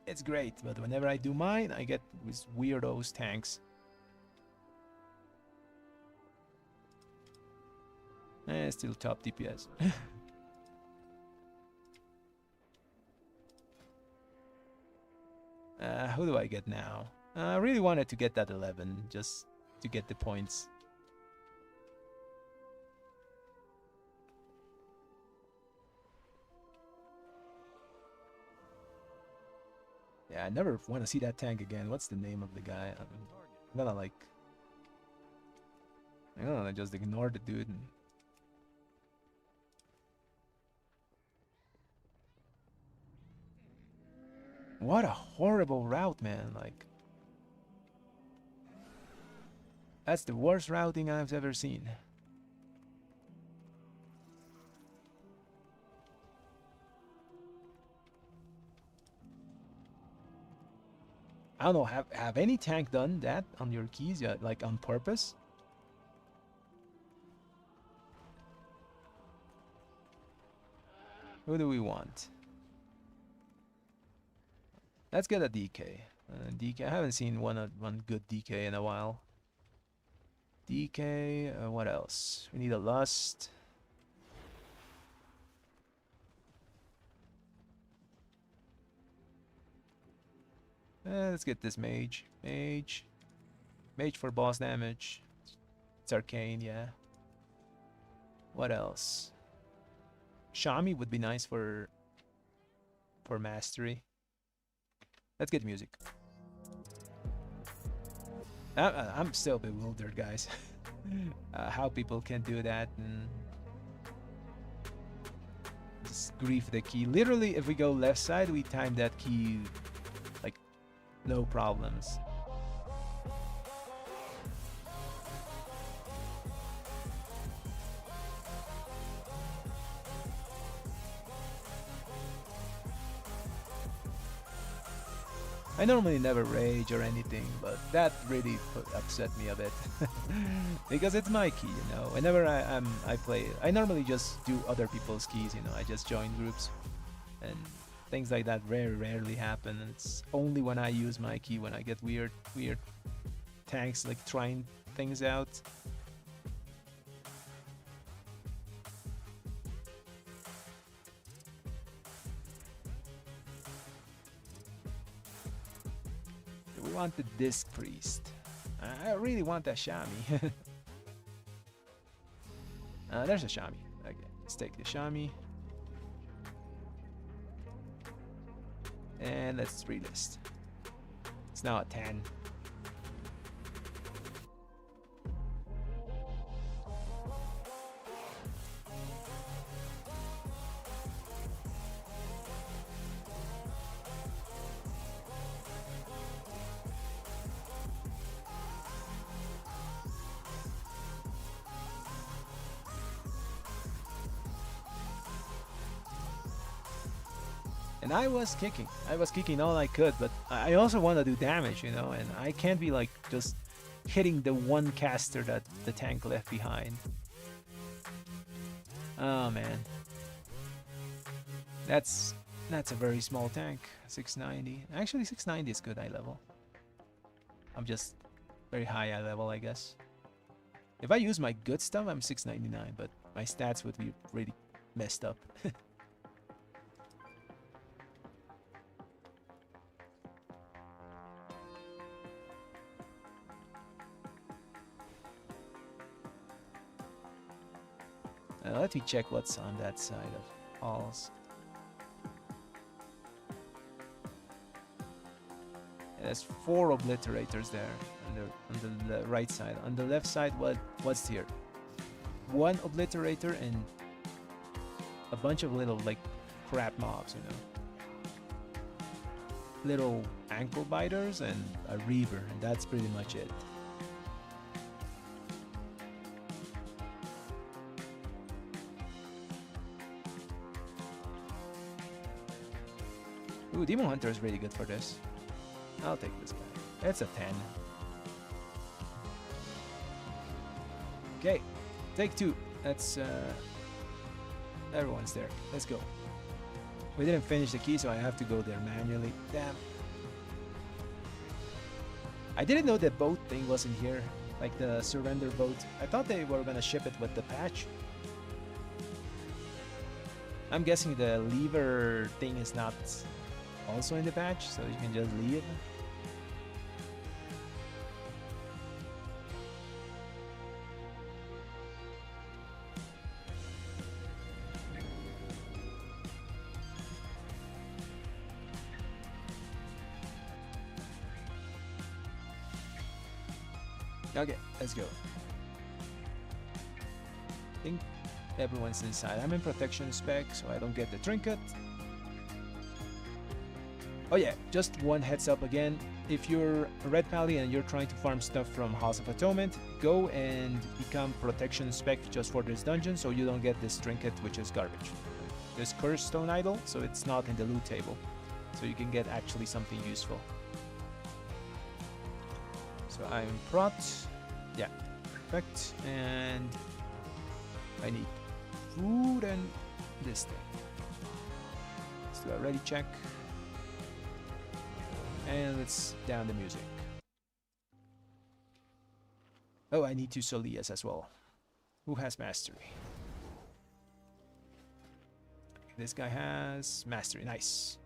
it's great. But whenever I do mine, I get these weirdos tanks. Still top DPS. Who do I get now? I really wanted to get that 11 just to get the points. Yeah, I never want to see that tank again. What's the name of the guy? I'm gonna just ignore the dude. What a horrible route, man. Like, that's the worst routing I've ever seen. I don't know, have any tank done that on your keys yet, like on purpose? Who do we want? Let's get a DK. DK. I haven't seen one good DK in a while. DK. What else? We need a Lust. Let's get this Mage. Mage for boss damage. It's arcane, yeah. What else? Shami would be nice for mastery. Let's get music. I'm still bewildered, guys. How people can do that and just grief the key. Literally, if we go left side, we time that key like no problems. I normally never rage or anything, but that really upset me a bit. Because it's my key, you know. Whenever I play it, I normally just do other people's keys, you know. I just join groups, and things like that rarely happen. It's only when I use my key when I get weird tanks like trying things out. We want the Disc Priest. I really want that Shami. There's a Shami. Okay, let's take the Shami. And let's relist. It's now at 10. And I was kicking all I could, but I also want to do damage, you know, and I can't be like just hitting the one caster that the tank left behind. Oh man, that's a very small tank. 690. Actually, 690 is good eye level. I'm just very high eye level, I guess. If I use my good stuff, I'm 699, but my stats would be really messed up. Let me check what's on that side of halls. There's 4 obliterators there on the right side. On the left side, what's here? 1 obliterator and a bunch of little like crap mobs, you know. Little ankle biters and a reaver, and that's pretty much it. Ooh, Demon Hunter is really good for this. I'll take this guy. It's a 10. Okay, take 2. That's everyone's there. Let's go. We didn't finish the key, so I have to go there manually. Damn. I didn't know the boat thing wasn't here, like the surrender boat. I thought they were gonna ship it with the patch. I'm guessing the lever thing is not also in the patch, so you can just leave. Okay, let's go. I think everyone's inside. I'm in protection spec, so I don't get the trinket. Oh yeah, just one heads up again. If you're a Red Pally and you're trying to farm stuff from House of Atonement, go and become protection spec just for this dungeon so you don't get this trinket, which is garbage. There's Cursed Stone Idol, so it's not in the loot table. So you can get actually something useful. So I'm prot. Yeah, perfect. And I need food and this thing. Let's do a ready check. And let's down the music. Oh, I need 2 Solias as well. Who has mastery? This guy has mastery. Nice.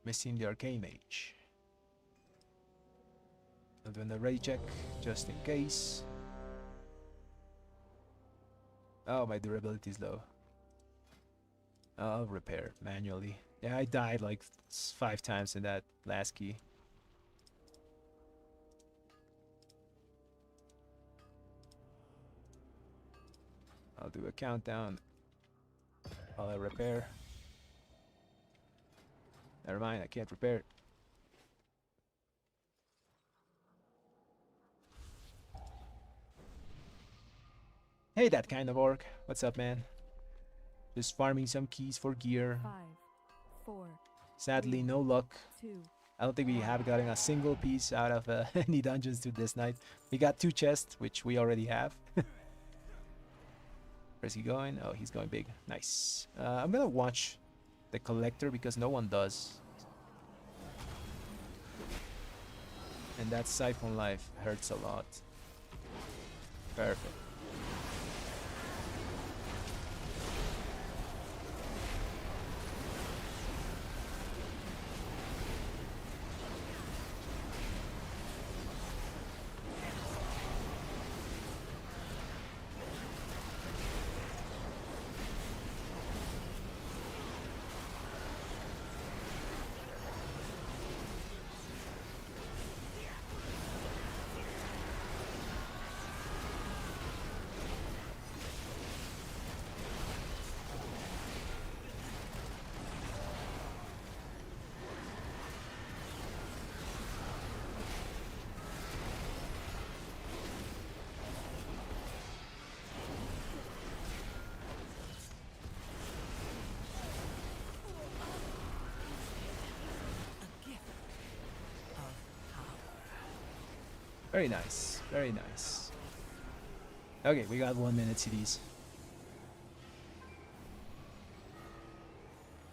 Missing the Arcane Mage. I'm doing the ready check just in case. Oh, my durability is low. I'll repair manually. Yeah, I died like 5 times in that last key. I'll do a countdown while I repair. Never mind, I can't repair it. Hey, that kind of orc. What's up, man? Just farming some keys for gear. 5, 4. Sadly, no luck. 2. I don't think we have gotten a single piece out of any dungeons to this night. We got 2 chests, which we already have. Where's he going? Oh, he's going big. Nice. I'm gonna watch the collector because no one does. And that siphon life hurts a lot. Perfect. Very nice. Very nice. Okay, we got 1 minute CDs.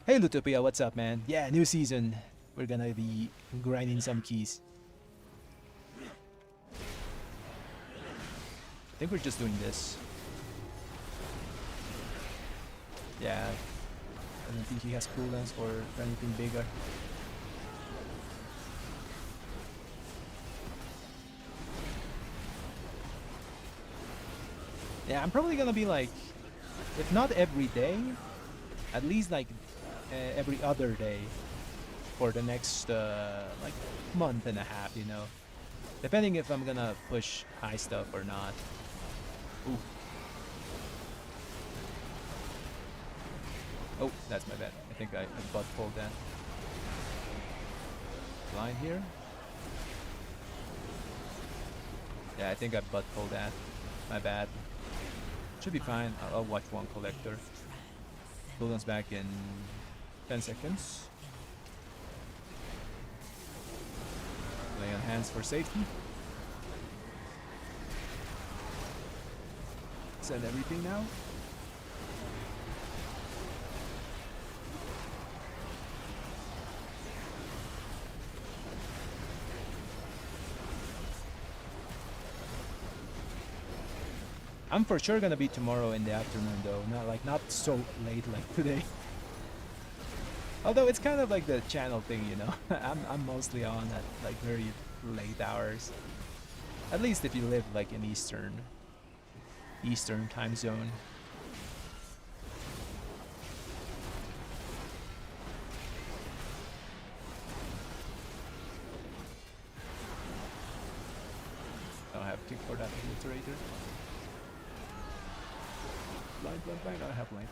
Hey Lutopia, what's up, man? Yeah, new season. We're gonna be grinding some keys. I think we're just doing this. Yeah. I don't think he has cooldowns for anything bigger. Yeah, I'm probably gonna be like, if not every day, at least like every other day for the next like month and a half, you know, depending if I'm gonna push high stuff or not. Ooh. Oh, that's my bad. I think I butt pulled that. Blind here. Yeah, I think I butt pulled that. My bad. Should be fine. I'll watch one collector. Cooldown's back in 10 seconds. Lay on hands for safety. Send everything now. I'm for sure gonna be tomorrow in the afternoon though, not so late like today. Although it's kind of like the channel thing, you know. I'm mostly on at like very late hours. At least if you live like in Eastern time zone. I don't have kick for that obliterator. Blind. I have blind.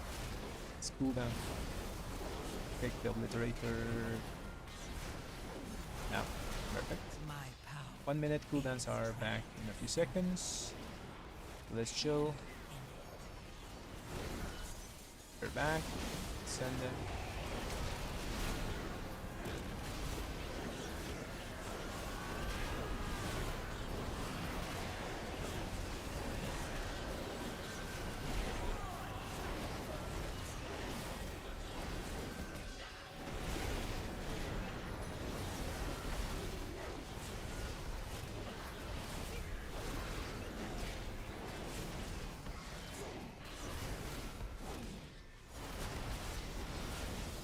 It's cooldown. Take the obliterator. Now, perfect. 1 minute cooldowns are back in a few seconds. Let's chill. We're back. Send them.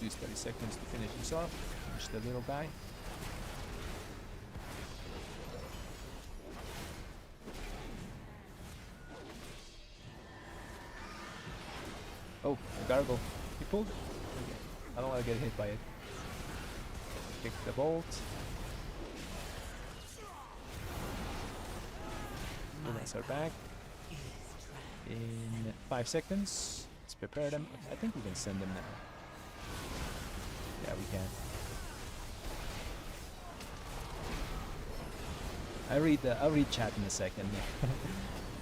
Use 30 seconds to finish this off. Finish the little guy. Oh, a gargle. He pulled it. Okay. I don't want to get hit by it. Kick the bolt. Bullets are back. In 5 seconds. Let's prepare them. I think we can send them now. Yeah, we can. I'll read chat in a second.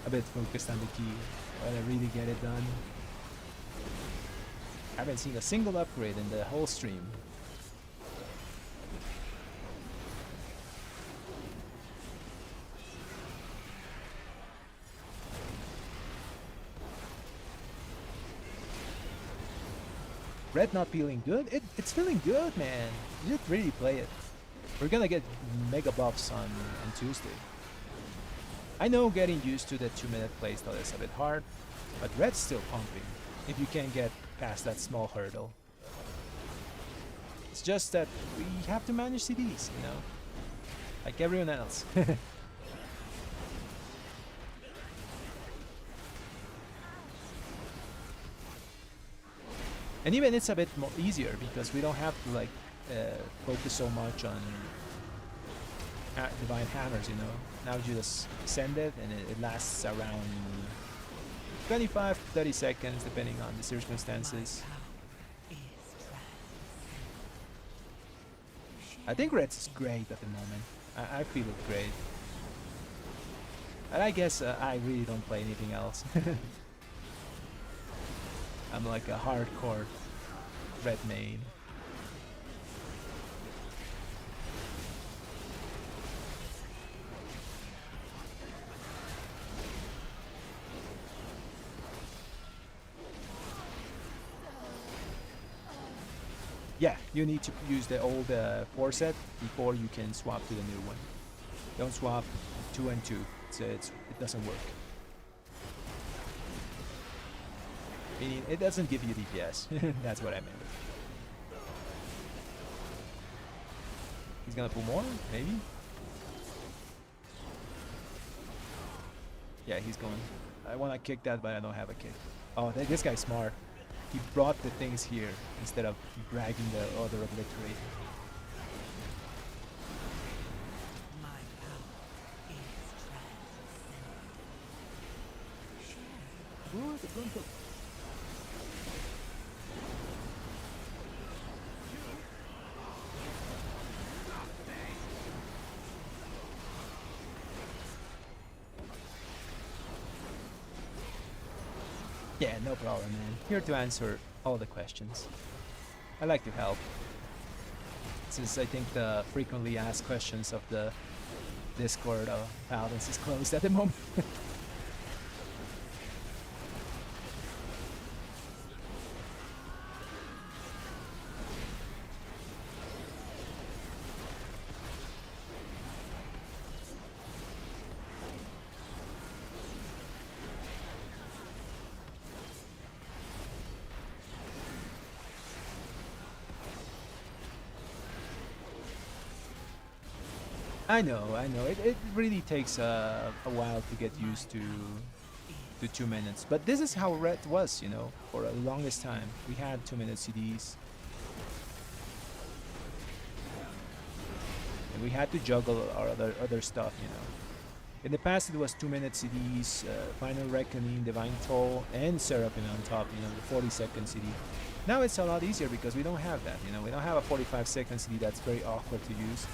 A bit focused on the key. While I really get it done. I haven't seen a single upgrade in the whole stream. Red not feeling good? It's feeling good, man. You should really play it. We're gonna get mega buffs on Tuesday. I know getting used to the 2-minute playstyle is a bit hard, but Red's still pumping if you can get past that small hurdle. It's just that we have to manage CDs, you know? Like everyone else. And even it's a bit more easier because we don't have to like focus so much on divine hammers, you know. Now you just send it and it lasts around 25 to 30 seconds depending on the circumstances. I think Red's is great at the moment. I feel it great. And I guess I really don't play anything else. I'm like a hardcore Red main. Yeah, you need to use the old 4 set before you can swap to the new one. Don't swap 2 and 2. It doesn't work. Meaning it doesn't give you DPS. That's what I meant. He's gonna pull more, maybe? Yeah, he's going. I wanna kick that, but I don't have a kick. Oh, this guy's smart. He brought the things here instead of dragging the other obliterate. My power is transcendent. Ooh, the front hook. Yeah, no problem, man. Here to answer all the questions. I like to help. Since I think the frequently asked questions of the Discord of Paladins is closed at the moment. I know. It really takes a while to get used to 2 minutes. But this is how Red was, you know, for the longest time. We had 2-minute CDs. And we had to juggle our other stuff, you know. In the past it was 2-minute CDs, Final Reckoning, Divine Toll, and Seraphim on top, you know, the 40-second CD. Now it's a lot easier because we don't have that, you know. We don't have a 45-second CD that's very awkward to use.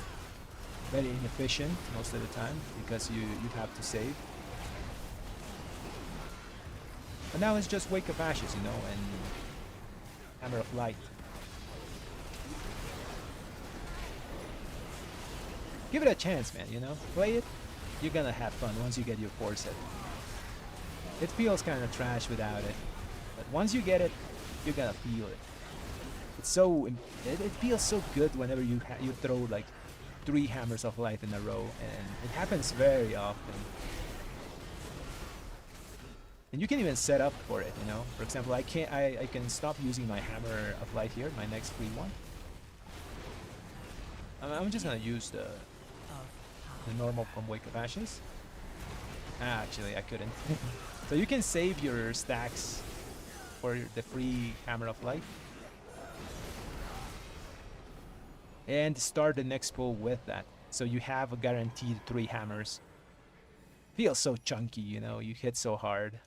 Very inefficient most of the time because you have to save. But now it's just Wake of Ashes, you know, and Hammer of Light. Give it a chance, man, you know. Play it, you're gonna have fun once you get your 4 set. It feels kind of trash without it, but once you get it, you're gonna feel it. It's so it feels so good whenever you throw like 3 Hammers of Light in a row, and it happens very often. And you can even set up for it, you know. For example, I can stop using my Hammer of Light here, my next free one. I'm just gonna use the normal from Wake of Ashes. Actually, I couldn't. So you can save your stacks for the free Hammer of Light. And start the next pull with that. So you have a guaranteed 3 hammers. Feels so chunky, you know, you hit so hard.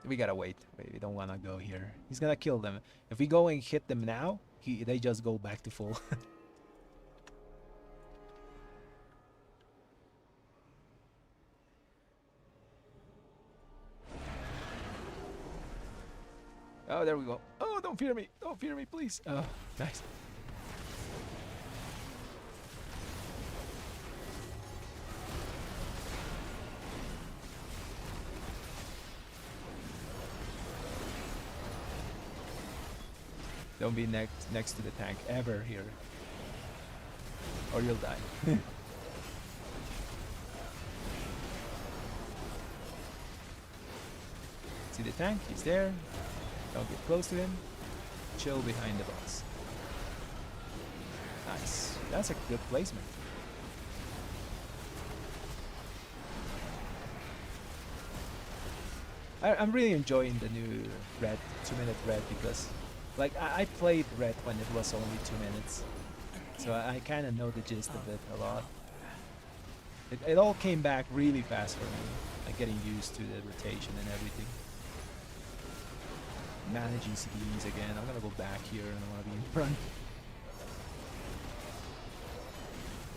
We gotta wait. We don't wanna go here. He's gonna kill them. If we go and hit them now, they just go back to full. Oh, there we go. Oh, don't fear me. Don't fear me, please. Oh, nice. Don't be next to the tank ever here, or you'll die. See the tank? He's there. Don't get close to him. Chill behind the box. Nice. That's a good placement. I'm really enjoying the new red 2-minute red because, like, I played red when it was only 2 minutes, so I kind of know the gist of it a lot. It all came back really fast for me, like getting used to the rotation and everything. Managing CDs again. I'm gonna go back here and I wanna be in front.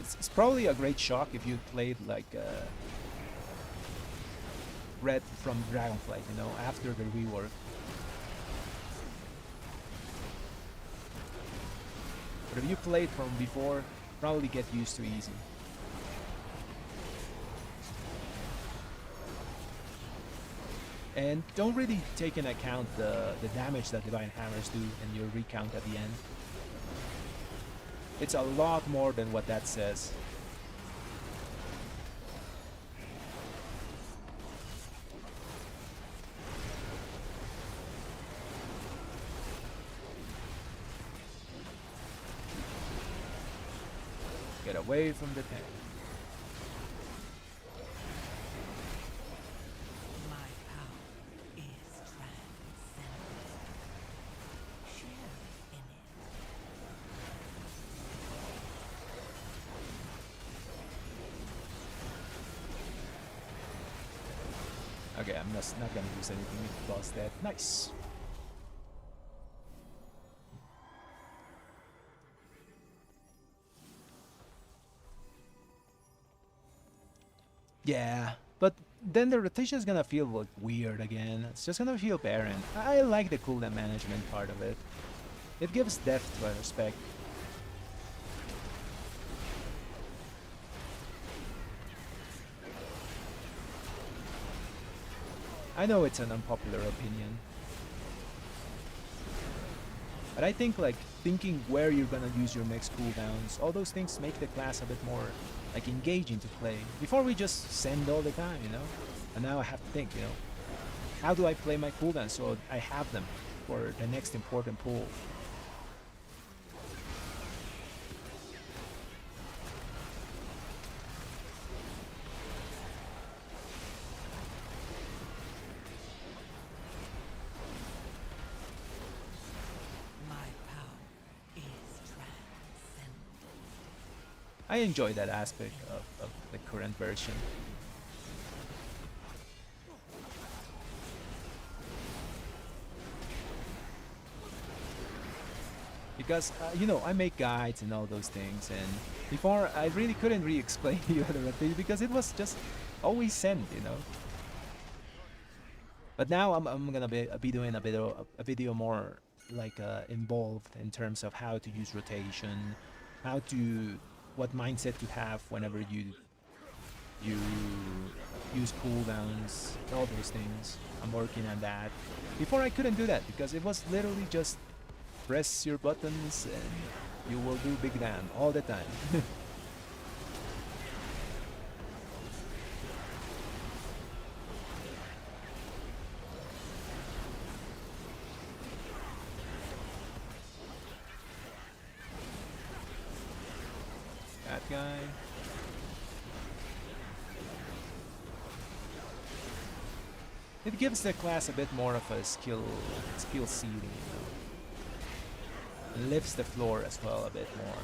It's probably a great shock if you played like red from Dragonflight, you know, after the rework. But if you played from before, probably get used to easy. And don't really take into account the damage that Divine Hammers do in your recount at the end. It's a lot more than what that says. Get away from the tank. My power is transcendent. Share in it. Okay, I'm just not gonna use anything to lost that. Nice. Yeah, but then the rotation is gonna feel like weird again. It's just gonna feel barren. I like the cooldown management part of it. It gives depth to I respect. I know it's an unpopular opinion, but I think like thinking where you're gonna use your next cooldowns, all those things make the class a bit more like engaging to play. Before we just send all the time, you know? And now I have to think, you know, how do I play my cooldowns so I have them for the next important pull? My power is transcendent. I enjoy that aspect of the current version. Because, you know, I make guides and all those things, and before I really couldn't explain to you the rotation because it was just always send, you know. But now I'm gonna be doing a video more like involved in terms of how to use rotation, what mindset to have whenever you use cooldowns, all those things. I'm working on that. Before I couldn't do that because it was literally just press your buttons and you will do big damn all the time. That guy. It gives the class a bit more of a skill ceiling, you know. It lifts the floor as well a bit more.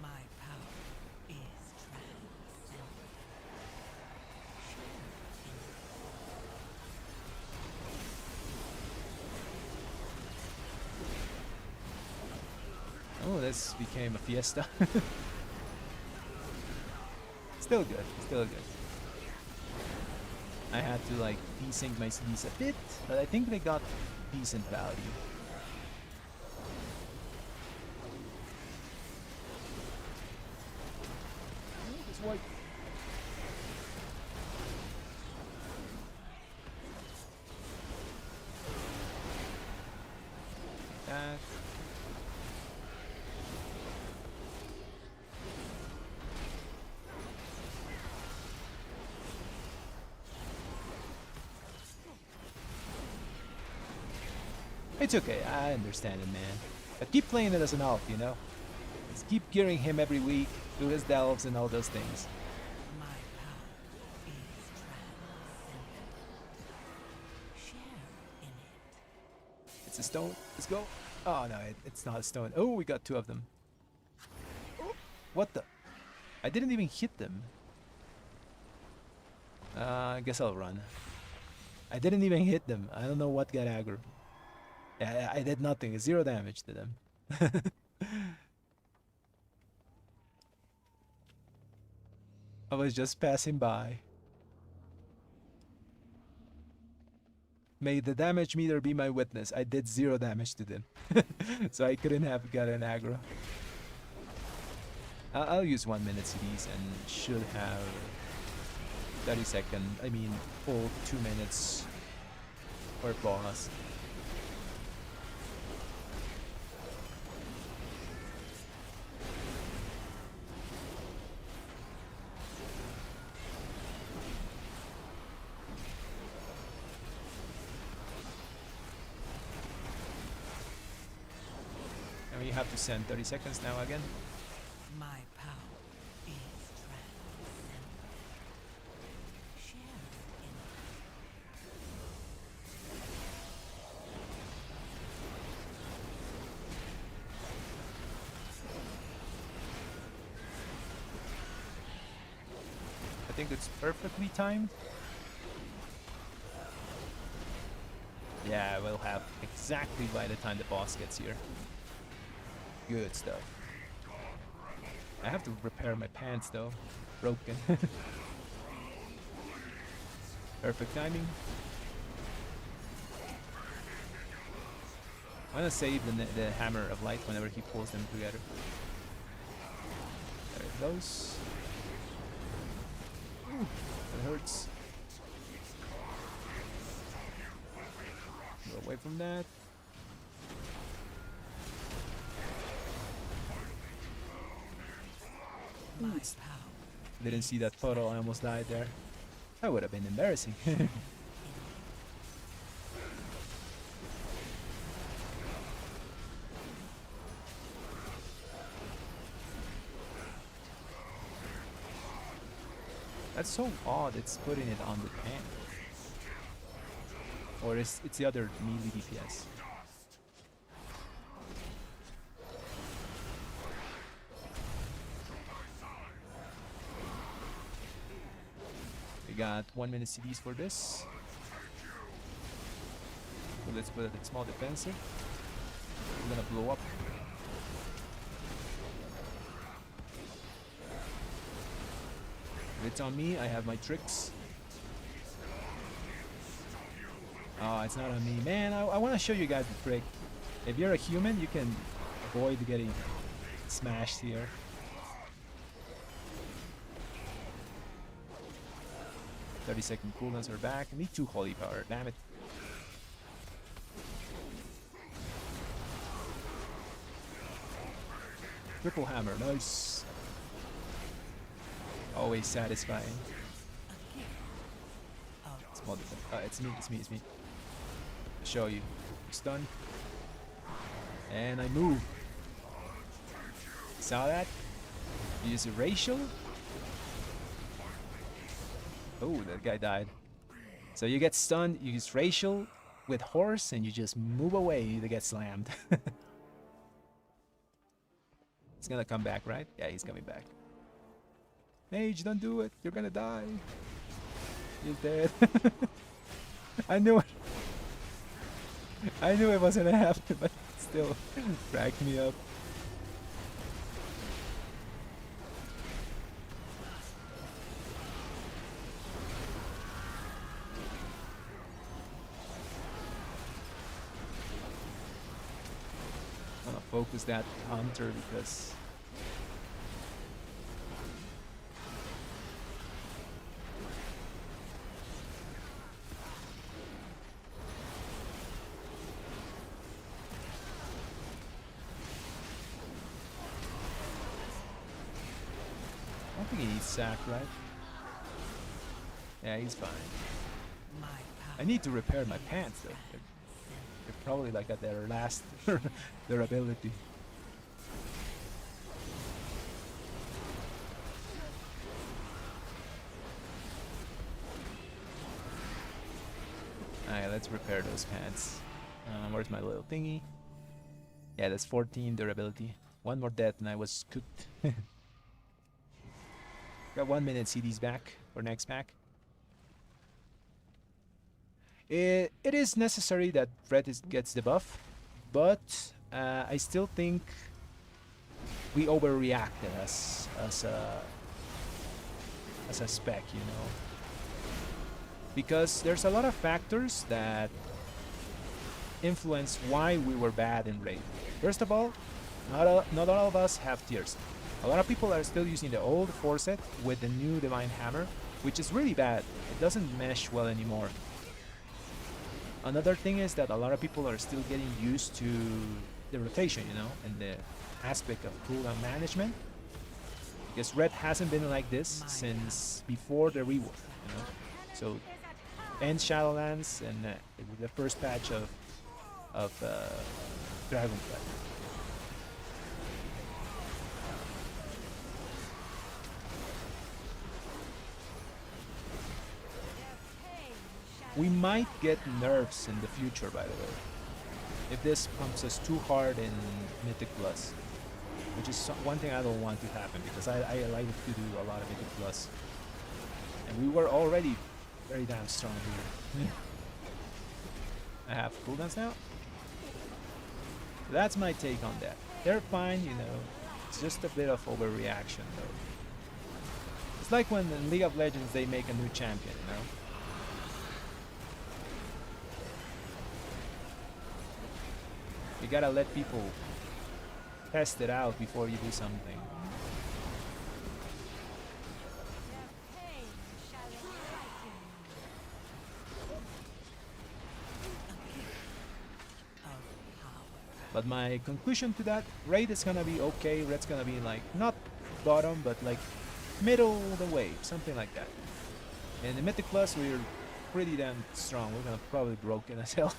My power is transcendent. Oh, this became a fiesta. Still good, still good. I had to like desync my CDs a bit, but I think they got decent value. Oh, this white. It's okay, I understand it, man. But keep playing it as an elf, you know? Just keep gearing him every week, do his delves and all those things. My power is transcendent. Share in it. It's a stone. Let's go. Oh, no, it's not a stone. Oh, we got 2 of them. Oh, what the? I didn't even hit them. I guess I'll run. I didn't even hit them. I don't know what got aggro. I did nothing. 0 damage to them. I was just passing by. May the damage meter be my witness. I did 0 damage to them. So I couldn't have gotten aggro. I'll use 1 minute CDs and should have 30-second, I mean full 2 minutes for boss. And we have to send 30 seconds now again. My power is transcendent. Share in it. I think it's perfectly timed. Yeah, we'll have exactly by the time the boss gets here. Good stuff. I have to repair my pants though. Broken. Perfect timing. I'm gonna save the hammer of light whenever he pulls them together. There it goes. Ooh, that hurts. Go away from that. My power. Didn't see that puddle. I almost died there. That would have been embarrassing. That's so odd. It's putting it on the tank. Or it's the other melee DPS. We got 1 minute CDs for this. So let's put a small defensive. We're gonna blow up. If it's on me, I have my tricks. Oh, it's not on me. Man, I want to show you guys the trick. If you're a human, you can avoid getting smashed here. "30-second cooldowns are back. I need 2 holy power. Damn it. Triple hammer. Nice. Always satisfying. Small defense. It's me. Show you. Stun. And I move. Saw that? Use a racial. Oh, that guy died. So you get stunned, you use racial with horse, and you just move away to get slammed. He's gonna come back, right? Yeah, he's coming back. Mage, don't do it. You're gonna die. He's dead. I knew it. I knew it wasn't gonna happen, but still cracked me up. I'm gonna focus that hunter because I don't think he needs sack, right? Yeah, he's fine. My I power. need to repair my pants though. They're They're probably like at their last durability. Alright, let's repair those pads. Where's my little thingy? Yeah, that's 14 durability. One more death and I was cooked. Got 1 minute CDs back for next pack. It is necessary that red gets the buff, but I still think we overreacted as a spec, you know, because there's a lot of factors that influence why we were bad in raid. First of all, not all of us have tiers. A lot of people are still using the old 4 set with the new Divine Hammer, which is really bad. It doesn't mesh well anymore. Another thing is that a lot of people are still getting used to the rotation, you know, and the aspect of cooldown management. Because red hasn't been like this since before the rework, you know. So, end Shadowlands and the first patch of dragonflight. We might get nerfs in the future, by the way, if this pumps us too hard in Mythic Plus, which is one thing I don't want to happen, because I like to do a lot of Mythic Plus, and we were already very damn strong here. I have cooldowns now. That's my take on that. They're fine, you know. It's just a bit of overreaction, though. It's like when in League of Legends they make a new champion, you know. You gotta let people test it out before you do something. But my conclusion to that, raid is gonna be okay, red's gonna be like, not bottom, but like middle of the way, something like that. And the Mythic Plus, we're pretty damn strong. We're gonna probably broken as hell.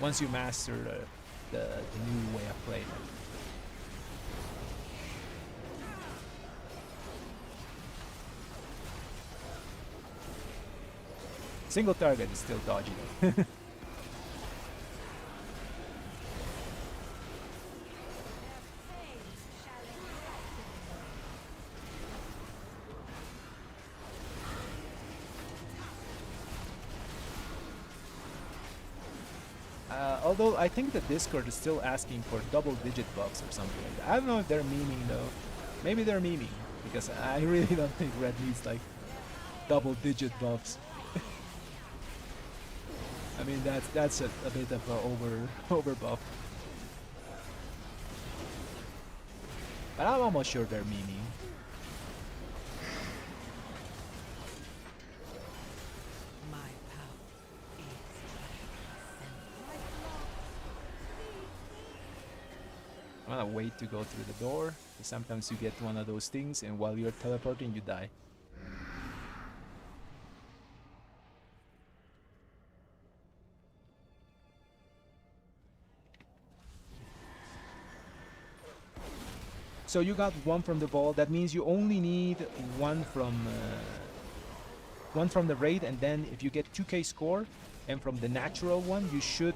Once you master the new way of playing. Single target is still dodgy though. Although I think the Discord is still asking for double-digit buffs or something like that. I don't know if they're memeing though. Maybe they're memeing, because I really don't think red needs like double-digit buffs. I mean that's a bit of a over buff. But I'm almost sure they're memeing. I'm gonna wait to go through the door. Sometimes you get one of those things and while you're teleporting you die. So you got one from the ball. That means you only need one from the raid, and then if you get 2k score and from the natural one you should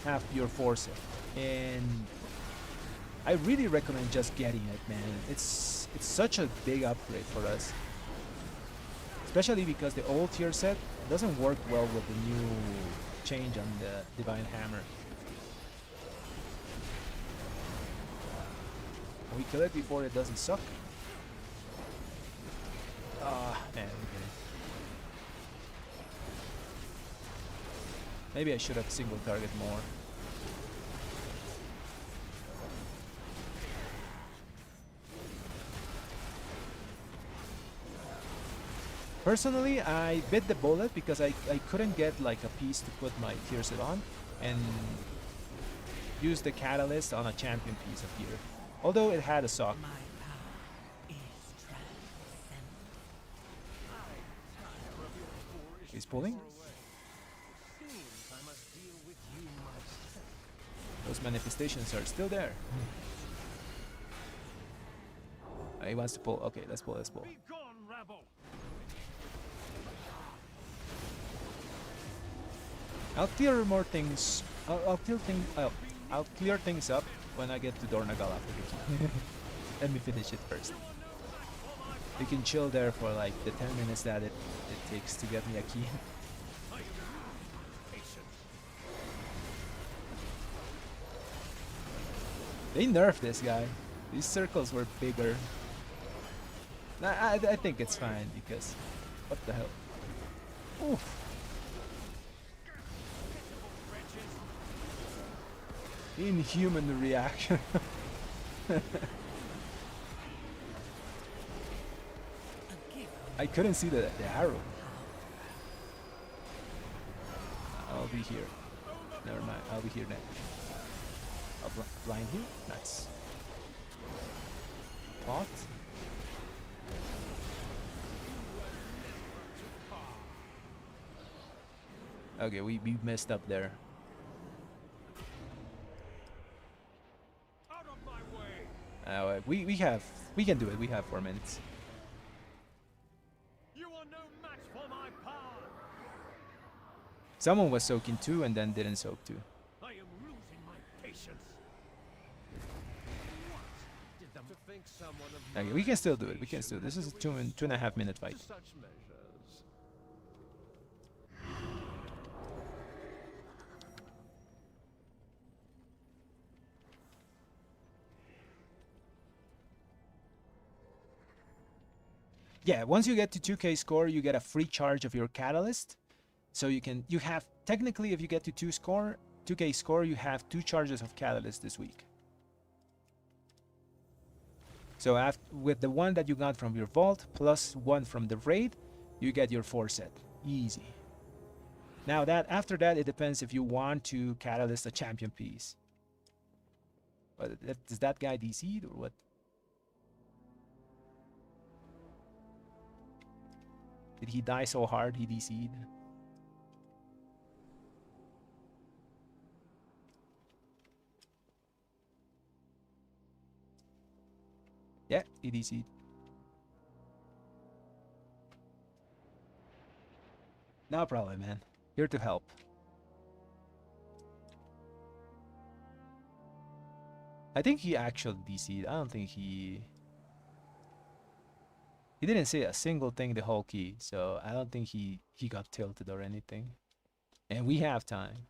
have your force. And I really recommend just getting it, man. It's such a big upgrade for us. Especially because the old tier set doesn't work well with the new change on the Divine Hammer. Can we kill it before it doesn't suck? Ah, man, okay. Maybe I should have single target more. Personally, I bit the bullet because I couldn't get like a piece to put my tier set on and use the catalyst on a champion piece of gear. Although it had a sock. He's pulling? Those manifestations are still there. He wants to pull. Okay, let's pull. Let's pull. Be gone, rabble! I'll clear more things. I'll clear things up when I get to Dornagal after the key. Let me finish it first. You can chill there for like the 10 minutes that it takes to get me a key. They nerfed this guy. These circles were bigger. I think it's fine because... What the hell? Oof. Inhuman reaction. I couldn't see the arrow. I'll be here. Never mind, I'll be here next. I'll blind you? Nice. Pot? Okay, we messed up there. Out of my way! We can do it. We have 4 minutes. You are no match for my power! Someone was soaking 2 and then didn't soak 2. I am losing my patience. What did them to think someone of Okay, we can still do it. We can still. This is a 2.5 minute fight. to such measures? Yeah, once you get to 2k score, you get a free charge of your catalyst. So you have technically, if you get to 2k score, you have 2 charges of catalyst this week. So with the one that you got from your vault plus 1 from the raid, you get your 4 set. Easy. Now after that, it depends if you want to catalyst a champion piece. But is that guy DC'd or what? Did he die so hard he DC'd? Yeah, he DC'd. No problem, man. Here to help. I think he actually DC'd. I don't think he didn't say a single thing the whole key, so I don't think he got tilted or anything. And we have time.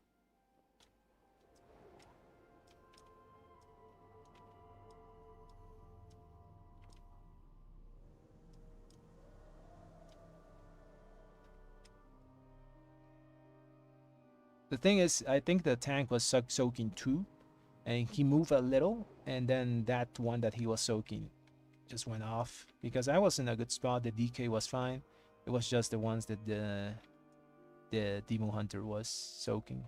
The thing is, I think the tank was soaking 2, and he moved a little, and then that one that he was soaking just went off. Because I was in a good spot, the DK was fine. It was just the ones that the Demo Hunter was soaking.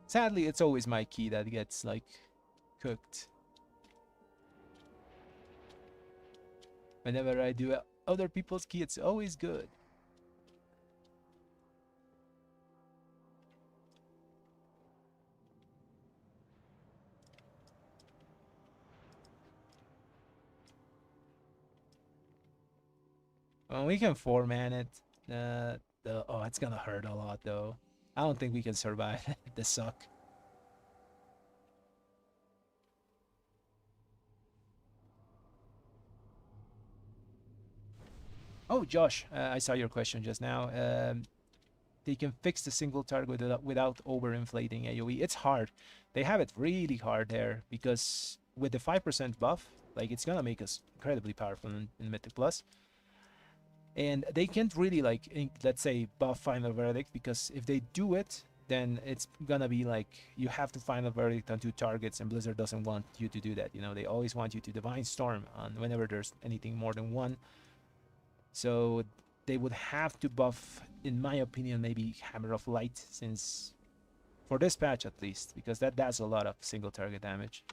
Sadly, it's always my key that gets, like, cooked. Whenever I do other people's key, it's always good. Well, we can 4-man it. Oh, it's gonna hurt a lot, though. I don't think we can survive the suck. Oh, Josh, I saw your question just now. They can fix the single target without overinflating AoE. It's hard. They have it really hard there because with the 5% buff, like, it's gonna make us incredibly powerful in Mythic Plus. And they can't really, like, let's say, buff Final Verdict, because if they do it, then it's gonna be like you have to Final Verdict on 2 targets, and Blizzard doesn't want you to do that. You know, they always want you to Divine Storm on whenever there's anything more than 1. So they would have to buff, in my opinion, maybe Hammer of Light, since For this patch at least, because that does a lot of single target damage.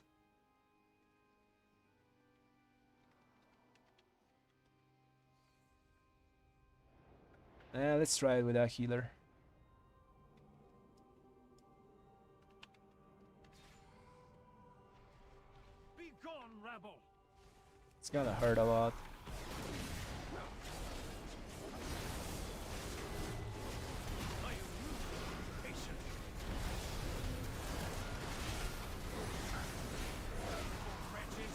Let's try it without healer. Be gone, rebel. It's gonna hurt a lot. I am losing patience. Wretches,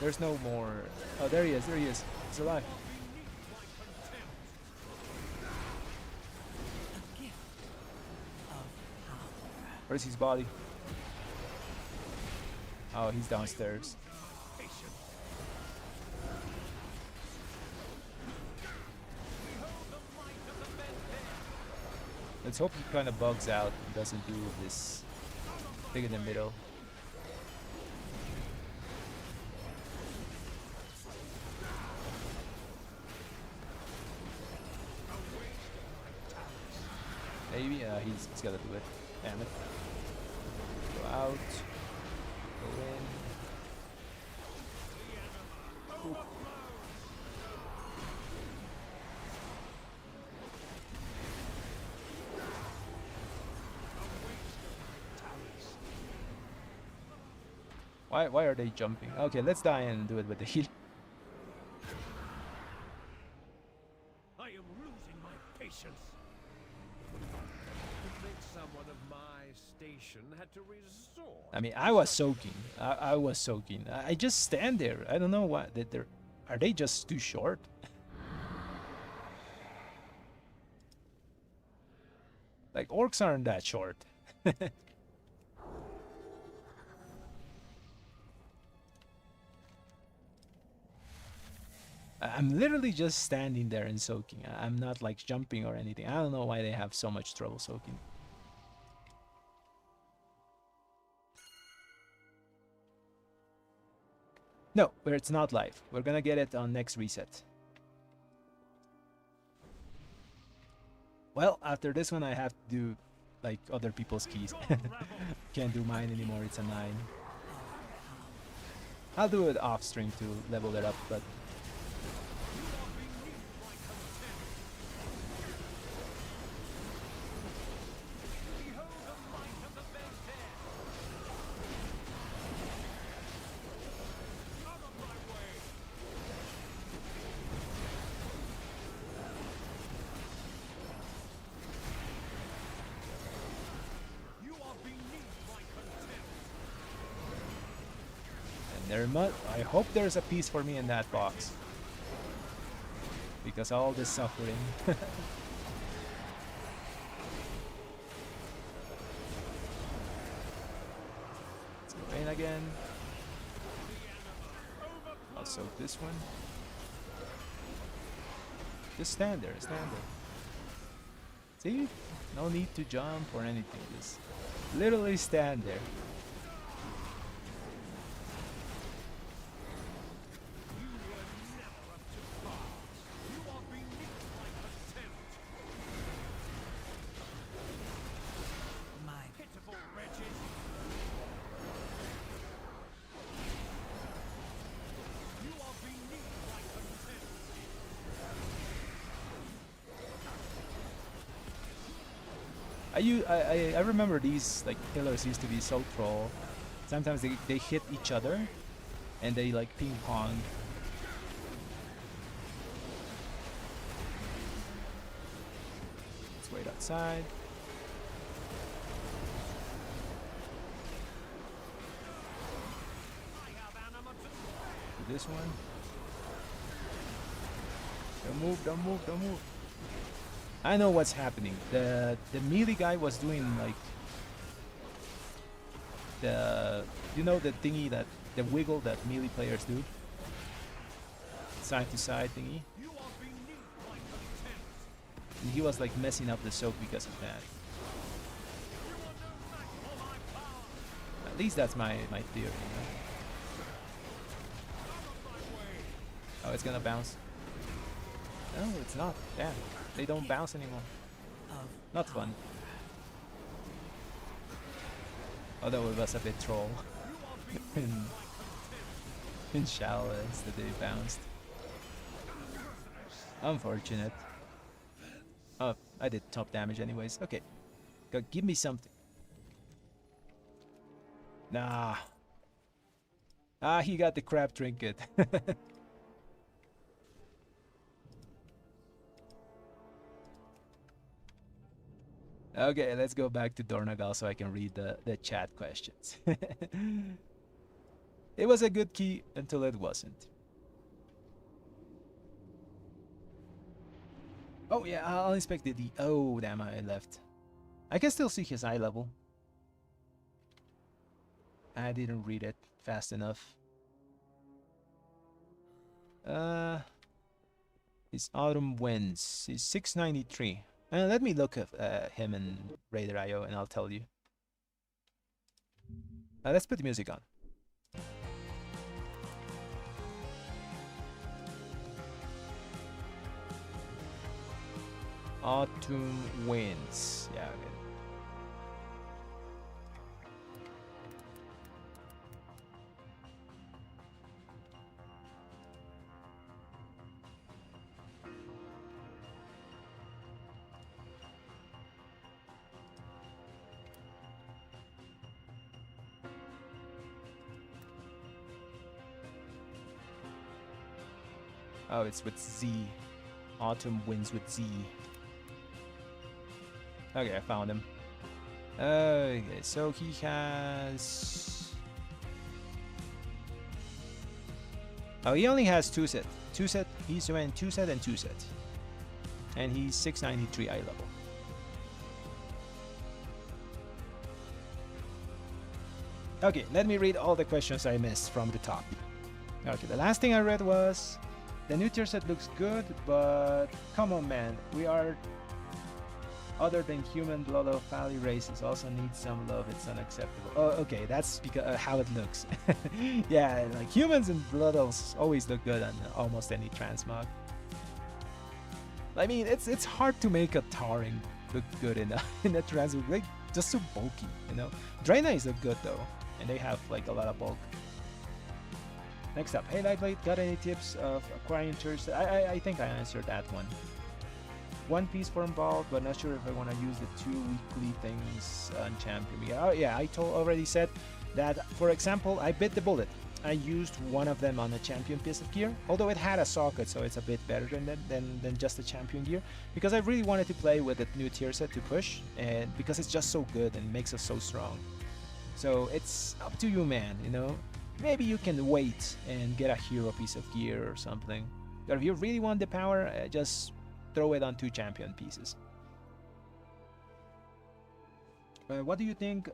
There's no more. Oh, there he is. There he is. He's alive. beneath my contempt. A gift of power. Where's his body? Oh, he's downstairs. Patience. Let's hope he kind of bugs out and doesn't do this thing in the middle. Maybe he's gotta do it. Damn it. Go out. Go in. Why are they jumping? Okay, let's die and do it with the heal. I am losing my patience. To think someone of my station had to resort. I mean, I was soaking. I was soaking. I just stand there. I don't know what that they're. Are they just too short? Like orcs aren't that short. I'm literally just standing there and soaking. I'm not like jumping or anything. I don't know why they have so much trouble soaking. No, but it's not live. We're gonna get it on next reset. Well, after this one I have to do like other people's keys. Can't do mine anymore, it's a 9. I'll do it off stream to level it up, but I hope there's a piece for me in that box. Because all this suffering. Let's go in again. I'll soak this one. Just stand there, stand there. See? No need to jump or anything. Just literally stand there. I remember these like pillars used to be so troll. Sometimes they hit each other and they like ping pong. Let's wait outside. Do this one. Don't move, don't move, don't move. I know what's happening. The melee guy was doing like the the thingy that the wiggle that melee players do, side to side thingy. And he was like messing up the soak because of that. At least that's my theory. Oh, it's gonna bounce. No, it's not. Damn. They don't bounce anymore. Not fun. Although it was a bit troll in, in shallows that they bounced. Unfortunate. Oh, I did top damage anyways. Okay. Go, give me something. Nah. Ah, he got the crab trinket. Okay, let's go back to Dornagal so I can read the chat questions. It was a good key until it wasn't. Oh yeah, I'll inspect the D. Oh damn, I left. I can still see his eye level. I didn't read it fast enough. His autumn winds. He's 693. Let me look at him in Raider IO and I'll tell you. Let's put the music on. Autumn winds. Yeah, okay. Oh, it's with Z. Autumn winds with Z. Okay, I found him. Okay, so he has... Oh, he only has 2 set. 2 set, he's doing 2 set and 2 set. And he's 693 eye level. Okay, let me read all the questions I missed from the top. Okay, the last thing I read was... The new tier set looks good, but come on man, we are other than human blood of valley races also need some love, it's unacceptable. Oh, okay, that's because how it looks. Yeah, like humans and blood elves always look good on almost any transmog. I mean, it's hard to make a Taring look good in a transmog, like just so bulky, you know. Draenei's look good though, and they have like a lot of bulk. Next up, hey Lightblade, got any tips of acquiring tiers? I think I answered that one. One piece for involved, but not sure if I want to use the 2 weekly things on champion. Oh yeah, I already said that. For example, I bit the bullet. I used one of them on a champion piece of gear, although it had a socket, so it's a bit better than just a champion gear. Because I really wanted to play with the new tier set to push, and because it's just so good and makes us so strong. So it's up to you, man. You know. Maybe you can wait and get a hero piece of gear or something. But if you really want the power, just throw it on 2 champion pieces. What do you think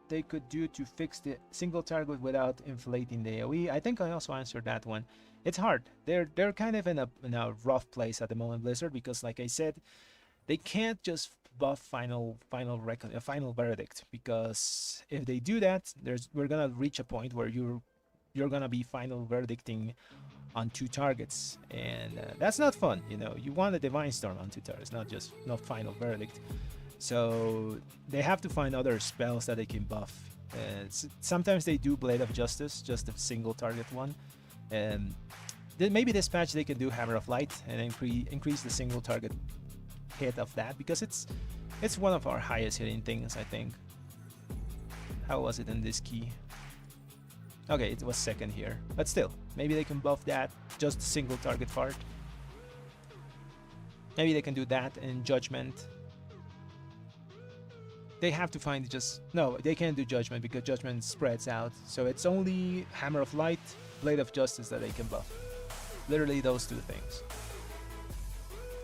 they could do to fix the single target without inflating the AoE? I think I also answered that one. It's hard. They're kind of in a rough place at the moment, Blizzard, because like I said, they can't just buff final verdict, because if they do that, we're gonna reach a point where you're gonna be final verdicting on 2 targets, and that's not fun. You know, you want a divine storm on 2 targets, not final verdict. So they have to find other spells that they can buff. Sometimes they do Blade of Justice, just a single target one, and then maybe this patch they can do Hammer of Light and increase the single target hit of that, because it's one of our highest hitting things, I think. How was it in this key? Okay, it was second here, but still, maybe they can buff that, just single target part. Maybe they can do that in Judgment. They have to find no, they can't do Judgment because Judgment spreads out, so it's only Hammer of Light, Blade of Justice that they can buff. Literally those 2 things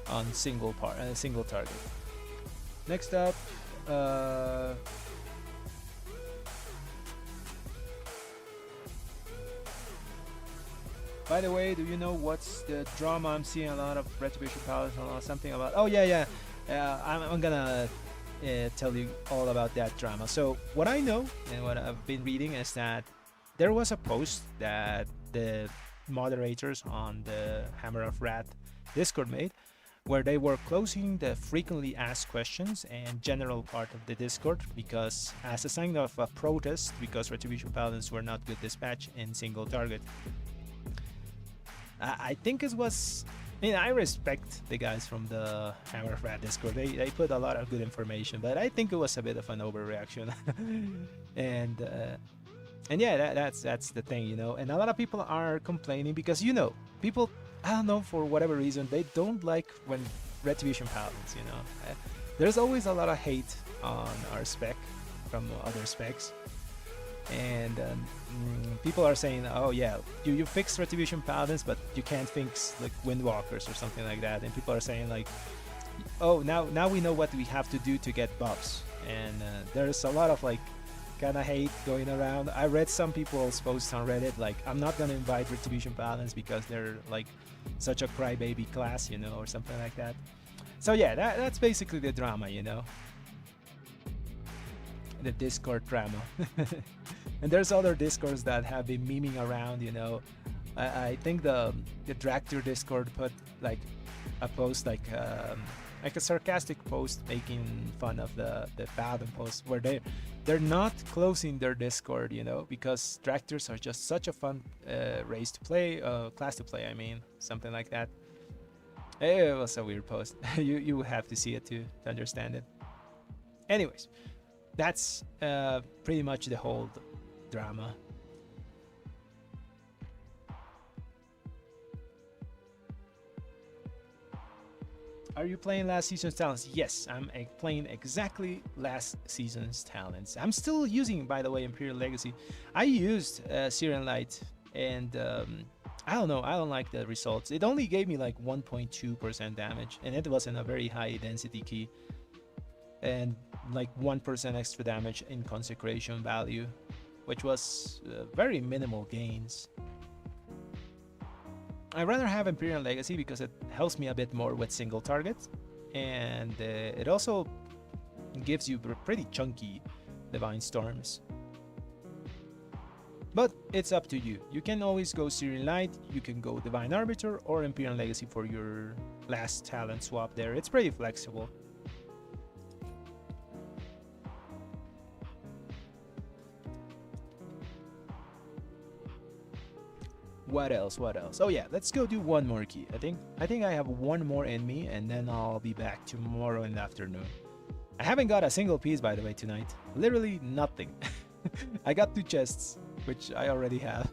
on single target. Next up, by the way, do you know what's the drama? I'm seeing a lot of Retribution Paladin or something about. Oh yeah. I'm gonna tell you all about that drama. So what I know and what I've been reading is that there was a post that the moderators on the Hammer of Wrath Discord made, where they were closing the frequently asked questions and general part of the Discord, because as a sign of a protest, because Retribution Paladins were not good dispatch in single target. I think it was, I mean, I respect the guys from the Hammer of Rat Discord. They put a lot of good information, but I think it was a bit of an overreaction. and yeah, that's the thing, you know. And a lot of people are complaining because, you know, people, I don't know, for whatever reason, they don't like when Retribution Paladins, you know. There's always a lot of hate on our spec from other specs. And people are saying, oh yeah, you fix Retribution Paladins, but you can't fix like Windwalkers or something like that. And people are saying like, oh, now we know what we have to do to get buffs. And there's a lot of like kind of hate going around. I read some people's posts on Reddit like, I'm not gonna invite Retribution Paladins because they're like such a crybaby class, you know, or something like that. So yeah, that's basically the drama, you know. The Discord drama. And there's other Discords that have been memeing around, you know. I think the Dractor Discord put like a post like a sarcastic post making fun of the Paladin post, where they're not closing their Discord, you know, because Dractors are just such a fun race to play, class to play, I mean, something like that. It was a weird post. you have to see it to understand it. Anyways, that's pretty much the whole drama. Are you playing last season's talents? Yes, I'm playing exactly last season's talents. I'm still using, by the way, Imperial Legacy. I used Syrian Light, and I don't know, I don't like the results. It only gave me like 1.2% damage, and it was in a very high density key, and like 1% extra damage in consecration value, which was very minimal gains. I'd rather have Imperial Legacy because it helps me a bit more with single targets, and it also gives you pretty chunky Divine Storms. But it's up to you. You can always go Syrian Light, you can go Divine Arbiter or Imperial Legacy for your last talent swap there. It's pretty flexible. What else? What else? Oh yeah, let's go do one more key. I think I have one more in me, and then I'll be back tomorrow in the afternoon. I haven't got a single piece, by the way, tonight. Literally nothing. I got 2 chests, which I already have.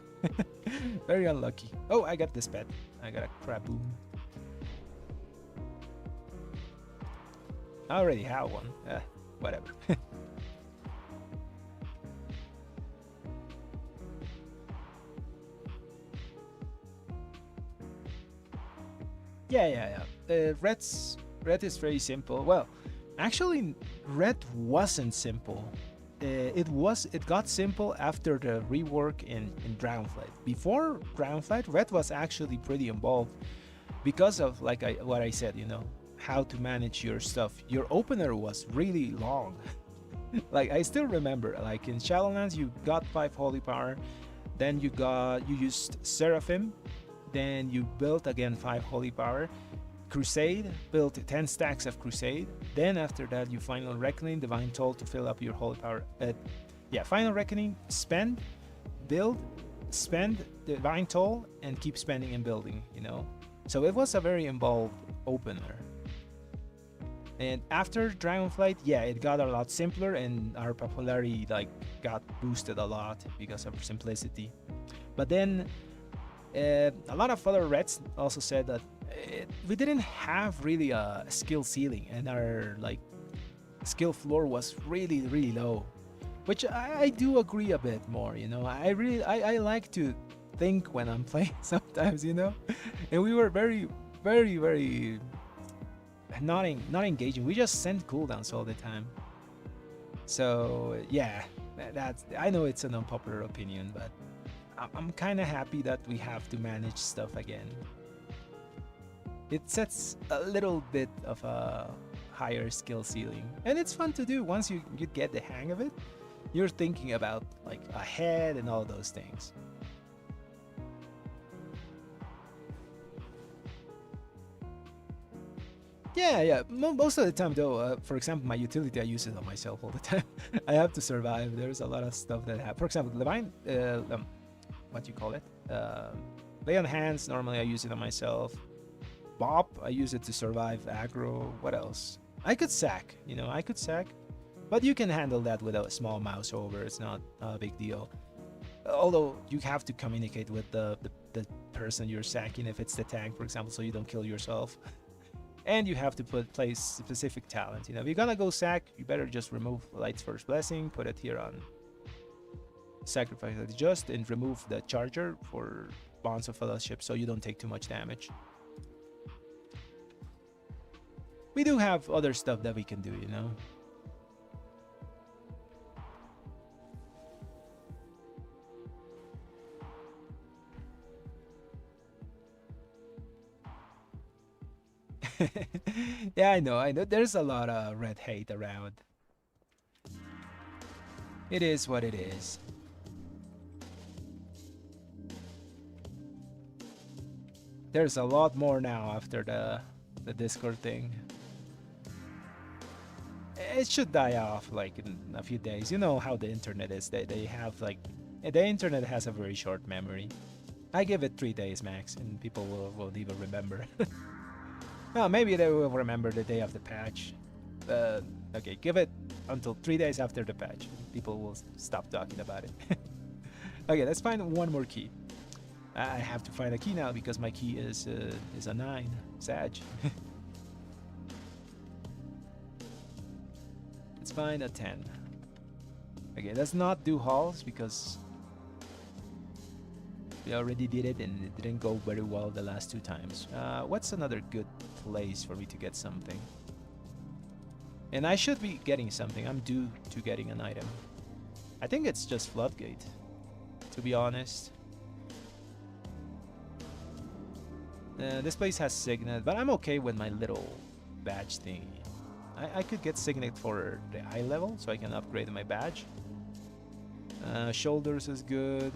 Very unlucky. Oh, I got this pet. I got a Craboom. I already have one. Whatever. Yeah. Red is very simple. Well, actually, Red wasn't simple. It got simple after the rework in Dragonflight. Before Dragonflight, Red was actually pretty involved because of what I said, you know, how to manage your stuff. Your opener was really long. Like I still remember, like in Shadowlands, you got 5 holy power, then you used Seraphim. Then you built again 5 holy power. Crusade, built 10 stacks of Crusade. Then after that, you Final Reckoning, Divine Toll to fill up your holy power. Final Reckoning, spend, build, spend, Divine Toll, and keep spending and building, you know. So it was a very involved opener. And after Dragonflight, yeah, it got a lot simpler, and our popularity like got boosted a lot because of simplicity. But then a lot of other Reds also said that we didn't have really a skill ceiling, and our like skill floor was really low, which I do agree a bit more, you know. I like to think when I'm playing sometimes, you know. And we were very not engaging. We just sent cooldowns all the time. So yeah, I know it's an unpopular opinion, but I'm kind of happy that we have to manage stuff again. It sets a little bit of a higher skill ceiling, and it's fun to do. Once you get the hang of it, you're thinking about like ahead and all those things. Yeah. Most of the time, though, for example, my utility, I use it on myself all the time. I have to survive. There's a lot of stuff that happens. For example, Divine, what do you call it? Lay on hands. Normally, I use it on myself. Bop, I use it to survive aggro. What else? I could sack. You know, I could sack, but you can handle that with a small mouse over. It's not a big deal. Although you have to communicate with the person you're sacking if it's the tank, for example, so you don't kill yourself. And you have to place specific talent. You know, if you're gonna go sack, you better just remove Light's First Blessing, put it here on Sacrifice Adjust, and remove the charger for Bonds of Fellowship so you don't take too much damage. We do have other stuff that we can do, you know. Yeah, I know. There's a lot of red hate around. It is what it is. There's a lot more now after the Discord thing. It should die off like in a few days. You know how the internet is. They have like the internet has a very short memory. I give it 3 days max, and people will even remember. Well, maybe they will remember the day of the patch. Okay, give it until 3 days after the patch. People will stop talking about it. Okay, let's find one more key. I have to find a key now because my key is a 9. Sag. Let's find a 10. Okay, let's not do halls because we already did it and it didn't go very well the last 2 times. What's another good place for me to get something? And I should be getting something. I'm due to getting an item. I think it's just Floodgate, to be honest. This place has Signet, but I'm okay with my little badge thing. I could get Signet for the high level, so I can upgrade my badge. Shoulders is good.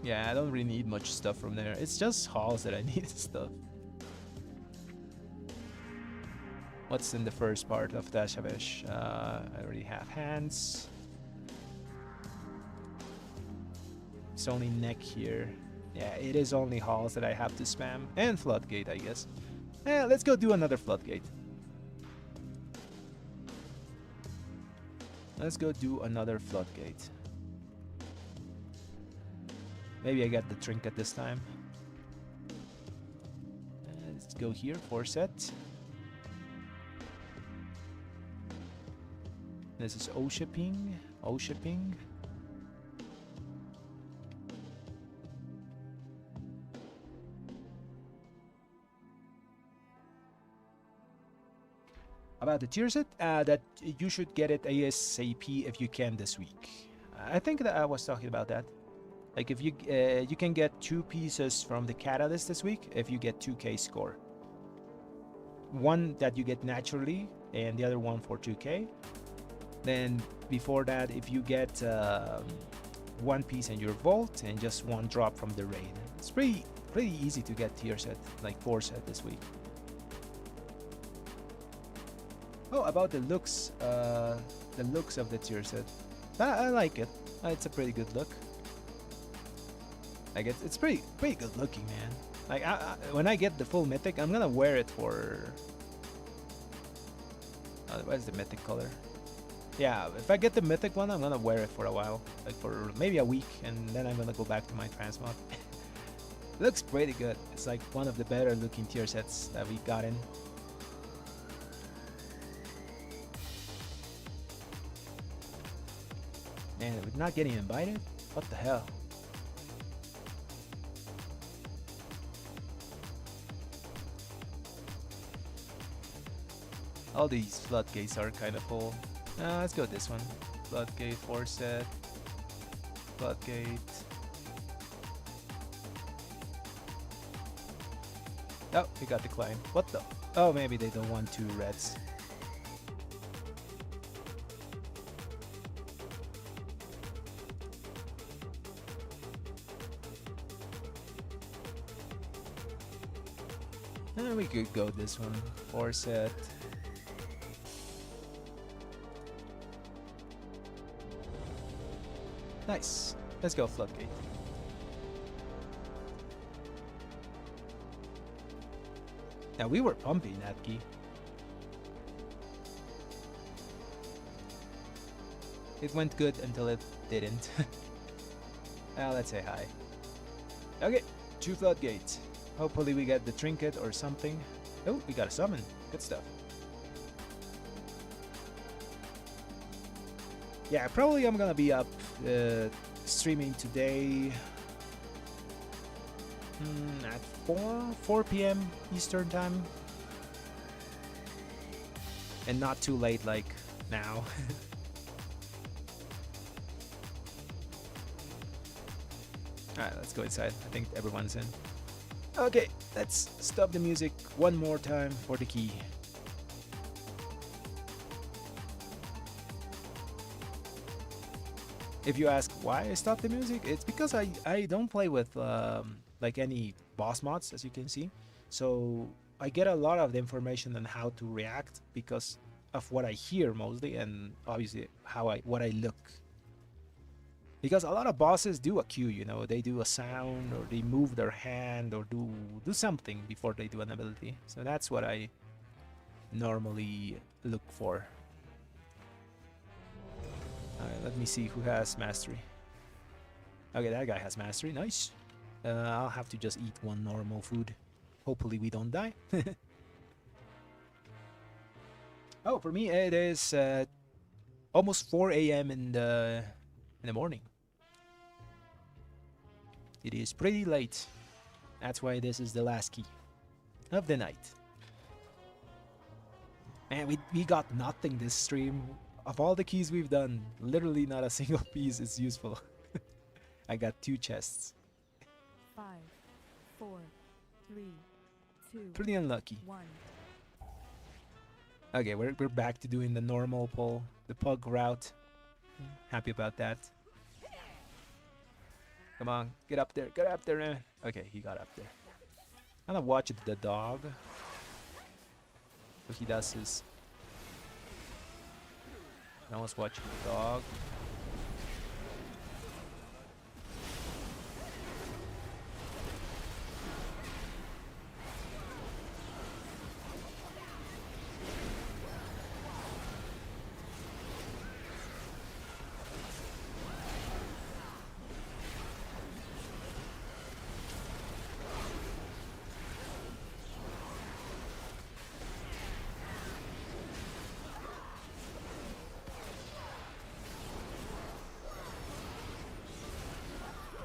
Yeah, I don't really need much stuff from there. It's just halls that I need stuff. What's in the first part of Dashavesh? I already have hands. It's only neck here. Yeah, it is only halls that I have to spam. And Floodgate, I guess. Yeah, let's go do another Floodgate. Let's go do another Floodgate. Maybe I get the trinket this time. Let's go here, 4 set. This is O-shipping. O-shipping. About the tier set, that you should get it ASAP if you can this week. I think that I was talking about that. Like if you you can get 2 pieces from the catalyst this week if you get 2k score. One that you get naturally and the other one for 2k. Then before that, if you get 1 piece in your vault and just 1 drop from the raid. It's pretty easy to get tier set, like 4 set this week. Oh, about the looks of the tier set. I like it. It's a pretty good look. Like it's pretty good looking, man. Like when I get the full mythic, I'm gonna wear it for. What's the mythic color? Yeah, if I get the mythic one, I'm gonna wear it for a while, like for maybe a week, and then I'm gonna go back to my transmog. Looks pretty good. It's like one of the better looking tier sets that we got in. Man, we're not getting invited? What the hell? All these floodgates are kind of full. Let's go with this one. Floodgate 4 set. Floodgate. Oh, we got declined. What the? Oh, maybe they don't want 2 reds. We could go this one. 4 set. Nice. Let's go Floodgate. Now we were pumping that key. It went good until it didn't. Now let's say hi. Okay, 2 Floodgates. Hopefully we get the trinket or something. Oh, we got a summon. Good stuff. Yeah, probably I'm gonna be up streaming today at 4 p.m. Eastern time. And not too late like now. Alright, let's go inside. I think everyone's in. Okay, let's stop the music one more time for the key. If you ask why I stopped the music, it's because I don't play with like any boss mods, as you can see. So I get a lot of the information on how to react because of what I hear mostly, and obviously what I look. Because a lot of bosses do a cue, you know, they do a sound or they move their hand or do something before they do an ability. So that's what I normally look for. Alright, let me see who has mastery. Okay, that guy has mastery. Nice. I'll have to just eat one normal food. Hopefully we don't die. Oh, for me it is almost 4 a.m. in the morning. It is pretty late. That's why this is the last key of the night. Man, we got nothing this stream. Of all the keys we've done, literally not a single piece is useful. I got 2 chests. 5, 4, 3, 2, Pretty unlucky. 1. Okay, we're back to doing the normal pull, the pug route. Happy about that. Come on, get up there, man. Okay, he got up there. I'm gonna watch the dog. What he does is, I was watching the dog.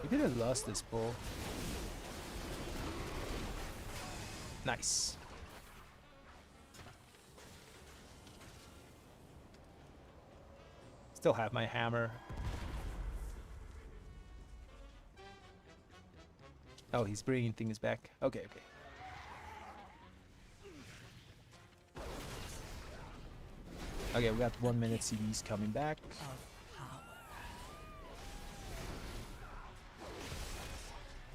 He didn't lost this pull. Nice. Still have my hammer. Oh, he's bringing things back. Okay, okay. Okay, we got 1 minute CDs coming back.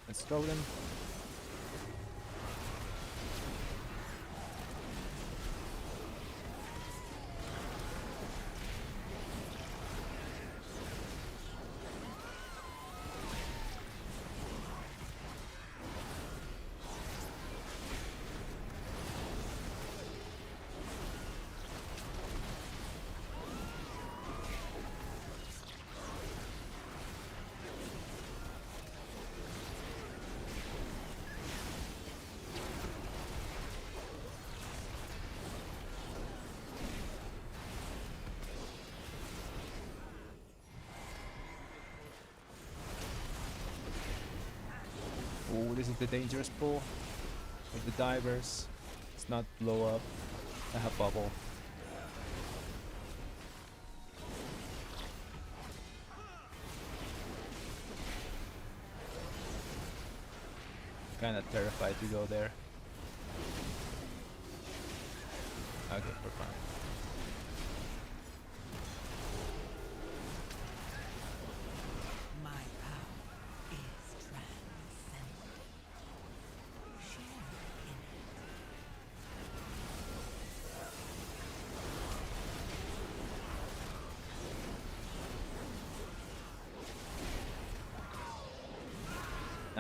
Let's throw them. Oh, this is the dangerous pull with the divers. It's not blow up. I have bubble. Kinda terrified to go there. Okay, we're fine. My power is transcendent. Share in it.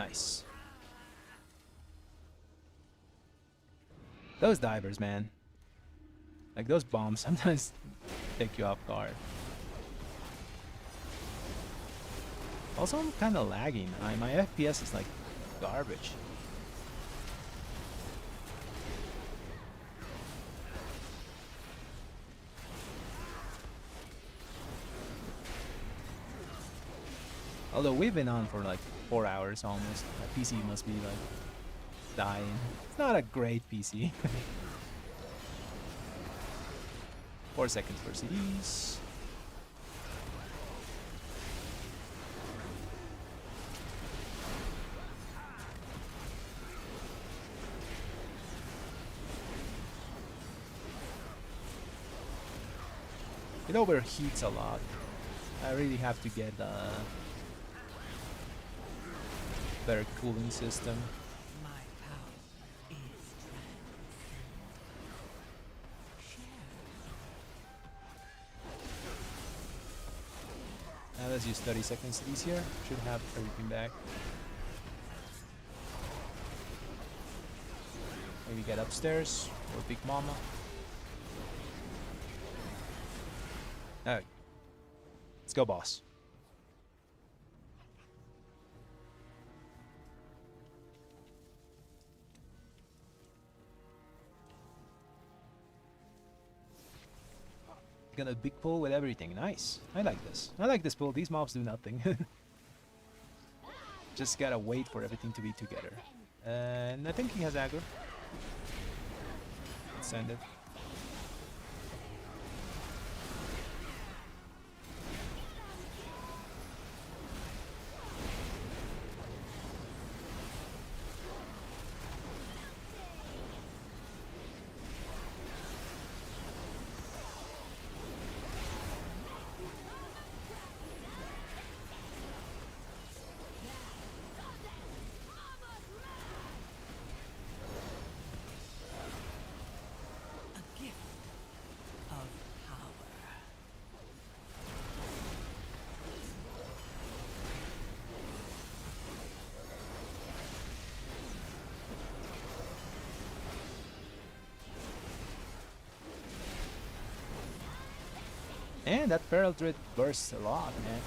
Nice. Those divers, man. Like those bombs sometimes take you off guard. Also, I'm kind of lagging. My FPS is like garbage. Although we've been on for like 4 hours almost. My PC must be like dying. It's not a great PC. 4 seconds for CDs. It overheats a lot. I really have to get a better cooling system. My power is Now let's use 30 seconds easier. Should have everything back. Maybe get upstairs or Big Mama. Alright. Let's go, boss. Got a big pull with everything. Nice. I like this. I like this pull. These mobs do nothing. Just gotta wait for everything to be together. And I think he has aggro. Let's send it. a gift of power. And that Feral Druid bursts a lot, man.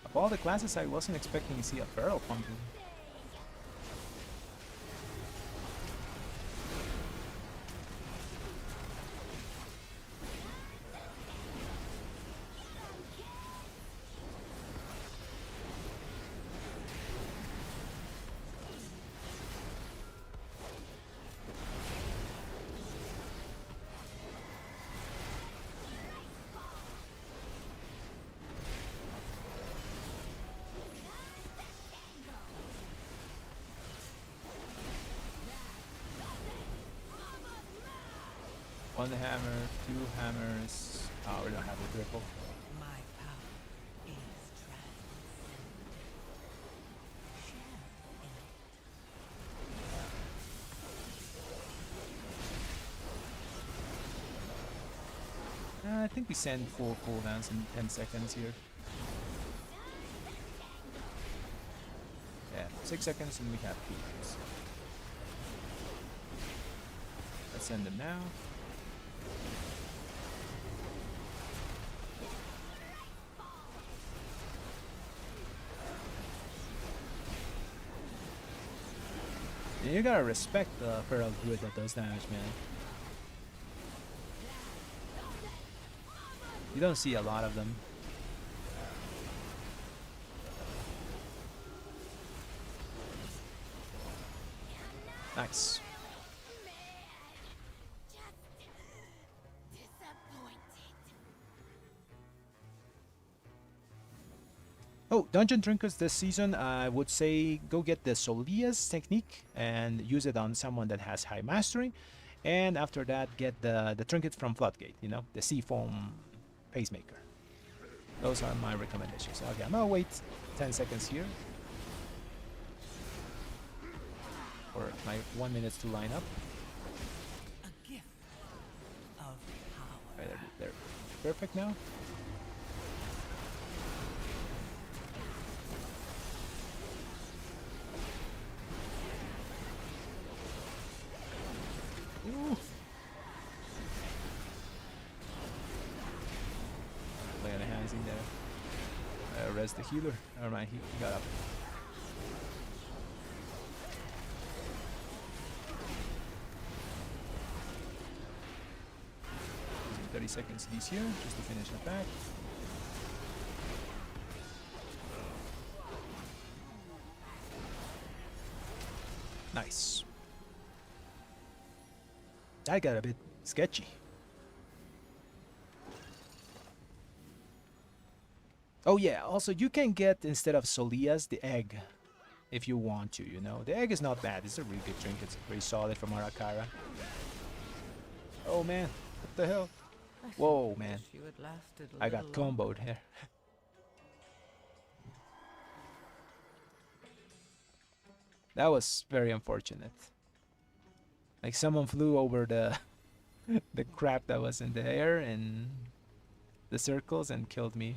Of all the classes, I wasn't expecting to see a Feral pumping. One hammer, 2 hammers. Oh, we don't have a triple. My power is transcendent. Share in it. I think we send 4 cooldowns in 10 seconds here. Yeah, 6 seconds and we have cooldowns. Let's send them now. Yeah, you gotta respect the Feral Druid that does damage, man. You don't see a lot of them. Nice. Oh, dungeon trinkets this season, I would say go get the Solia's technique and use it on someone that has high mastery. And after that, get the trinket from Floodgate, you know, the Seafoam Pacemaker. Those are my recommendations. Okay, I'm gonna wait 10 seconds here for my 1 minute to line up. A gift of power. Right, they're perfect now. res the healer. Never mind, he got up. 30 seconds this here, just to finish the pack. Nice. That got a bit sketchy. Oh yeah, also you can get, instead of Solias, the egg. If you want to, you know. The egg is not bad. It's a really good drink. It's very solid from Arakara. Oh man, what the hell? Whoa, man. You had lasted a I got little longer. comboed here. That was very unfortunate. Like someone flew over the the crap that was in the air and the circles and killed me.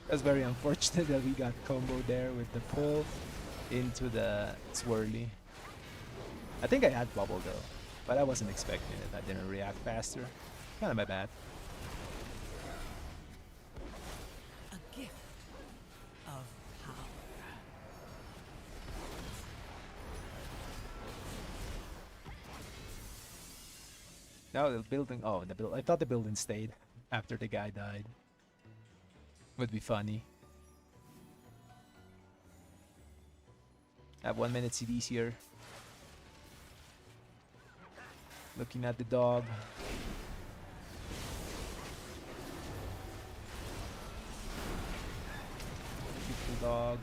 That's very unfortunate that we got combo there with the pull into the swirly. I think I had bubble though, but I wasn't expecting it. I didn't react faster. Kind of my bad. A gift of power. Now the building. Oh, I thought the building stayed after the guy died. Would be funny. I have 1 minute CDs here. Looking at the dog. Beautiful dog.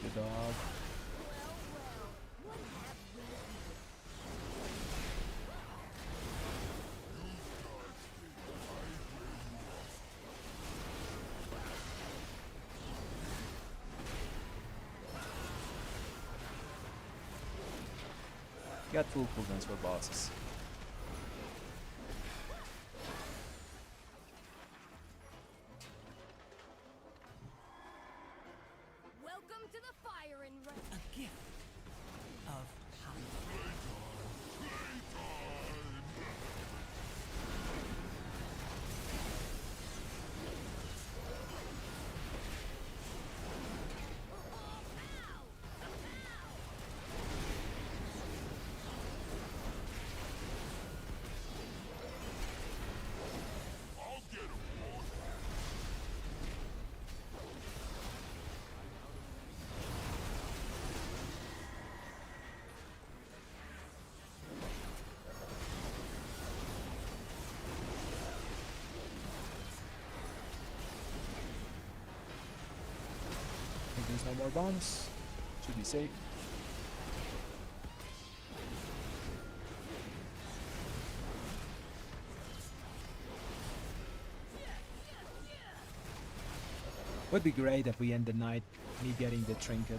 The dog. Got full cooldowns for bosses. Welcome to the firing range. A gift of power. I think there's no more bombs. Should be safe. Would be great if we end the night me getting the trinket.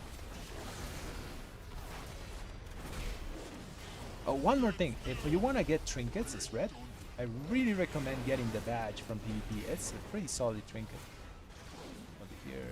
Oh, one more thing. If you want to get trinkets, it's red. I really recommend getting the badge from PvP. It's a pretty solid trinket. Over here.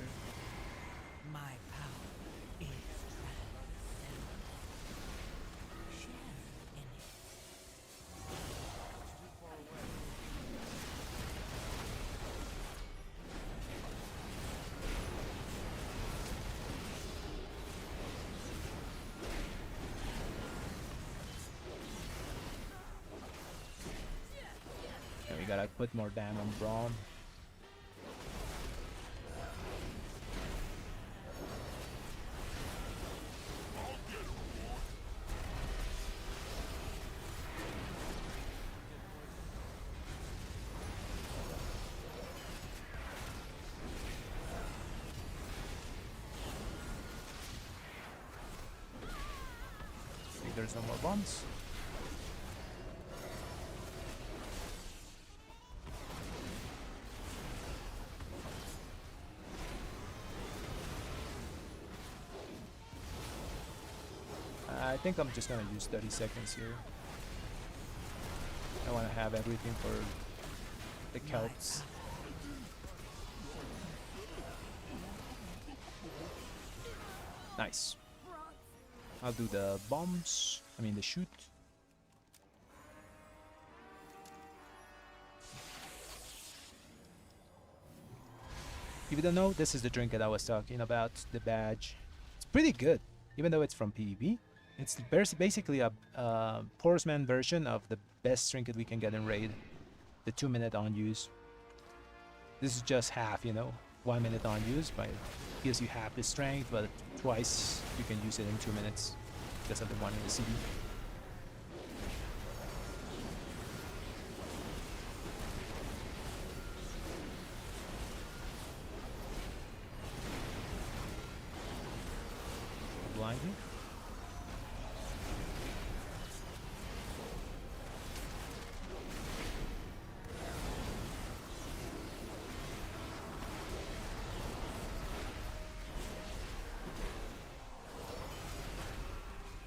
Gotta put more damn on Braum. There's no more bombs. I think I'm just gonna use 30 seconds here. I want to have everything for the Celts. Nice. I'll do the bombs. I mean the shoot. If you don't know, this is the drink that I was talking about, the badge. It's pretty good, even though it's from PvP. It's basically a Porosman version of the best trinket we can get in raid, the 2-minute on use. This is just half, you know, 1 minute on use, but it gives you half the strength, but twice you can use it in 2 minutes. That's the one in the CD. Blinding.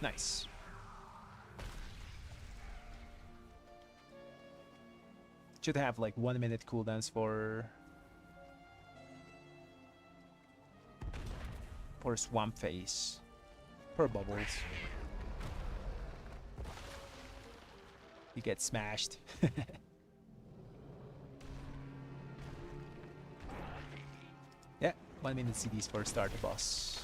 Nice. Should have like 1 minute cooldowns for swamp phase per bubbles. You get smashed. Yeah, 1 minute CDs for start the boss.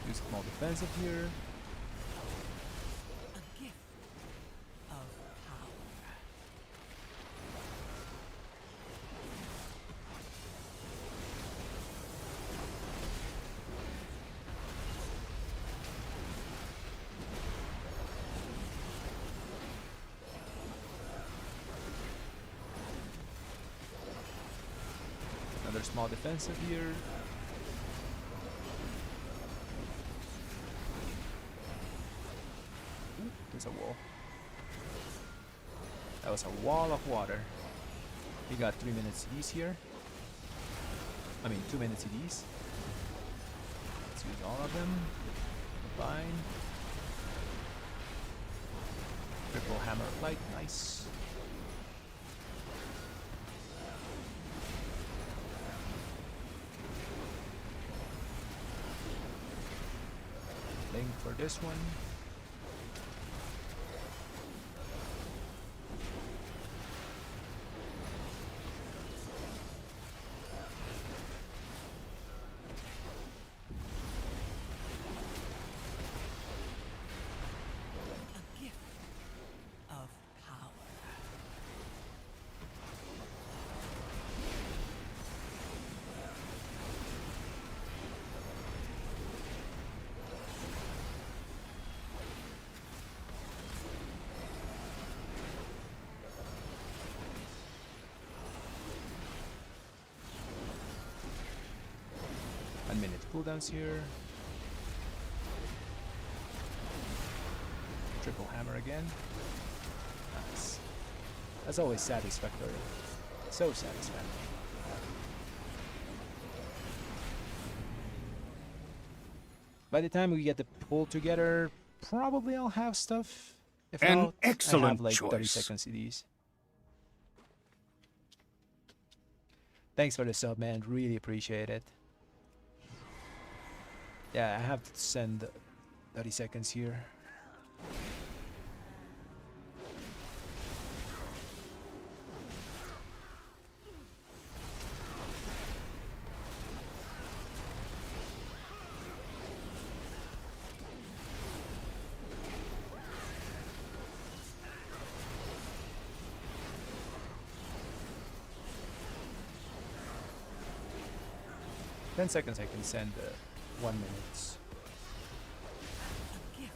Use more defensive here. A gift of power. Another small defensive here. Ooh, there's a wall. That was a wall of water. We got 3 minutes CDs here. I mean 2 minutes CDs. Let's use all of them. Combine. Triple hammer of light, nice. Link for this one. A gift of power. Minute cooldowns here. Triple hammer again. Nice. That's always satisfactory. So satisfactory. By the time we get the pull together, probably I'll have stuff. If An not, I excellent have like 30 choice. second CDs. Thanks for the sub, man. Really appreciate it. Yeah, I have to send 30 seconds here. Ten seconds I can send 1 minute. A gift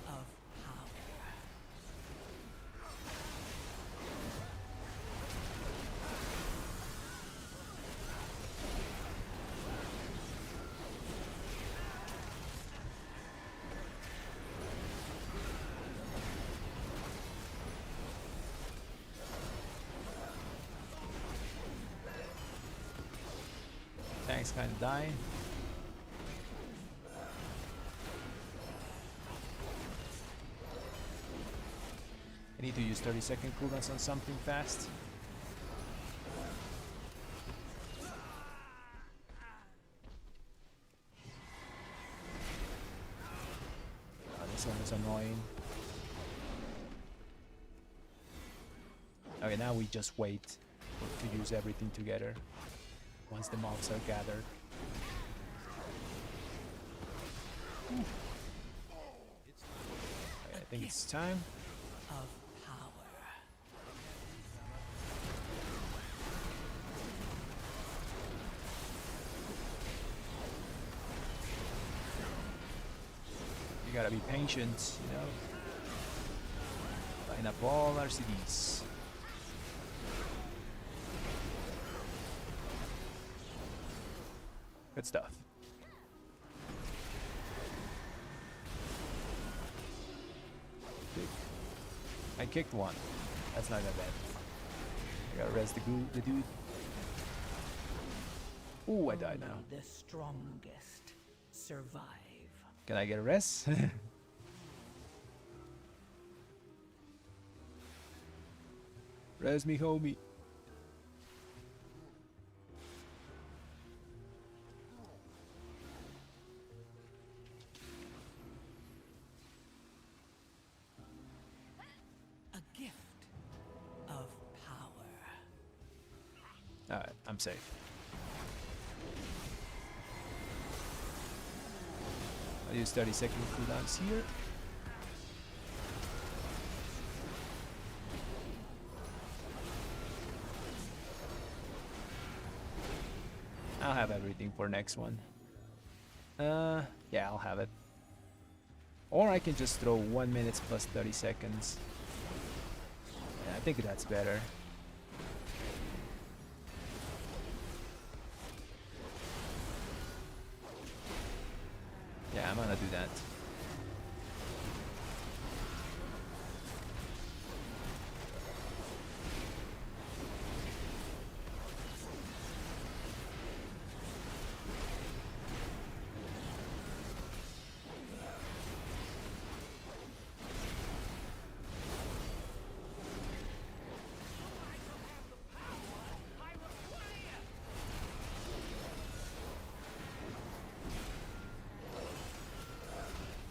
of power. Tanks kind of dying. I need to use 30-second cooldowns on something fast. Oh, this one is annoying. Okay, now we just wait to use everything together once the mobs are gathered. Okay, I think it's time. Of power. You gotta be patient, you know. Line up all RCDs. Good stuff. I kicked one. That's not that bad. I gotta res the dude. Ooh, I died now. Only the strongest survive. Can I get a res? Res me, homie. A gift of power. Alright, I'm safe. I'll use 30-second cooldowns here. I'll have everything for next one. Yeah, I'll have it. Or I can just throw 1 minute plus 30 seconds. Yeah, I think that's better. Yeah, I'm gonna do that.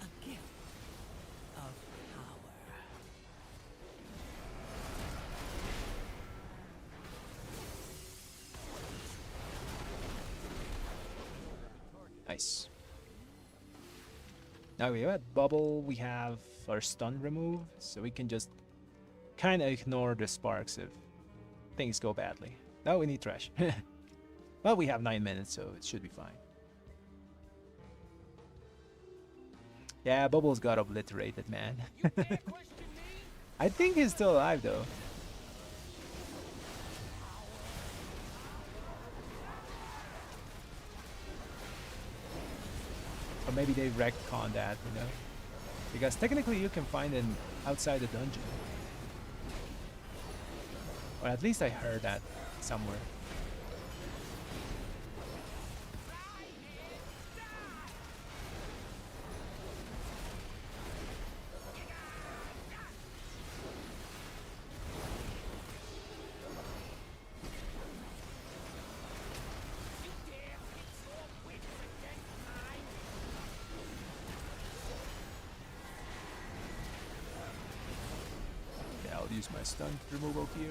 A gift of power. Nice. Now we have bubble, we have our stun remove, so we can just kind of ignore the sparks if things go badly. Now we need trash. But we have 9 minutes, so it should be fine. Yeah, Bubbles got obliterated, man. I think he's still alive, though. Or maybe they retconned that, you know? Because technically you can find it outside the dungeon. Or at least I heard that somewhere. use my stun removal here.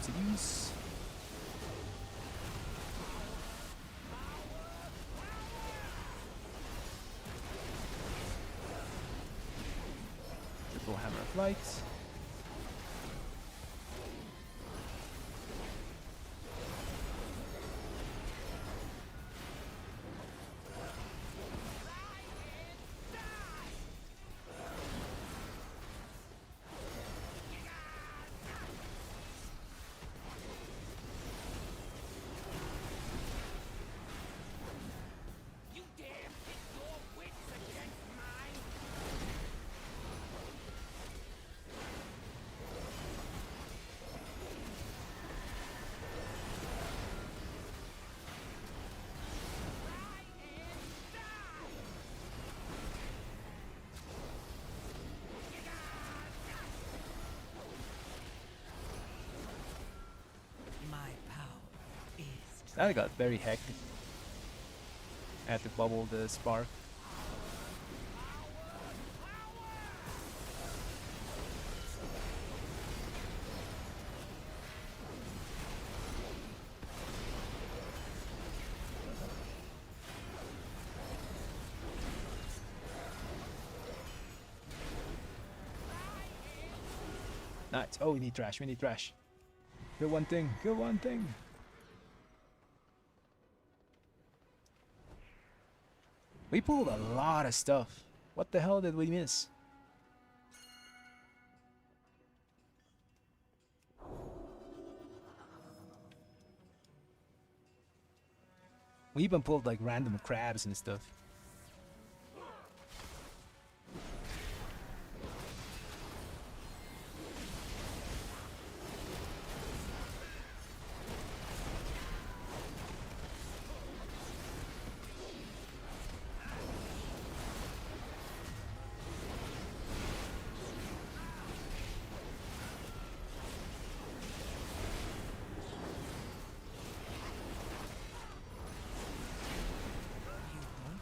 To use. Triple hammer of light. That got very hectic. I had to bubble the spark. Nice. Oh, we need trash. We need trash. Kill one thing. Kill one thing. We pulled a lot of stuff. What the hell did we miss? We even pulled like random crabs and stuff.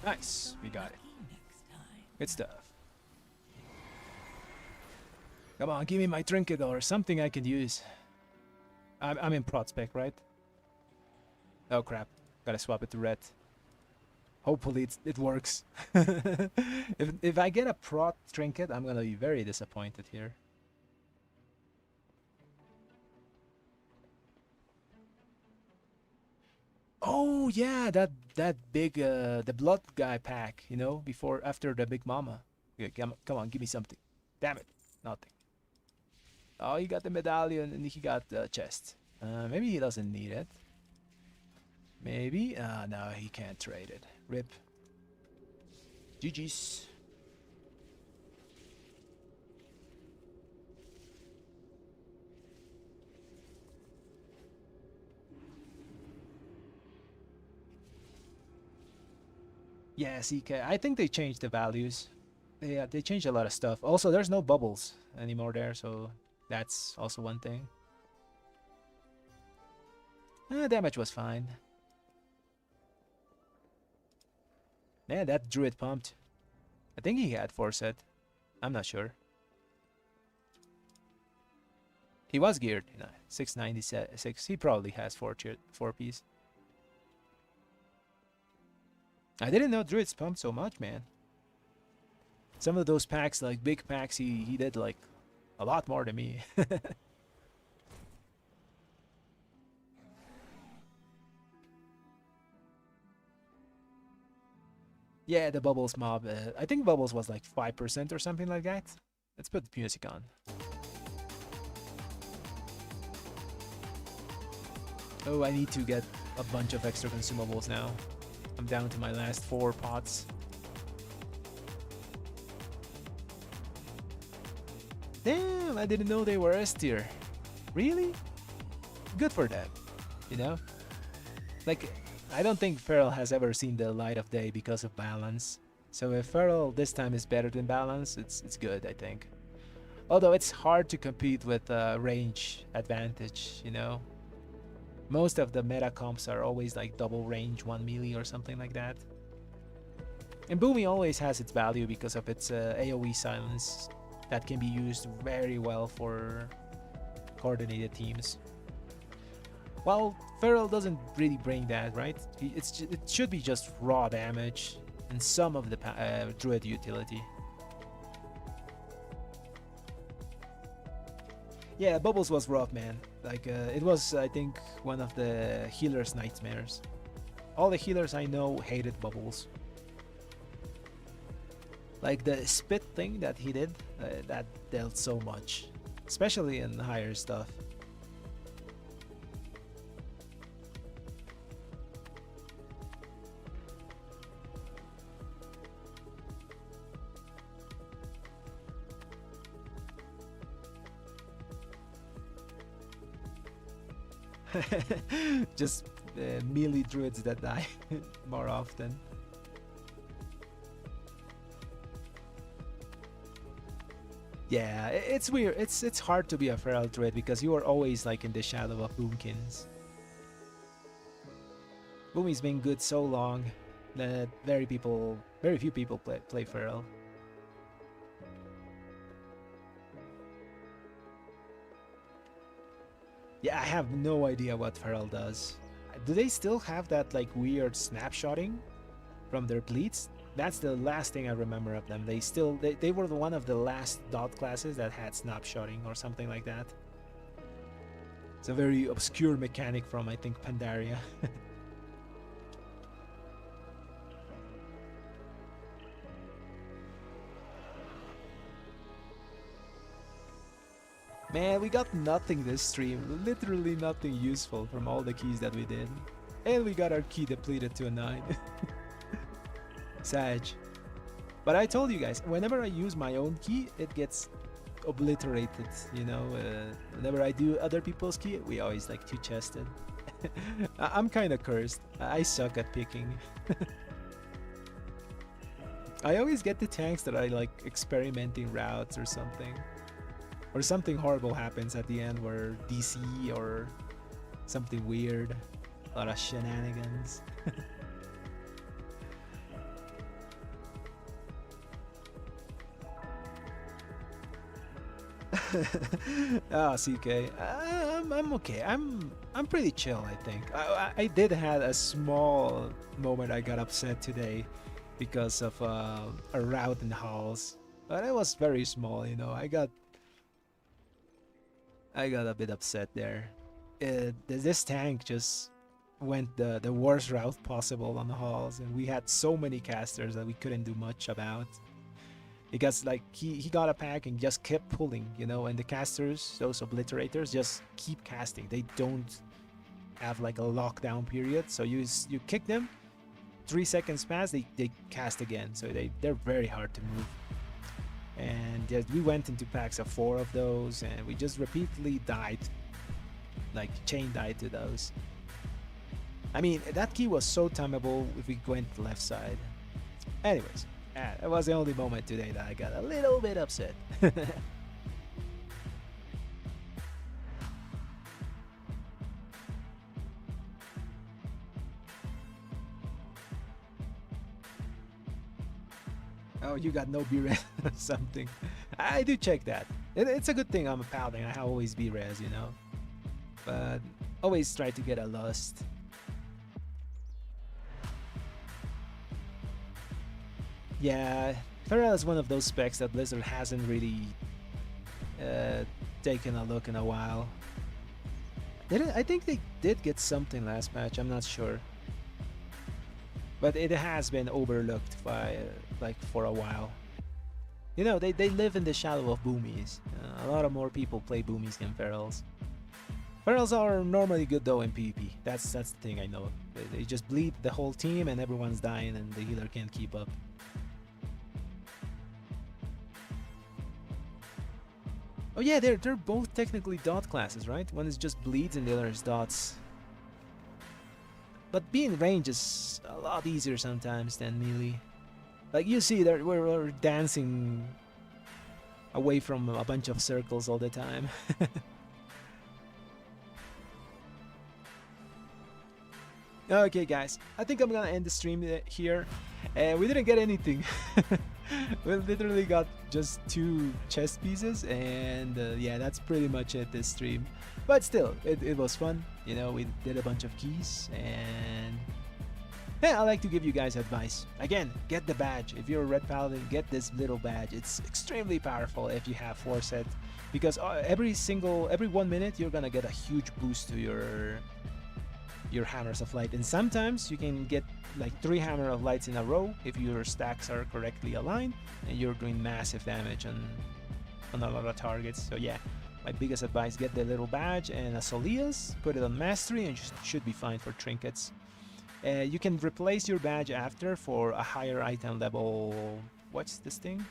Nice, we got it. Good stuff. Come on, give me my trinket or something I can use. I'm in prot spec, right? Oh crap, gotta swap it to red. Hopefully it works. If I get a prot trinket, I'm gonna be very disappointed here. Oh yeah, that big the blood guy pack, you know, after the big mama. Yeah, come on, give me something. Damn it, nothing. Oh, he got the medallion and he got the chest. Maybe he doesn't need it. Maybe. No, he can't trade it. Rip. GG's. Yeah, CK. I think they changed the values. They changed a lot of stuff. Also, there's no bubbles anymore there, so that's also one thing. Damage was fine. Yeah, that druid pumped. I think he had 4 set. I'm not sure. He was geared, 696. He probably has 4 piece. I didn't know druids pumped so much, man. Some of those packs, like big packs, he did like a lot more than me. Yeah, the Bubbles mob. I think Bubbles was like 5% or something like that. Let's put the music on. Oh, I need to get a bunch of extra consumables now. I'm down to my last 4 pots. Damn, I didn't know they were S tier. Really? Good for them, you know? Like, I don't think Feral has ever seen the light of day because of balance. So if Feral this time is better than balance, it's good, I think. Although it's hard to compete with range advantage, you know. Most of the meta comps are always like double range, 1 melee or something like that. And Boomy always has its value because of its AoE silence that can be used very well for coordinated teams. While Feral doesn't really bring that, right? It should be just raw damage and some of the Druid utility. Yeah, Bubbles was rough, man. Like, it was, I think, one of the healer's nightmares. All the healers I know hated Bubbles. Like, the spit thing that he did, that dealt so much. Especially in higher stuff. Just melee druids that die more often. Yeah, it's weird. It's hard to be a feral druid because you are always like in the shadow of boomkins. Boomy's been good so long that very few people play feral. Yeah, I have no idea what Feral does. Do they still have that like weird snapshotting from their bleeds? That's the last thing I remember of them. They were one of the last dot classes that had snapshotting or something like that. It's a very obscure mechanic from, I think, Pandaria. Man, we got nothing this stream. Literally nothing useful from all the keys that we did. And we got our key depleted to a 9. Sag. But I told you guys, whenever I use my own key, it gets obliterated, you know. Whenever I do other people's key, we always like two-chested. I'm kind of cursed. I suck at picking. I always get the tanks that are like experimenting routes or something. Or something horrible happens at the end where DC or something weird. A lot of shenanigans. Oh, CK. I'm okay. I'm pretty chill, I think. I did had a small moment I got upset today because of a route in the halls. But it was very small, you know. I got a bit upset there. This tank just went the worst route possible on the halls, and we had so many casters that we couldn't do much about. Because like he got a pack and just kept pulling, you know, and the casters, those obliterators, just keep casting. They don't have like a lockdown period, so you kick them, 3 seconds pass, they cast again. So they're very hard to move. And we went into packs of 4 of those, and we just repeatedly died, like chain died to those. I mean, that key was so timeable if we went left side. Anyways, that was the only moment today that I got a little bit upset. Oh, you got no B-res or something. I do check that. It's a good thing I'm a paladin. I always B-res, you know. But always try to get a lust. Yeah, Feral is one of those specs that Blizzard hasn't really taken a look in a while. I think they did get something last match, I'm not sure. But it has been overlooked by like for a while. You know, they live in the shadow of boomies. A lot of more people play boomies than ferals. Ferals are normally good though in PvP. That's the thing I know. They just bleed the whole team and everyone's dying and the healer can't keep up. Oh yeah, they're both technically dot classes, right? One is just bleeds and the other is dots. But being range is a lot easier sometimes than melee. Like you see, we're dancing away from a bunch of circles all the time. Okay, guys, I think I'm gonna end the stream here. We didn't get anything. We literally got just 2 chest pieces, and yeah, that's pretty much it this stream. But still, it was fun. You know, we did a bunch of keys, and yeah, I like to give you guys advice. Again, get the badge. If you're a red paladin, get this little badge. It's extremely powerful if you have foresight, because every 1 minute you're gonna get a huge boost to your hammers of light, and sometimes you can get like 3 hammer of lights in a row if your stacks are correctly aligned, and you're doing massive damage on a lot of targets. So yeah, my biggest advice: get the little badge and a Solias, put it on mastery, and you should be fine for trinkets. You can replace your badge after for a higher item level. What's this thing?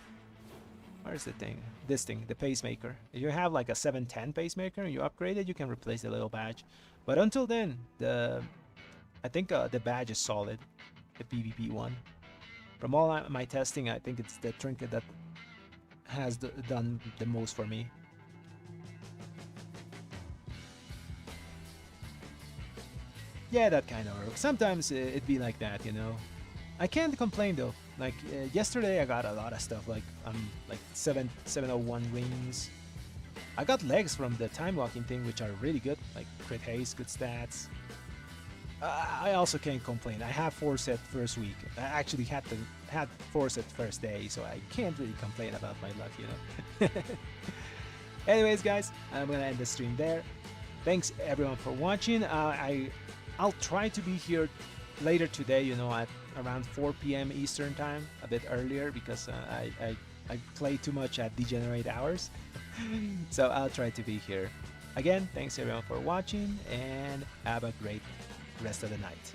Where's the thing? This thing, the pacemaker. If you have like a 710 pacemaker and you upgrade it, you can replace the little badge. But until then, I think the badge is solid, the PvP one. From all my testing, I think it's the trinket that has done the most for me. Yeah, that kind of works. Sometimes it'd be like that, you know. I can't complain though. Like yesterday, I got a lot of stuff. Like 701 rings. I got legs from the time walking thing, which are really good. Like crit haste, good stats. I also can't complain. I have foresight first week. I actually had foresight first day, so I can't really complain about my luck, you know. Anyways, guys, I'm gonna end the stream there. Thanks everyone for watching. I'll try to be here later today, you know, at around 4 p.m. Eastern time, a bit earlier, because I play too much at degenerate hours. So I'll try to be here. Again, thanks everyone for watching, and have a great rest of the night.